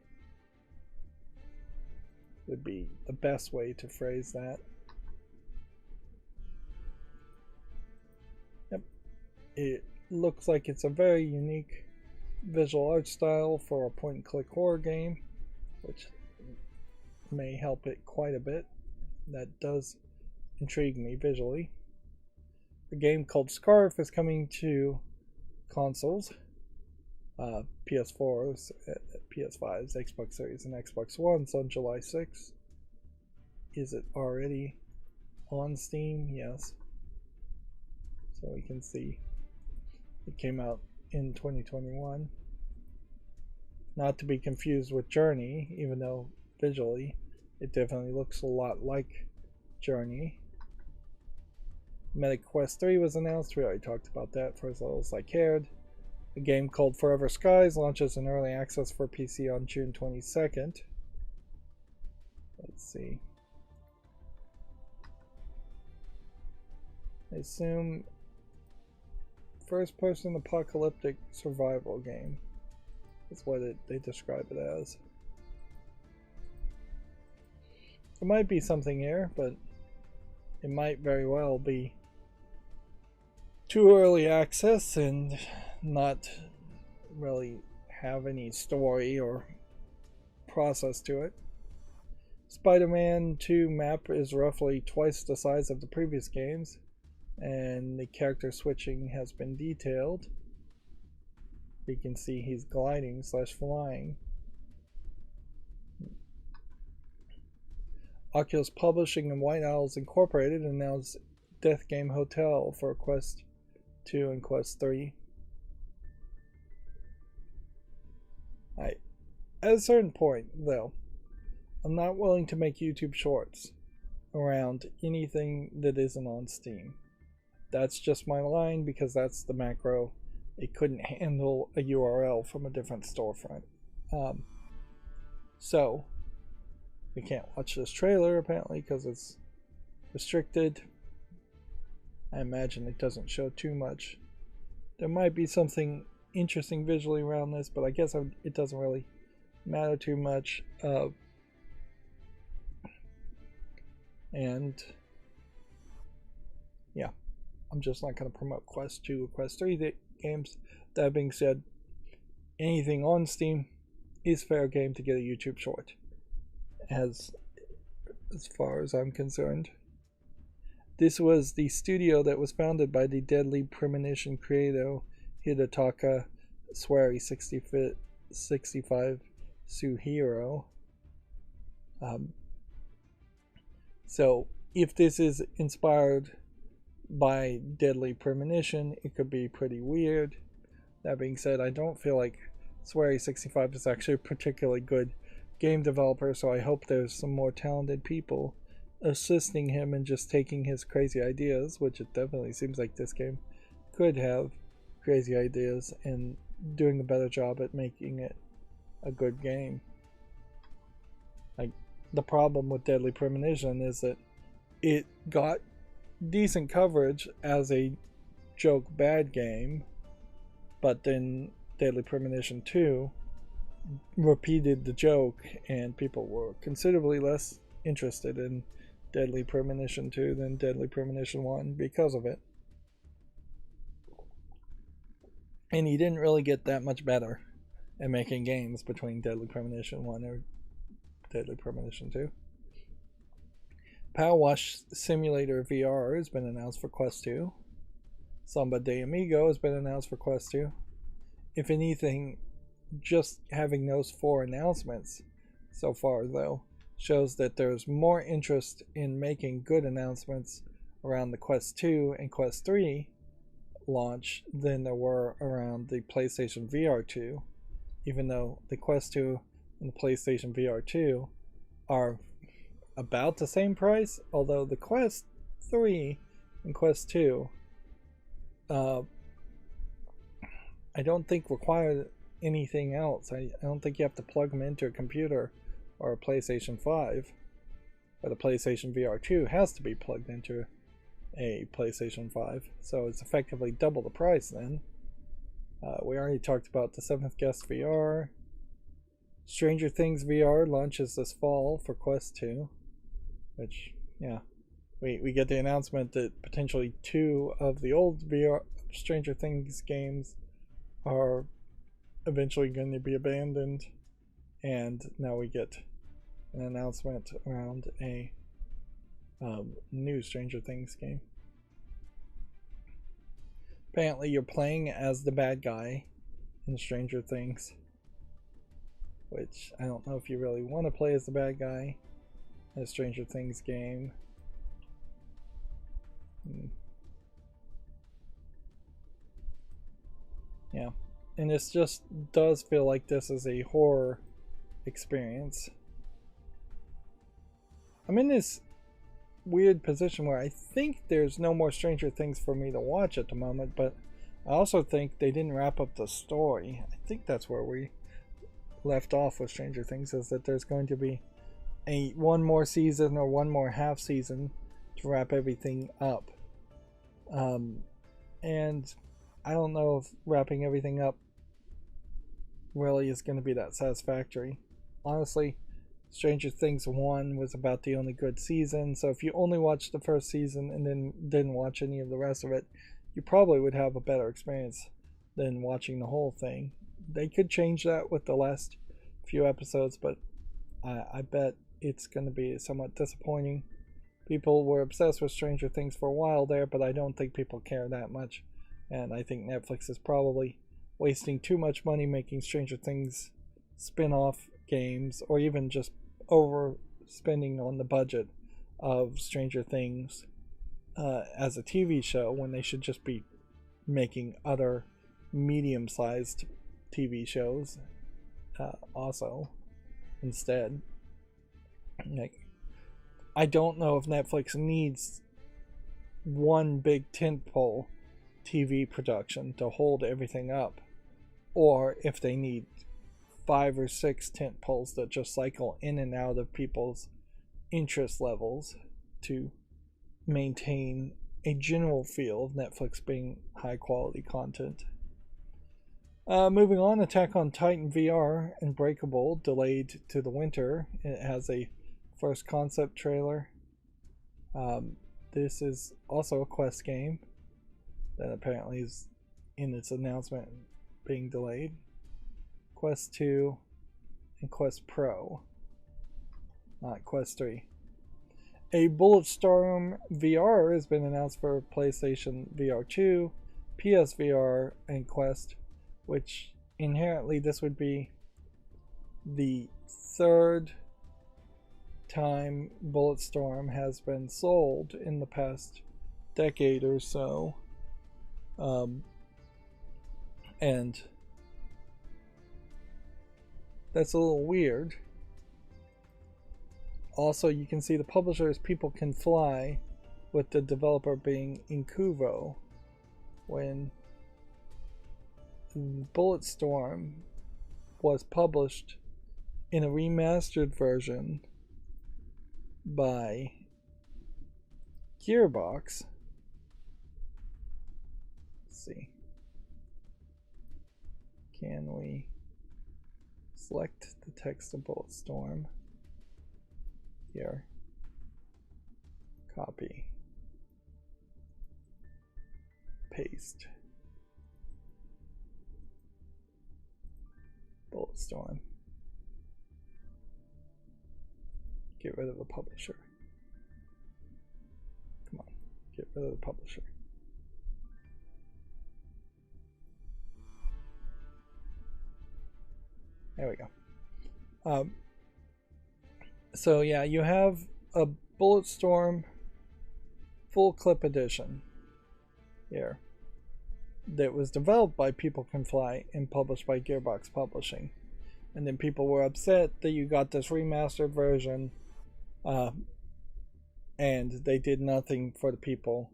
would be the best way to phrase that. Yep. It looks like it's a very unique visual art style for a point-and-click horror game, which may help it quite a bit. That does intrigue me visually. A game called Scarf is coming to consoles, PS4s, PS5s, Xbox Series, and Xbox Ones on July 6th. Is it already on Steam? Yes. So we can see it came out in 2021. Not to be confused with Journey, even though visually it definitely looks a lot like Journey. Medic Quest 3 was announced. We already talked about that for as little as I cared. A game called Forever Skies launches in early access for PC on June 22nd. Let's see. I assume first-person apocalyptic survival game is what they describe it as. there might be something here, but it might very well be too early access and not really have any story or process to it. Spider-Man 2 map is roughly twice the size of the previous games, and the character switching has been detailed. You can see he's gliding / flying. Oculus Publishing and White Owls Incorporated announced Death Game Hotel for Quest 2 and Quest 3. At a certain point, though, I'm not willing to make YouTube shorts around anything that isn't on Steam. That's just my line because that's the macro. It couldn't handle a URL from a different storefront. So, we can't watch this trailer apparently because it's restricted. I imagine it doesn't show too much. There might be something interesting visually around this, but I guess it doesn't really matter too much. And yeah, I'm just not going to promote Quest 2 or Quest 3 games. That being said, anything on Steam is fair game to get a YouTube short, as far as I'm concerned. This was the studio that was founded by the Deadly Premonition creator Hidetaka Swery 65 Suhiro. So if this is inspired by Deadly Premonition, it could be pretty weird. That being said, I don't feel like Swery 65 is actually a particularly good game developer, so I hope there's some more talented people assisting him and just taking his crazy ideas, which it definitely seems like this game could have crazy ideas, and doing a better job at making it a good game. Like, the problem with Deadly Premonition is that it got decent coverage as a joke bad game, but then Deadly Premonition 2 repeated the joke and people were considerably less interested in Deadly Premonition 2 than Deadly Premonition 1 because of it. And he didn't really get that much better at making games between Deadly Premonition 1 or Deadly Premonition 2. Power Wash Simulator VR has been announced for Quest 2. Samba de Amigo has been announced for Quest 2. If anything, just having those 4 announcements so far, though, shows that there's more interest in making good announcements around the Quest 2 and Quest 3 launch than there were around the PlayStation VR 2, even though the Quest 2 and the PlayStation VR 2 are about the same price, although the Quest 3 and Quest 2 I don't think require anything else. I don't think you have to plug them into a computer or a PlayStation 5, but the PlayStation VR 2 has to be plugged into a PlayStation 5, so it's effectively double the price then. We already talked about the 7th Guest VR. Stranger Things VR launches this fall for Quest 2, which, yeah, we get the announcement that potentially 2 of the old VR Stranger Things games are eventually going to be abandoned, and now we get an announcement around a new Stranger Things game. Apparently you're playing as the bad guy in Stranger Things, which I don't know if you really want to play as the bad guy in a Stranger Things game. Yeah, and this just does feel like this is a horror experience. I'm in this weird position where I think there's no more Stranger Things for me to watch at the moment, but I also think they didn't wrap up the story. I think that's where we left off with Stranger Things, is that there's going to be one more season or one more half season to wrap everything up. And I don't know if wrapping everything up really is going to be that satisfactory. Honestly, Stranger Things 1 was about the only good season, so if you only watched the first season and then didn't watch any of the rest of it, you probably would have a better experience than watching the whole thing. They could change that with the last few episodes, but I bet it's going to be somewhat disappointing. People were obsessed with Stranger Things for a while there, but I don't think people care that much. And I think Netflix is probably wasting too much money making Stranger Things spin-off games, or even just overspending on the budget of Stranger Things as a TV show, when they should just be making other medium-sized TV shows also instead. Like, I don't know if Netflix needs one big tentpole TV production to hold everything up, or if they need 5 or 6 tentpoles that just cycle in and out of people's interest levels to maintain a general feel of Netflix being high quality content. Moving on, Attack on Titan VR and Breakable delayed to the winter. It has a first concept trailer. This is also a Quest game that apparently is in its announcement being delayed. Quest 2 and Quest Pro, not Quest 3. A Bulletstorm VR has been announced for PlayStation VR 2, PSVR, and Quest, which inherently this would be the third time Bulletstorm has been sold in the past decade or so. And that's a little weird. Also, you can see the publisher's People Can Fly, with the developer being Incuvo, when Bulletstorm was published in a remastered version by Gearbox. Let's see. Can we select the text of Bulletstorm? Here. Copy. Paste. Bulletstorm. Get rid of the publisher. Come on, get rid of the publisher. There we go. So yeah, you have a Bulletstorm full clip edition here that was developed by People Can Fly and published by Gearbox Publishing. And then people were upset that you got this remastered version, and they did nothing for the people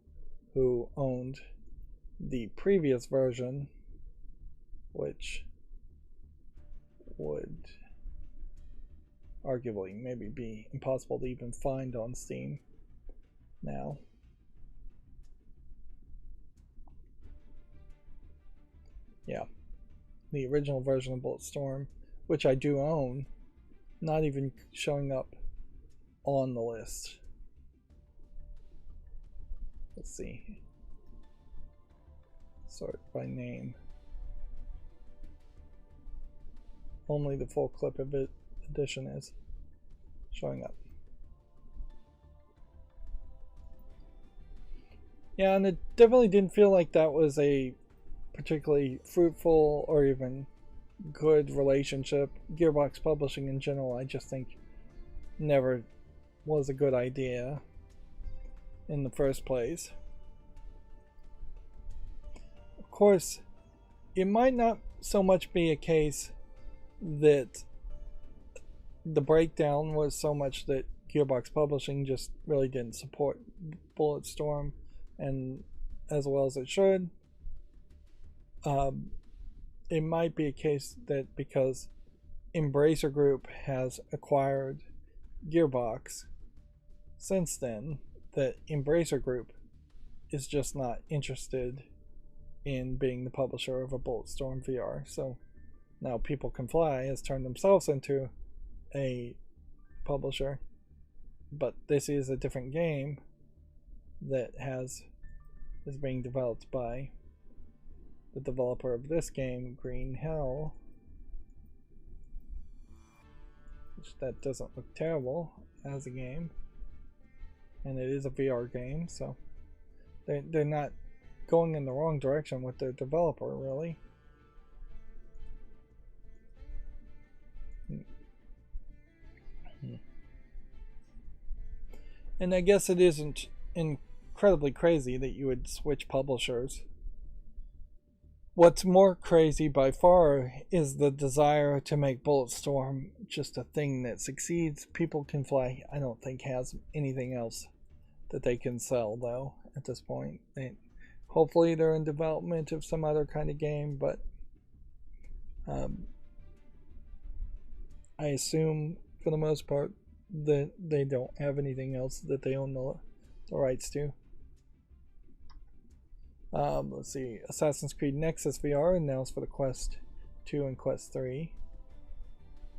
who owned the previous version, which would arguably maybe be impossible to even find on Steam now. Yeah, the original version of Bulletstorm, which I do own, not even showing up on the list. Let's see. Sort by name. Only the full clip of it edition is showing up. Yeah, and it definitely didn't feel like that was a particularly fruitful or even good relationship. Gearbox Publishing in general, I just think, never was a good idea in the first place. Of course, it might not so much be a case that the breakdown was so much that Gearbox Publishing just really didn't support Bulletstorm and as well as it should. It might be a case that because Embracer Group has acquired Gearbox since then, that Embracer Group is just not interested in being the publisher of a Bulletstorm VR. So now People Can Fly has turned themselves into a publisher, but this is a different game that is being developed by the developer of this game, Green Hell. Which that doesn't look terrible as a game, and it is a VR game, so they're not going in the wrong direction with their developer, really. And I guess it isn't incredibly crazy that you would switch publishers. What's more crazy by far is the desire to make Bulletstorm just a thing that succeeds. People Can Fly, I don't think, has anything else that they can sell, though, at this point. Hopefully they're in development of some other kind of game, but I assume, for the most part, that they don't have anything else that they own the rights to. Let's see, Assassin's Creed Nexus VR announced for the Quest 2 and Quest 3,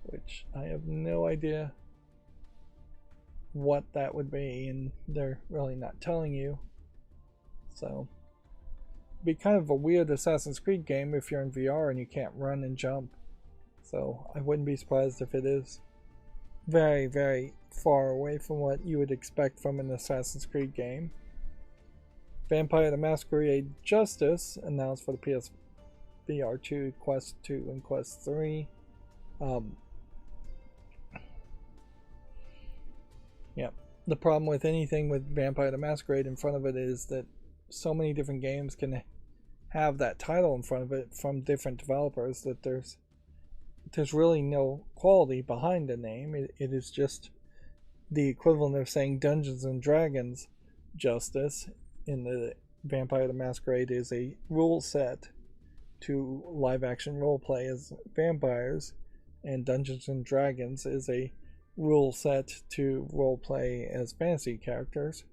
which I have no idea what that would be, and they're really not telling you. So, it'd be kind of a weird Assassin's Creed game if you're in VR and you can't run and jump. So, I wouldn't be surprised if it is very, very far away from what you would expect from an Assassin's Creed game. Vampire the Masquerade Justice announced for the PSVR 2, Quest 2, and Quest 3. Yeah, the problem with anything with Vampire the Masquerade in front of it is that so many different games can have that title in front of it from different developers that there's really no quality behind the name. It is just the equivalent of saying Dungeons and Dragons Justice. In the Vampire the Masquerade is a rule set to live action roleplay as vampires, and Dungeons and Dragons is a rule set to roleplay as fantasy characters.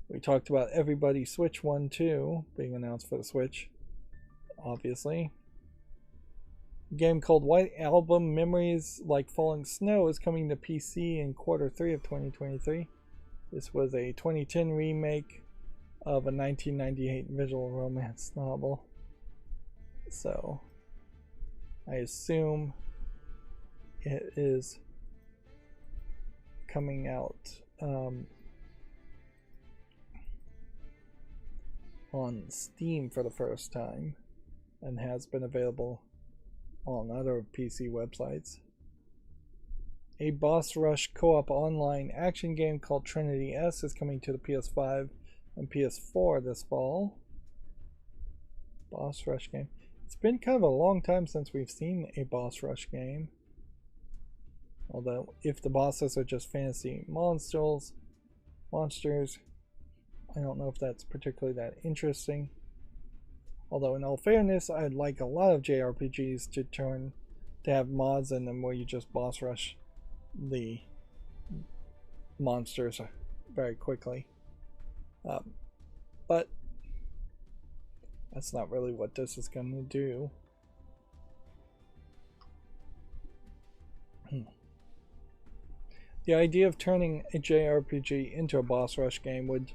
We talked about Everybody Switch 1 2 being announced for the Switch, obviously. A game called White Album Memories Like Falling Snow is coming to PC in Q3 of 2023. This was a 2010 remake of a 1998 visual romance novel. So, I assume it is coming out on Steam for the first time and has been available on other PC websites. A boss rush co-op online action game called Trinity S is coming to the PS5 and PS4 this fall. Boss rush game. It's been kind of a long time since we've seen a boss rush game. Although, if the bosses are just fantasy monsters, I don't know if that's particularly that interesting. Although, in all fairness, I'd like a lot of JRPGs to have mods in them where you just boss rush the monsters very quickly. But that's not really what this is going to do. The idea of turning a JRPG into a boss rush game would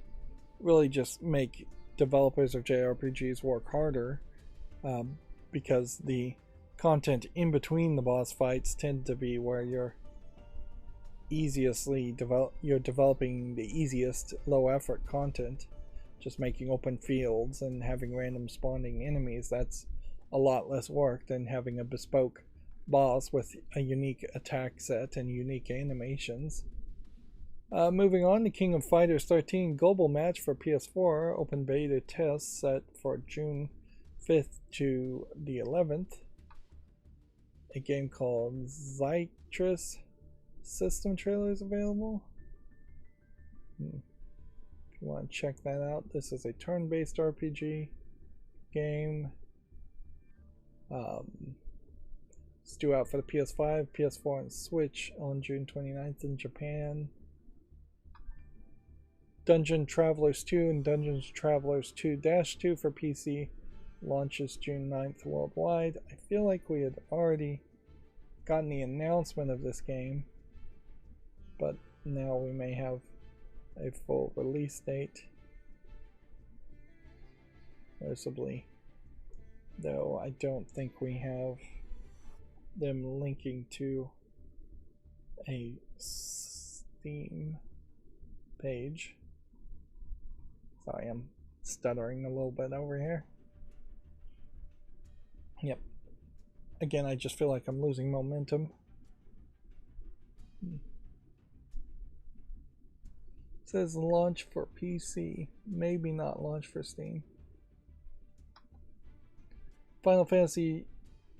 really just make developers of JRPGs work harder, because the content in between the boss fights tend to be where you're developing the easiest low effort content, just making open fields and having random spawning enemies. That's a lot less work than having a bespoke boss with a unique attack set and unique animations. Moving on, the King of Fighters 13 global match for PS4 open beta test set for June 5th to the 11th. A game called Zytris system trailer is available. If you want to check that out, this is a turn-based RPG game. It's due out for the PS5, PS4, and Switch on June 29th in Japan. Dungeon Travelers 2 and Dungeons Travelers 2-2 for PC launches June 9th worldwide. I feel like we had already gotten the announcement of this game but now we may have a full release date. Possibly. Though I don't think we have them linking to a Steam page. Sorry, I'm stuttering a little bit over here. Yep. Again, I just feel like I'm losing momentum. It says launch for PC, maybe not launch for Steam. Final Fantasy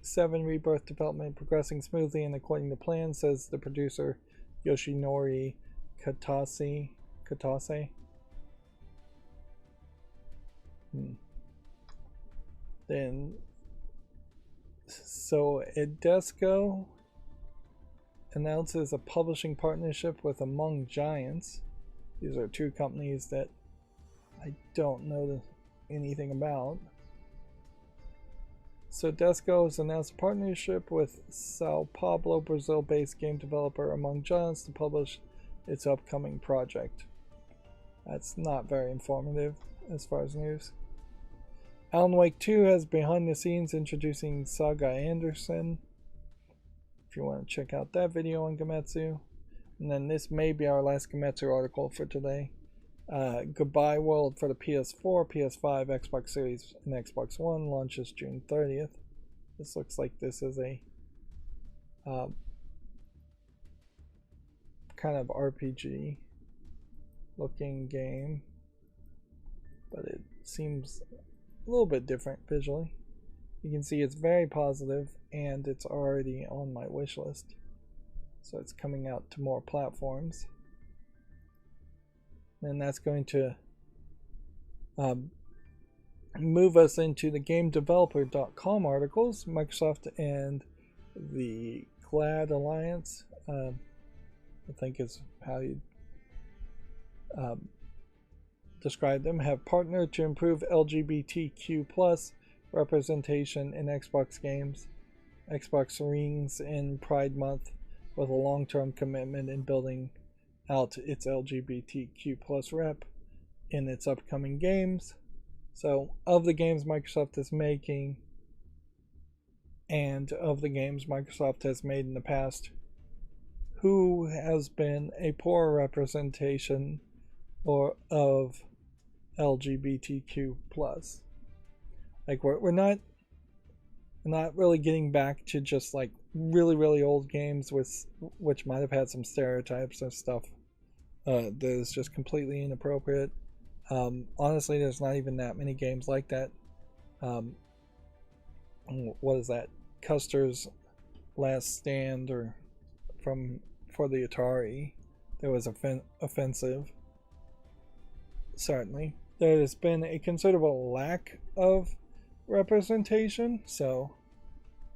VII Rebirth development progressing smoothly and according to plan, says the producer Yoshinori Katase. Then, so Edesco announces a publishing partnership with Among Giants. These are two companies that I don't know anything about. So Desco has announced a partnership with Sao Paulo, Brazil-based game developer Among Giants to publish its upcoming project. That's not very informative as far as news. Alan Wake 2 has behind the scenes introducing Saga Anderson. If you want to check out that video on Gametsu. And then this may be our last Gametsu article for today. Goodbye World for the PS4, PS5, Xbox Series, and Xbox One launches June 30th. This looks like this is a kind of RPG looking game, but it seems a little bit different visually. You can see it's very positive and it's already on my wish list. So it's coming out to more platforms. And that's going to move us into the GameDeveloper.com articles. Microsoft and the GLAD Alliance, I think is how you describe them, have partnered to improve LGBTQ+ representation in Xbox games. Xbox rings in Pride Month with a long-term commitment in building out its LGBTQ+ rep in its upcoming games. So, of the games Microsoft is making and of the games Microsoft has made in the past, who has been a poor representation or of LGBTQ+? Like we're not really getting back to just like really old games which might have had some stereotypes and stuff that is just completely inappropriate. Honestly, there's not even that many games like that. What is that? Custer's Last Stand or for the Atari that was offensive. Certainly, there has been a considerable lack of representation, so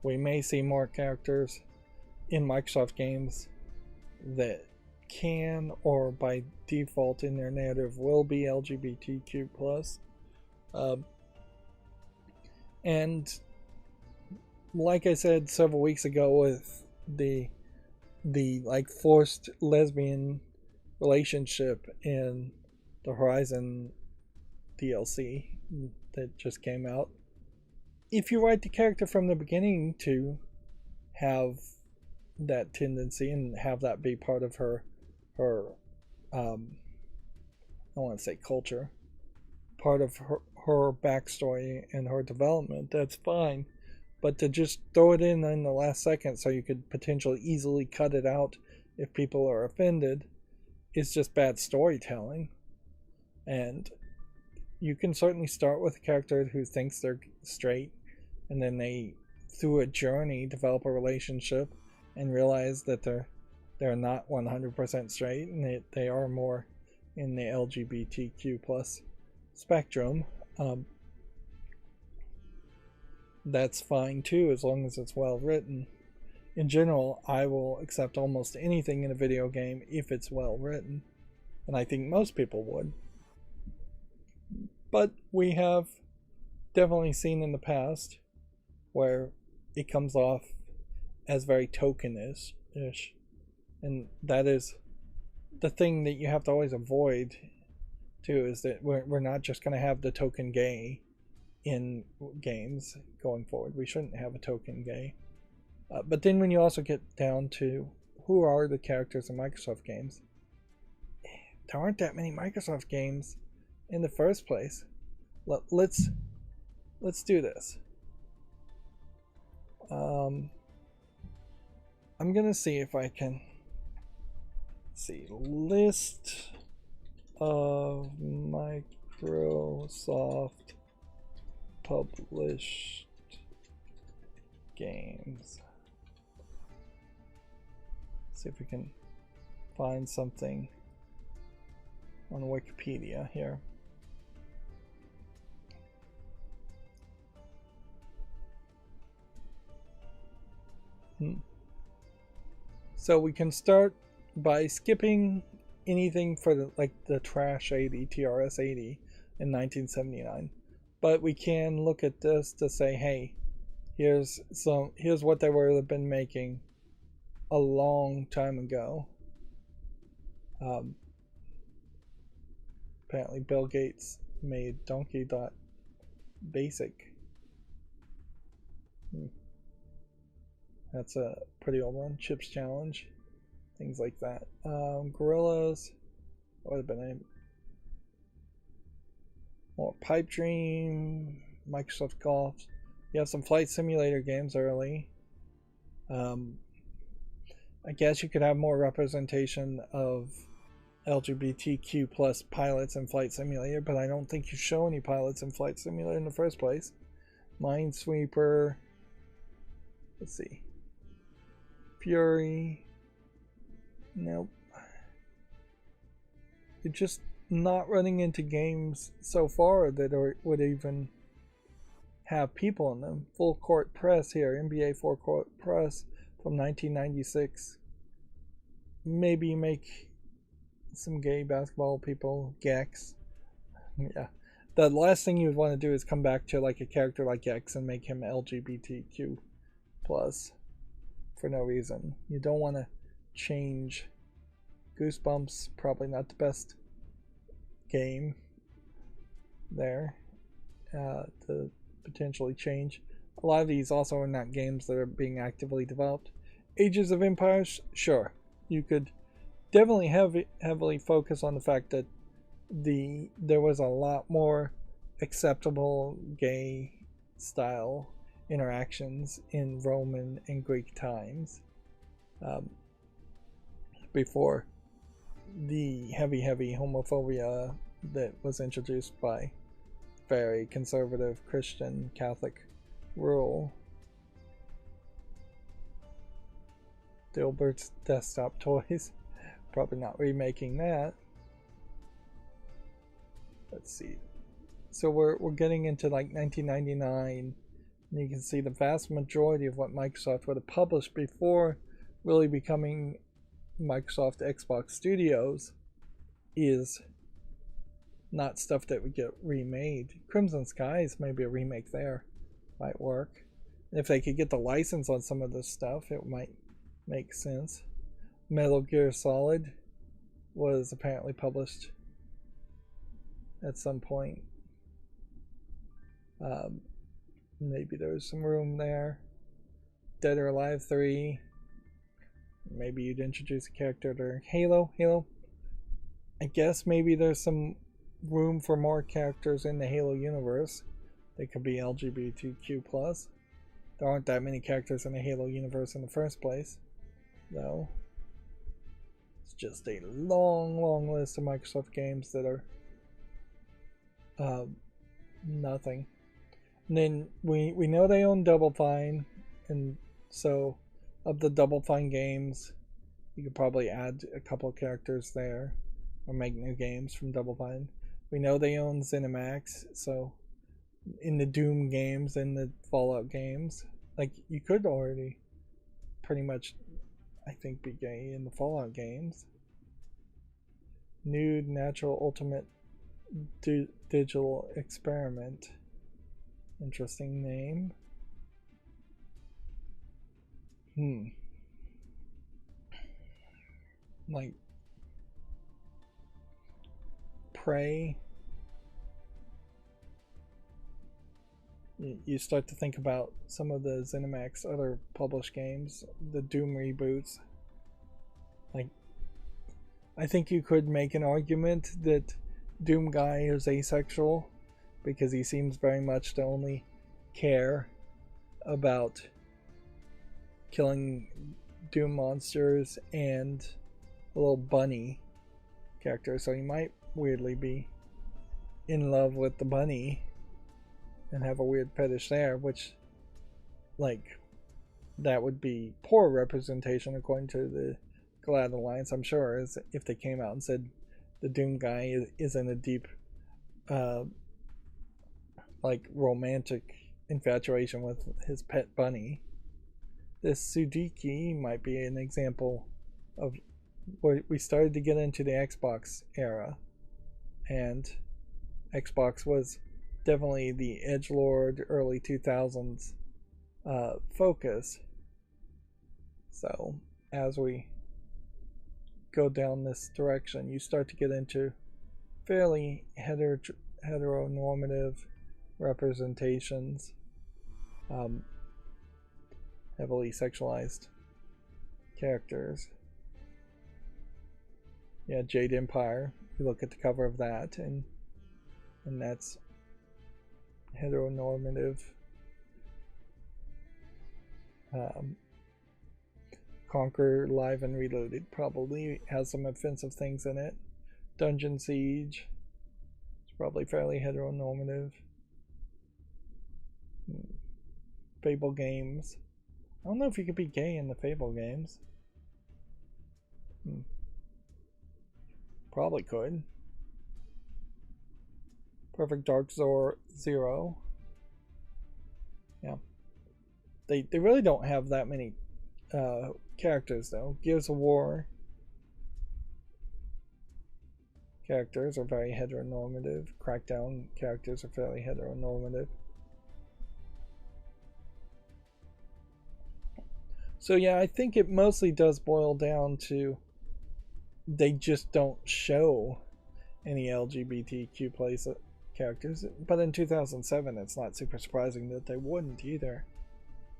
we may see more characters in Microsoft games that can or by default in their narrative will be LGBTQ+. And like I said several weeks ago with the like forced lesbian relationship in the Horizon DLC that just came out, if you write the character from the beginning to have that tendency and have that be part of her I want to say culture, part of her backstory and her development, that's fine. But to just throw it in the last second so you could potentially easily cut it out if people are offended is just bad storytelling. And you can certainly start with a character who thinks they're straight, and then they, through a journey, develop a relationship and realize that they're not 100% straight and they are more in the LGBTQ+ spectrum. That's fine too, as long as it's well written. In general, I will accept almost anything in a video game if it's well written, and I think most people would. But we have definitely seen in the past where it comes off as very tokenish, and that is the thing that you have to always avoid too is that we're not just going to have the token gay in games going forward. We shouldn't have a token gay. But then when you also get down to who are the characters in Microsoft games, there aren't that many Microsoft games in the first place. Let's do this. I'm gonna see if I can see list of Microsoft published games. See if we can find something on Wikipedia here. So we can start by skipping anything for the trash 80, TRS 80 in 1979. But we can look at this to say, hey, here's what they would have been making a long time ago. Apparently Bill Gates made Donkey.Basic. That's a pretty old one. Chips Challenge, things like that. Gorillas, what would have been a more Pipe Dream, Microsoft Golf. You have some flight simulator games early. I guess you could have more representation of LGBTQ plus pilots in Flight Simulator, but I don't think you show any pilots in Flight Simulator in the first place. Minesweeper. Let's see. Fury. Nope. You're just not running into games so far that would even have people in them. Full Court Press here. NBA Full Court Press from 1996. Maybe you make some gay basketball people, Gex. Yeah. The last thing you would want to do is come back to like a character like Gex and make him LGBTQ plus for no reason. You don't want to change. Goosebumps, probably not the best game there to potentially change. A lot of these also are not games that are being actively developed. Ages of Empires, sure. You could definitely heavily focus on the fact that there was a lot more acceptable gay style interactions in Roman and Greek times before the heavy homophobia that was introduced by very conservative Christian Catholic rule. Dilbert's Desktop Toys, probably not remaking that. Let's see. So we're getting into like 1999, and you can see the vast majority of what Microsoft would have published before really becoming Microsoft Xbox Studios is not stuff that would get remade. Crimson Skies, maybe a remake there might work. And if they could get the license on some of this stuff, it might make sense. Metal Gear Solid was apparently published at some point. Maybe there's some room there. Dead or Alive 3. Maybe you'd introduce a character to Halo. I guess maybe there's some room for more characters in the Halo universe. They could be LGBTQ+. There aren't that many characters in the Halo universe in the first place, though. It's just a long list of Microsoft games that are nothing. And then we know they own Double Fine, and so of the Double Fine games, you could probably add a couple of characters there or make new games from Double Fine. We know they own ZeniMax, so in the Doom games and the Fallout games, like you could already pretty much, I think, be gay in the Fallout games. Nude Natural Ultimate Digital Experiment. Interesting name. Like, Prey, you start to think about some of the ZeniMax other published games, the Doom reboots. Like, I think you could make an argument that Doom Guy is asexual because he seems very much to only care about killing Doom monsters and a little bunny character, so he might weirdly be in love with the bunny and have a weird fetish there, which, like, that would be poor representation according to the Glad Alliance, I'm sure, is if they came out and said the Doom Guy is in a deep like romantic infatuation with his pet bunny. This Sudiki might be an example of where we started to get into the Xbox era, and Xbox was definitely the edgelord early 2000s focus. So as we go down this direction, you start to get into fairly heteronormative representations, heavily sexualized characters. Yeah, Jade Empire, you look at the cover of that, and that's heteronormative. Conquer Live and Reloaded probably has some offensive things in it. Dungeon Siege, it's probably fairly heteronormative. Fable games, I don't know if you could be gay in the Fable games. Probably could. Perfect Dark Zero. Yeah. They really don't have that many characters though. Gears of War characters are very heteronormative. Crackdown characters are fairly heteronormative. So yeah, I think it mostly does boil down to they just don't show any LGBTQ plus characters. But in 2007, it's not super surprising that they wouldn't either.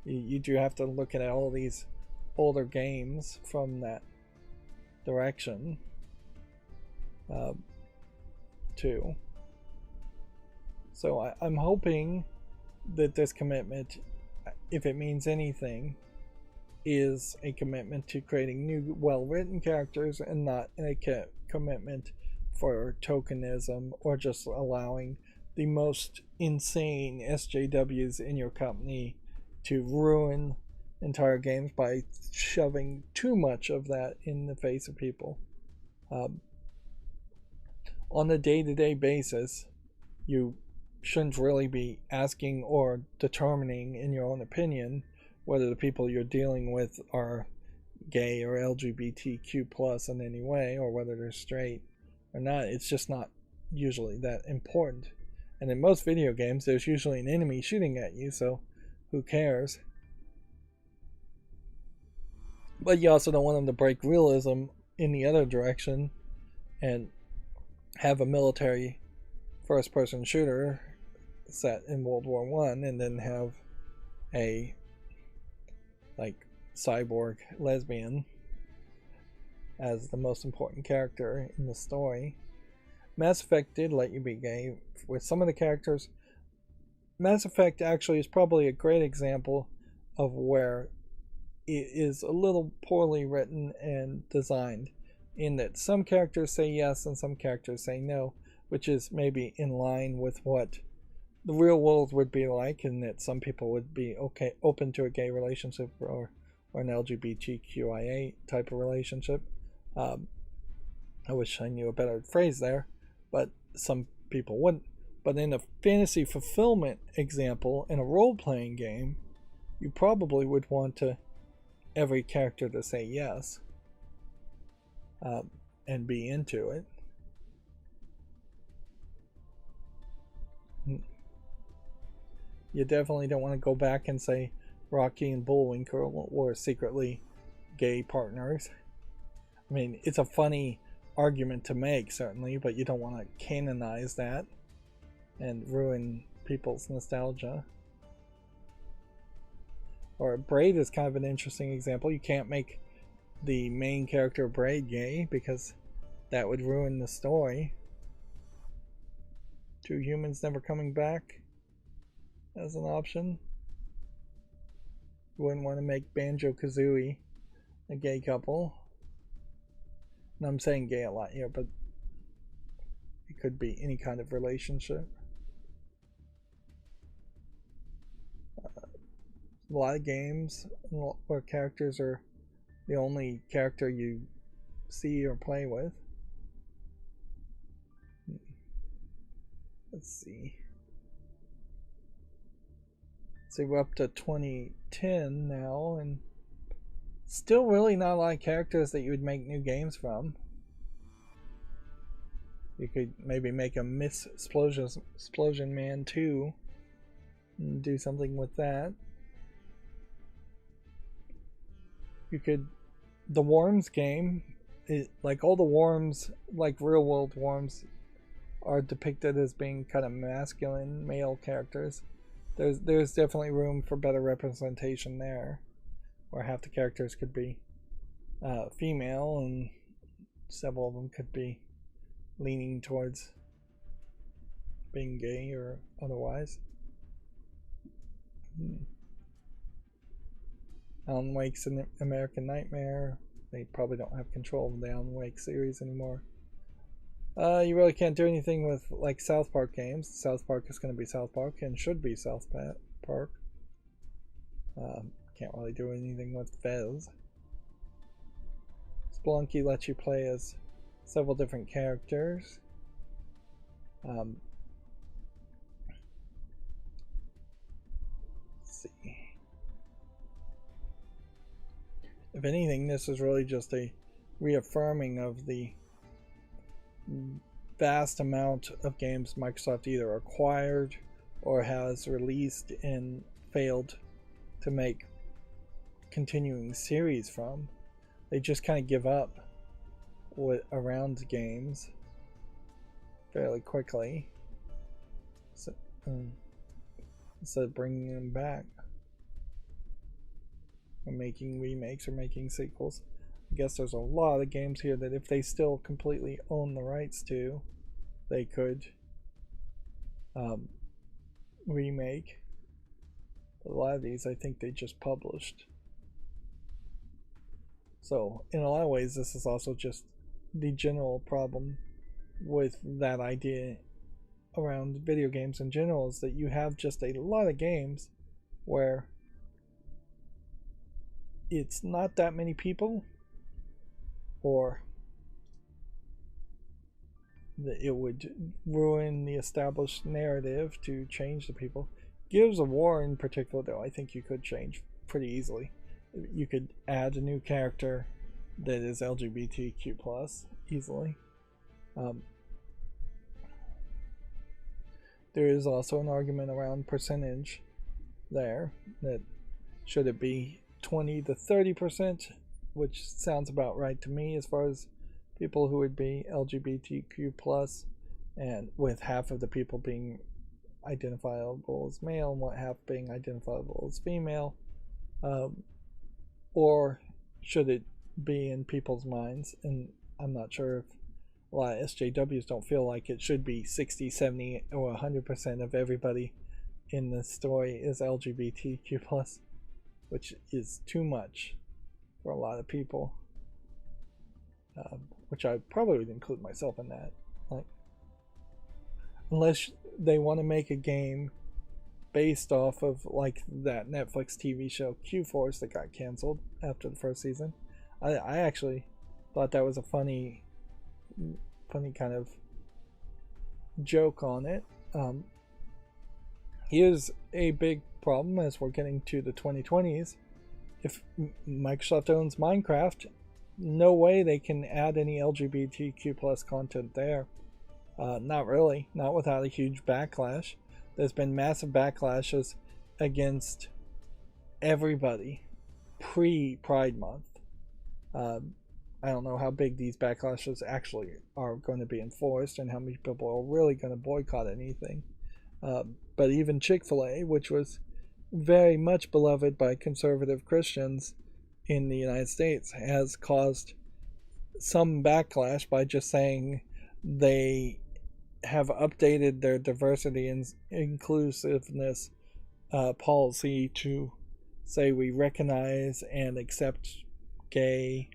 You do have to look at all these older games from that direction too. So I'm hoping that this commitment, if it means anything, is a commitment to creating new well-written characters and not a commitment for tokenism or just allowing the most insane SJWs in your company to ruin entire games by shoving too much of that in the face of people. On a day-to-day basis, you shouldn't really be asking or determining in your own opinion whether the people you're dealing with are gay or LGBTQ plus in any way, or whether they're straight or not. It's just not usually that important. And in most video games, there's usually an enemy shooting at you, so who cares? But you also don't want them to break realism in the other direction and have a military first-person shooter set in World War One and then have a like cyborg lesbian as the most important character in the story. Mass Effect did let you be gay with some of the characters. Mass Effect actually is probably a great example of where it is a little poorly written and designed, in that some characters say yes and some characters say no, which is maybe in line with what the real world would be like, and that some people would be open to a gay relationship or an LGBTQIA type of relationship. I wish I knew a better phrase there, but some people wouldn't. But in a fantasy fulfillment example, in a role-playing game, you probably would want every character to say yes and be into it. You definitely don't want to go back and say Rocky and Bullwinkle were secretly gay partners. I mean, it's a funny argument to make, certainly, but you don't want to canonize that and ruin people's nostalgia. Or Braid is kind of an interesting example. You can't make the main character of Braid gay because that would ruin the story. Two humans never coming back as an option. You wouldn't want to make Banjo-Kazooie a gay couple. And I'm saying gay a lot here, but it could be any kind of relationship. A lot of games where characters are the only character you see or play with. Let's see. So we're up to 2010 now, and still really not a lot of characters that you would make new games from. You could maybe make a Miss Explosion Man 2 and do something with that. You could, the Worms game, like all the worms, like real world worms, are depicted as being kind of masculine male characters. There's definitely room for better representation there, where half the characters could be female and several of them could be leaning towards being gay or otherwise. Alan Wake's an American Nightmare. They probably don't have control of the Alan Wake series anymore. You really can't do anything with like South Park games. South Park is going to be South Park and should be South Park. Can't really do anything with Fez. Spelunky lets you play as several different characters. Let's see. If anything, this is really just a reaffirming of the vast amount of games Microsoft either acquired or has released and failed to make continuing series from. They just kind of give up around games fairly quickly, so, instead of bringing them back or making remakes or making sequels. I guess there's a lot of games here that if they still completely own the rights to, they could remake. But a lot of these I think they just published. So in a lot of ways this is also just the general problem with that idea around video games in general, is that you have just a lot of games where it's not that many people, or it would ruin the established narrative to change the people. Gears of War in particular, though, I think you could change pretty easily. You could add a new character that is LGBTQ+ easily. There is also an argument around percentage there, that should it be 20 to 30%, which sounds about right to me as far as people who would be LGBTQ+, and with half of the people being identifiable as male and half being identifiable as female, or should it be in people's minds? And I'm not sure if a lot of SJWs don't feel like it should be 60, 70, or 100% of everybody in the story is LGBTQ+, which is too much for a lot of people, which I probably would include myself in that. Like, unless they want to make a game based off of like that Netflix TV show Q-Force that got canceled after the first season. I actually thought that was a funny kind of joke on it. Here's a big problem as we're getting to the 2020s. If Microsoft owns Minecraft, no way they can add any LGBTQ+ content there. Not really, not without a huge backlash. There's been massive backlashes against everybody pre-Pride Month. I don't know how big these backlashes actually are going to be enforced and how many people are really going to boycott anything. But even Chick-fil-A, which was very much beloved by conservative Christians in the United States, has caused some backlash by just saying they have updated their diversity and inclusiveness policy to say we recognize and accept gay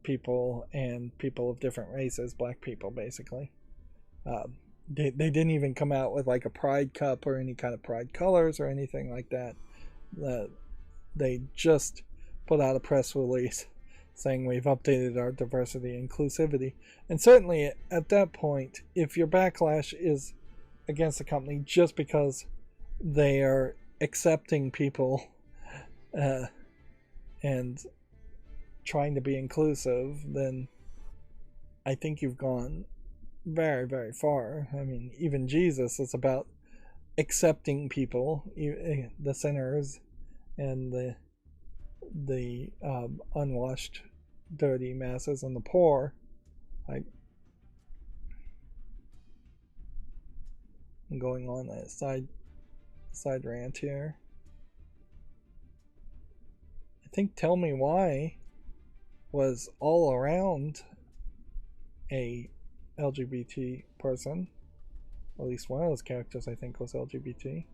people and people of different races, black people basically. They didn't even come out with like a pride cup or any kind of pride colors or anything like that. They just put out a press release saying we've updated our diversity and inclusivity. And certainly at that point, if your backlash is against the company just because they are accepting people and trying to be inclusive, then I think you've gone very, very far. I mean, even Jesus is about accepting people, the sinners and the unwashed, dirty masses and the poor. Like, I'm going on a side rant here. I think Tell Me Why was all around a LGBT person. At least one of those characters I think was LGBT.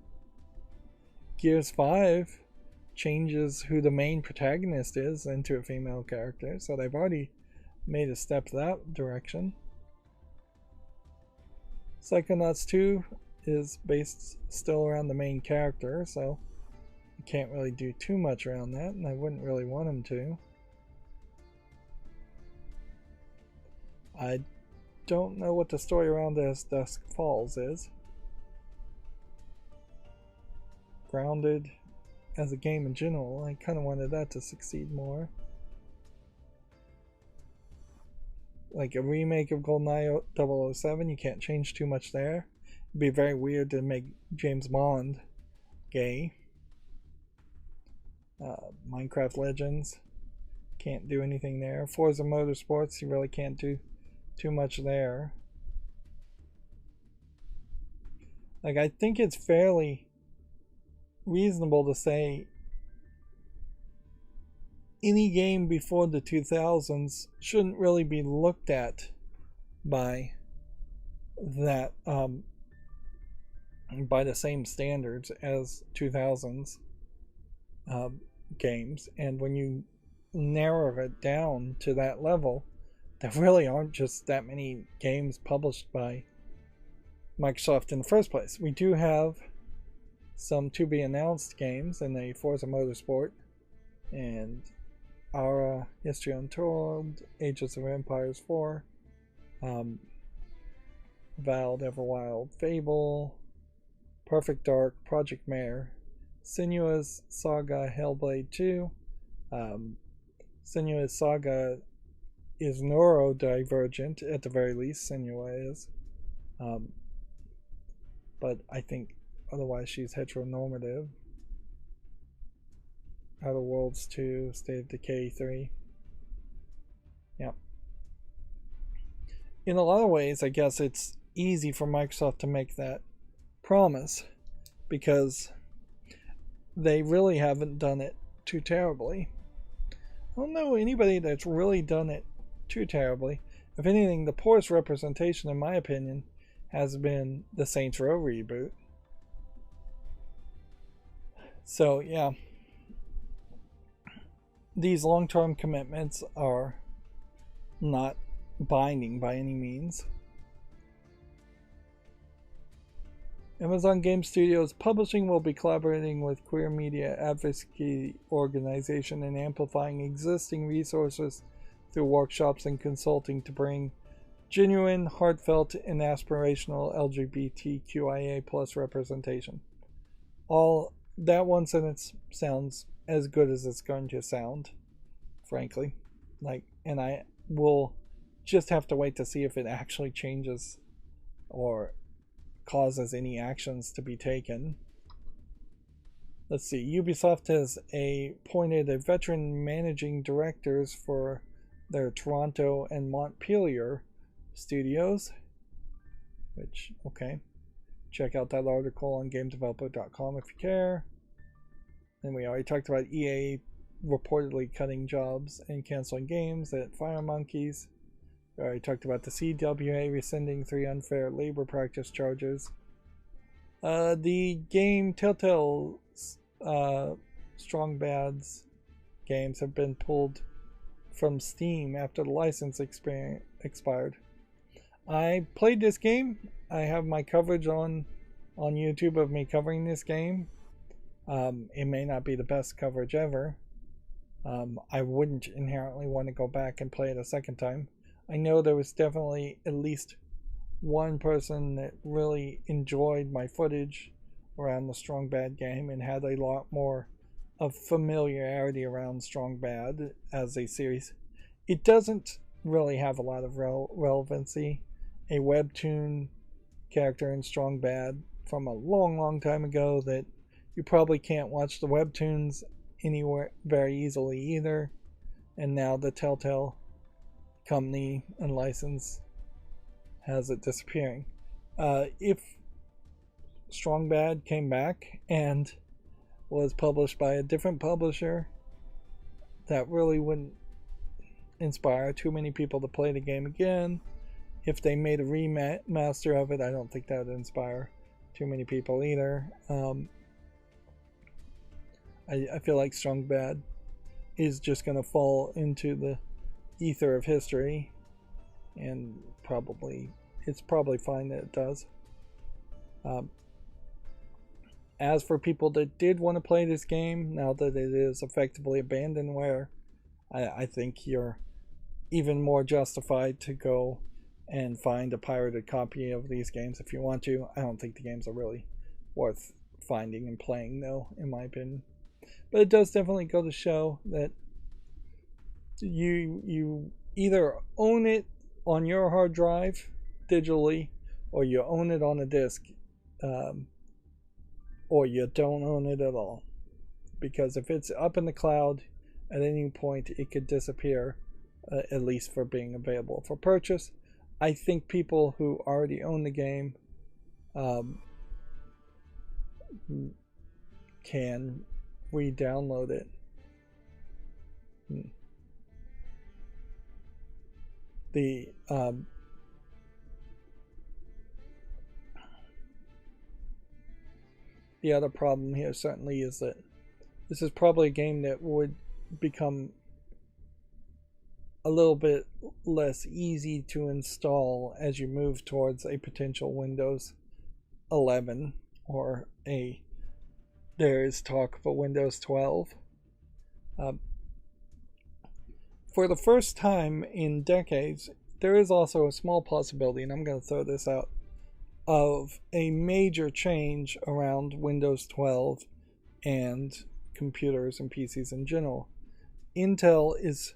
Gears 5 changes who the main protagonist is into a female character, so they've already made a step that direction. Psychonauts 2 is based still around the main character, so you can't really do too much around that, and I wouldn't really want them to. I don't know what the story around As Dusk Falls is. Grounded as a game in general, I kind of wanted that to succeed more. Like a remake of GoldenEye 007, you can't change too much there. It'd be very weird to make James Bond gay. Minecraft Legends, can't do anything there. Forza Motorsports, you really can't do too much there. Like, I think it's fairly reasonable to say any game before the 2000s shouldn't really be looked at by that by the same standards as 2000s games. And when you narrow it down to that level, there really aren't just that many games published by Microsoft in the first place. We do have some to be announced games in the Forza Motorsport and Ara, History Untold, Ages of Empires 4, Valve, Everwild, Fable, Perfect Dark, Project Mare, Sinuous Saga, Hellblade 2. Sinuous Saga is neurodivergent, at the very least. Senua is. But I think otherwise she's heteronormative. Outer Worlds 2, State of Decay 3. Yeah. In a lot of ways, I guess it's easy for Microsoft to make that promise because they really haven't done it too terribly. I don't know anybody that's really done it too terribly. If anything, the poorest representation, in my opinion, has been the Saints Row reboot. So, yeah. These long-term commitments are not binding by any means. Amazon Game Studios Publishing will be collaborating with queer media advocacy organization and amplifying existing resources through workshops and consulting to bring genuine, heartfelt, and aspirational LGBTQIA plus representation. All that one sentence sounds as good as it's going to sound, frankly. And I will just have to wait to see if it actually changes or causes any actions to be taken. Let's see. Ubisoft has appointed a veteran managing directors for They're Toronto and Montpelier studios, which, okay. Check out that article on GameDeveloper.com if you care. And we already talked about EA reportedly cutting jobs and canceling games at Fire Monkeys. We already talked about the CWA rescinding 3 unfair labor practice charges. The game Telltale's Strong Bad's games have been pulled from Steam after the license expired. I played this game. I have my coverage on YouTube of me covering this game. It may not be the best coverage ever. I wouldn't inherently want to go back and play it a second time. I know there was definitely at least one person that really enjoyed my footage around the Strong Bad game and had a lot more of familiarity around Strong Bad as a series. It doesn't really have a lot of relevancy. A webtoon character in Strong Bad from a long time ago that you probably can't watch the webtoons anywhere very easily either. And now the Telltale company and license has it disappearing. If Strong Bad came back and was published by a different publisher, that really wouldn't inspire too many people to play the game again. If they made a remaster of it, I don't think that would inspire too many people either. I feel like Strong Bad is just going to fall into the ether of history, and it's probably fine that it does. As for people that did want to play this game, now that it is effectively abandonware, I think you're even more justified to go and find a pirated copy of these games if you want to. I don't think the games are really worth finding and playing, though, in my opinion. But it does definitely go to show that you either own it on your hard drive digitally, or you own it on a disc, or you don't own it at all. Because if it's up in the cloud, at any point it could disappear, at least for being available for purchase. I think people who already own the game can re-download it. The other problem here certainly is that this is probably a game that would become a little bit less easy to install as you move towards a potential Windows 11, or there is talk of a Windows 12. For the first time in decades, there is also a small possibility, and I'm going to throw this out, of a major change around Windows 12 and computers and PCs in general. Intel is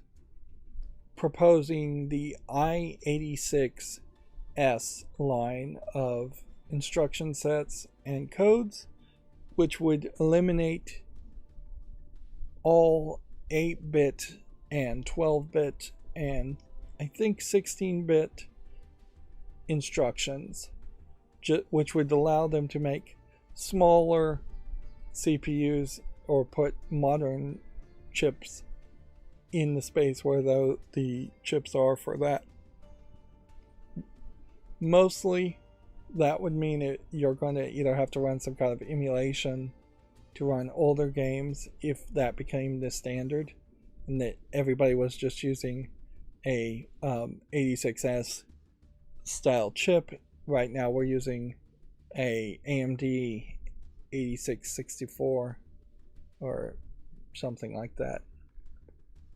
proposing the i86S line of instruction sets and codes, which would eliminate all 8-bit and 12-bit and I think 16-bit instructions, which would allow them to make smaller CPUs or put modern chips in the space where the chips are for that. Mostly that would mean you're going to either have to run some kind of emulation to run older games if that became the standard, and that everybody was just using a 86S style chip. Right now we're using a AMD 8664 or something like that.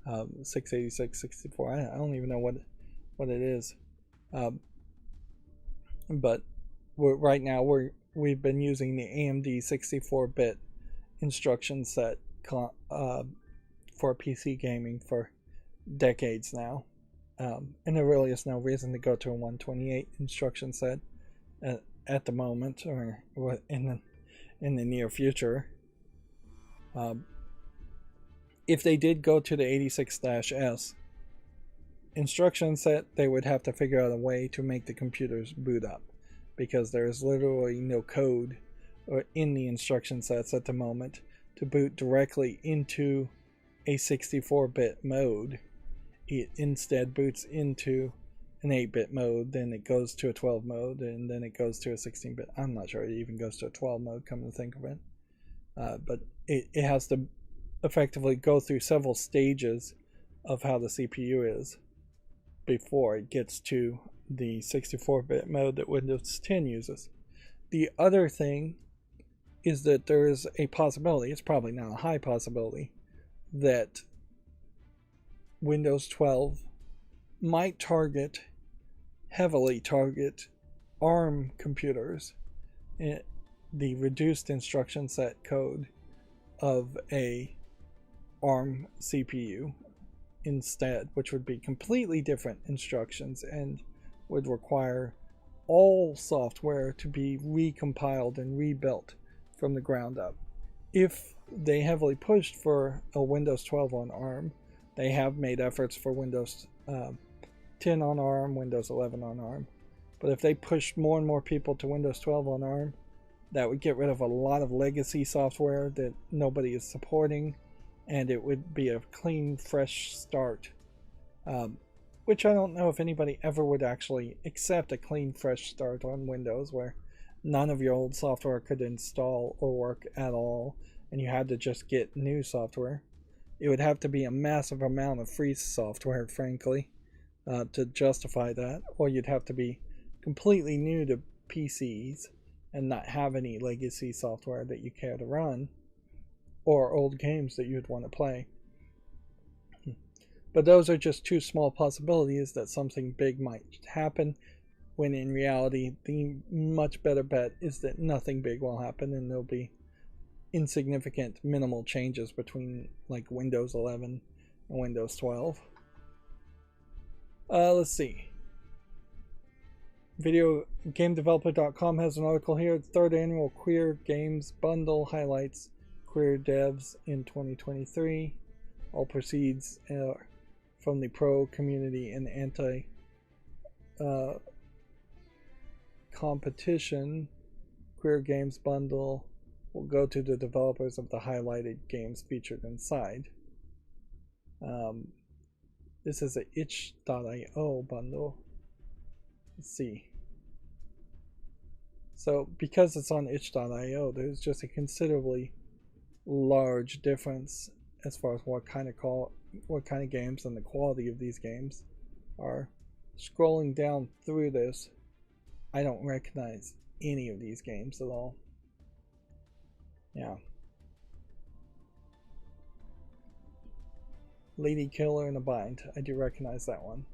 686-64. I don't even know what it is. But right now we've been using the AMD 64-bit instruction set for PC gaming for decades now. And there really is no reason to go to a 128 instruction set at the moment, or in the near future. If they did go to the 86-S, instruction set, they would have to figure out a way to make the computers boot up, because there's literally no code or in the instruction sets at the moment to boot directly into a 64-bit mode. It instead boots into an 8-bit mode, then it goes to a 12 mode, and then it goes to a 16-bit. I'm not sure it even goes to a 12 mode, come to think of it. But it has to effectively go through several stages of how the CPU is before it gets to the 64-bit mode that Windows 10 uses. The other thing is that there is a possibility, it's probably not a high possibility, that Windows 12 might heavily target ARM computers, the reduced instruction set code of a ARM CPU instead, which would be completely different instructions and would require all software to be recompiled and rebuilt from the ground up. If they heavily pushed for a Windows 12 on ARM, they have made efforts for Windows 10 on ARM, Windows 11 on ARM. But if they pushed more and more people to Windows 12 on ARM, that would get rid of a lot of legacy software that nobody is supporting, and it would be a clean, fresh start. Which I don't know if anybody ever would actually accept a clean, fresh start on Windows, where none of your old software could install or work at all, and you had to just get new software. It would have to be a massive amount of free software, frankly, to justify that, or you'd have to be completely new to PCs and not have any legacy software that you care to run, or old games that you'd want to play. But those are just two small possibilities that something big might happen, when in reality the much better bet is that nothing big will happen, and there'll be insignificant, minimal changes between like Windows 11 and Windows 12. Let's see. VideoGameDeveloper.com has an article here. Third annual Queer Games Bundle highlights queer devs in 2023. All proceeds from the pro community and anti competition. Queer Games Bundle will go to the developers of the highlighted games featured inside. This is a itch.io bundle. Let's see. So because it's on itch.io, there's just a considerably large difference as far as what kind of games and the quality of these games are. Scrolling down through this, I don't recognize any of these games at all. Yeah. Lady Killer in a Bind. I do recognize that one.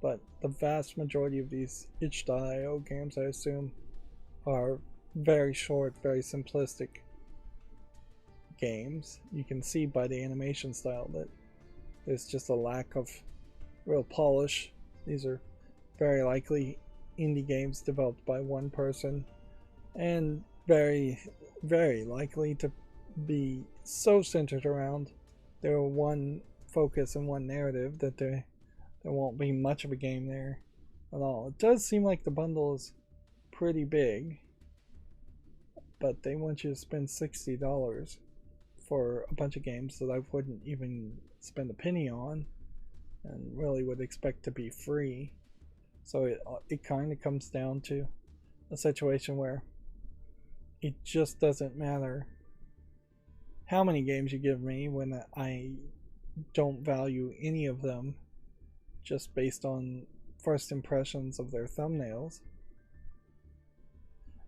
But the vast majority of these itch.io games, I assume, are very short, very simplistic games. You can see by the animation style that there's just a lack of real polish. These are very likely indie games developed by one person, and very, very likely to be so centered around their one focus and one narrative that there won't be much of a game there at all. It does seem like the bundle is pretty big, but they want you to spend $60 for a bunch of games that I wouldn't even spend a penny on and really would expect to be free. So it kind of comes down to a situation where it just doesn't matter how many games you give me when I don't value any of them just based on first impressions of their thumbnails.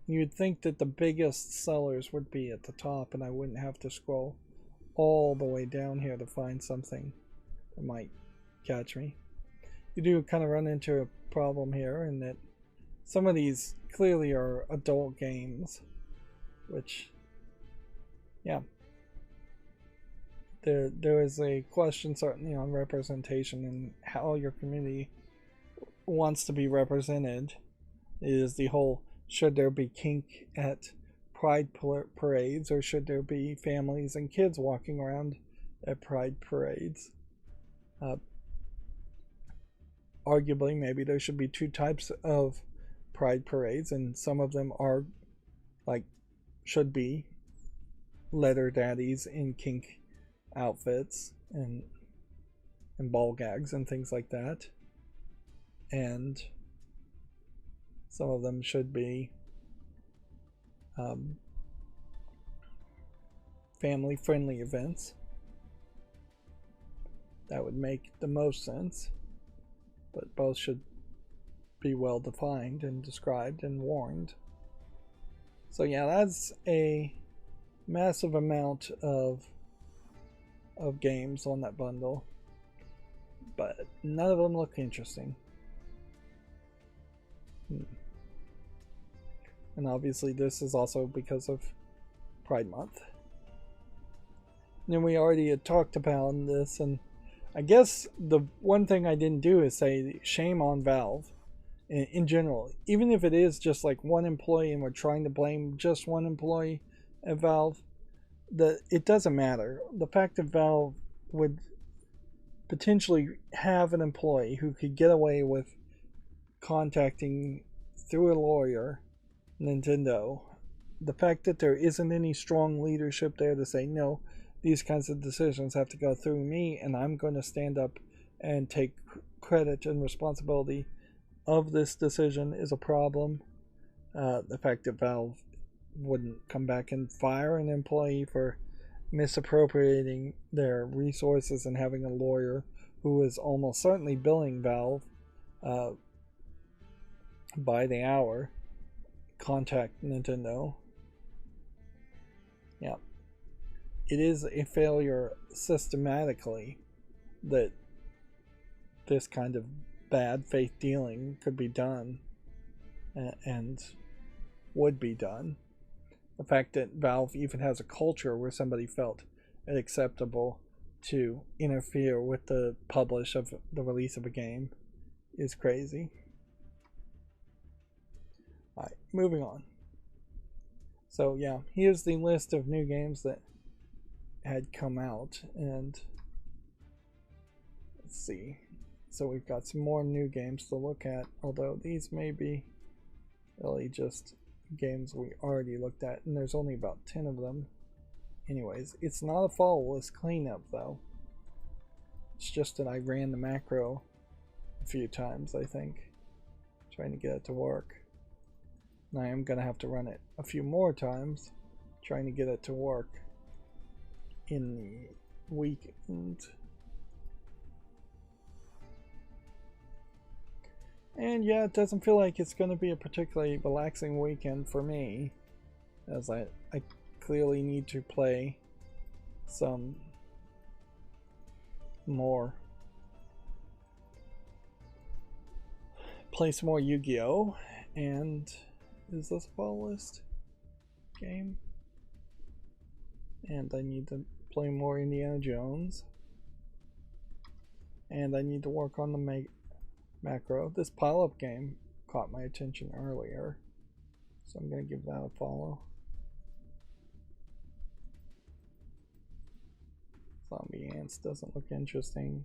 You'd think that the biggest sellers would be at the top, and I wouldn't have to scroll all the way down here to find something that might catch me. You do kind of run into a problem here in that some of these clearly are adult games, which, yeah, there is a question certainly on representation and how your community wants to be represented. It is the whole, should there be kink at pride parades, or should there be families and kids walking around at pride parades? Arguably, maybe there should be two types of pride parades, and some of them are like should be leather daddies in kink outfits and ball gags and things like that, and some of them should be family friendly events. That would make the most sense, but both should be well defined and described and warned. So yeah, that's a massive amount of games on that bundle, but none of them look interesting. And obviously this is also because of Pride Month. And we already had talked about this, and I guess the one thing I didn't do is say shame on Valve in general. Even if it is just like one employee and we're trying to blame just one employee at Valve, it doesn't matter. The fact that Valve would potentially have an employee who could get away with contacting through a lawyer Nintendo, the fact that there isn't any strong leadership there to say no, these kinds of decisions have to go through me and I'm going to stand up and take credit and responsibility of this decision is a problem. The fact that Valve wouldn't come back and fire an employee for misappropriating their resources and having a lawyer who is almost certainly billing Valve by the hour contact Nintendo. Yeah. It is a failure systematically that this kind of bad faith dealing could be done and would be done. The fact that Valve even has a culture where somebody felt it acceptable to interfere with the publish of the release of a game is crazy. Alright, moving on. So yeah, here's the list of new games that had come out, and let's see. So we've got some more new games to look at, although these may be really just games we already looked at, and there's only about 10 of them. Anyways, it's not a fall list cleanup though. It's just that I ran the macro a few times, I think, trying to get it to work. And I am going to have to run it a few more times trying to get it to work in the weekend. And yeah, it doesn't feel like it's going to be a particularly relaxing weekend for me, as I clearly need to play some more Yu-Gi-Oh! And is this a fall list game? And I need to play more Indiana Jones. And I need to work on the macro. This pile-up game caught my attention earlier, so I'm going to give that a follow. Zombie Ants doesn't look interesting.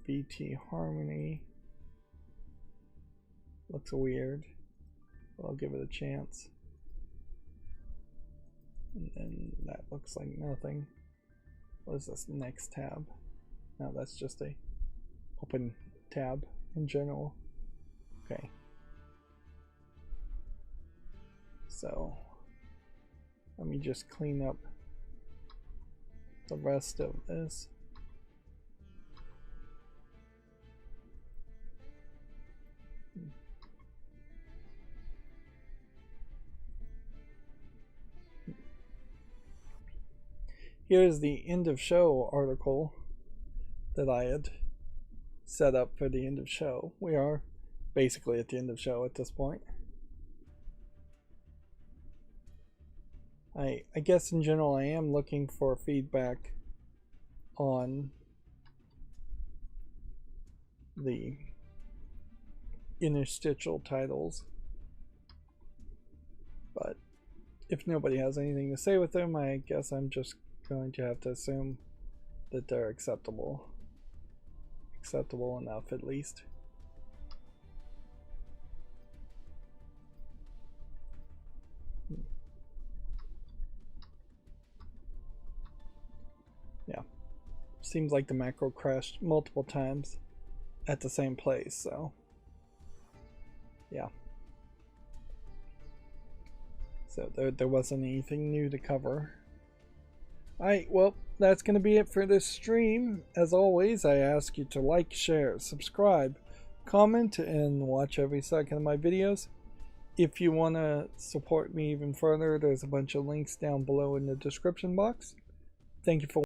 VT Harmony looks weird. I'll give it a chance. And then that looks like nothing. What is this next tab? No, that's just a open tab in general. Okay. So let me just clean up the rest of this. Here's the end of show article that I had set up for the end of show. We are basically at the end of show at this point. I guess in general I am looking for feedback on the interstitial titles, but if nobody has anything to say with them, I guess I'm just going to have to assume that they're acceptable. Acceptable enough, at least. Yeah. Seems like the macro crashed multiple times at the same place, so yeah. So there wasn't anything new to cover. Alright, well, that's going to be it for this stream. As always, I ask you to like, share, subscribe, comment, and watch every second of my videos. If you want to support me even further, there's a bunch of links down below in the description box. Thank you for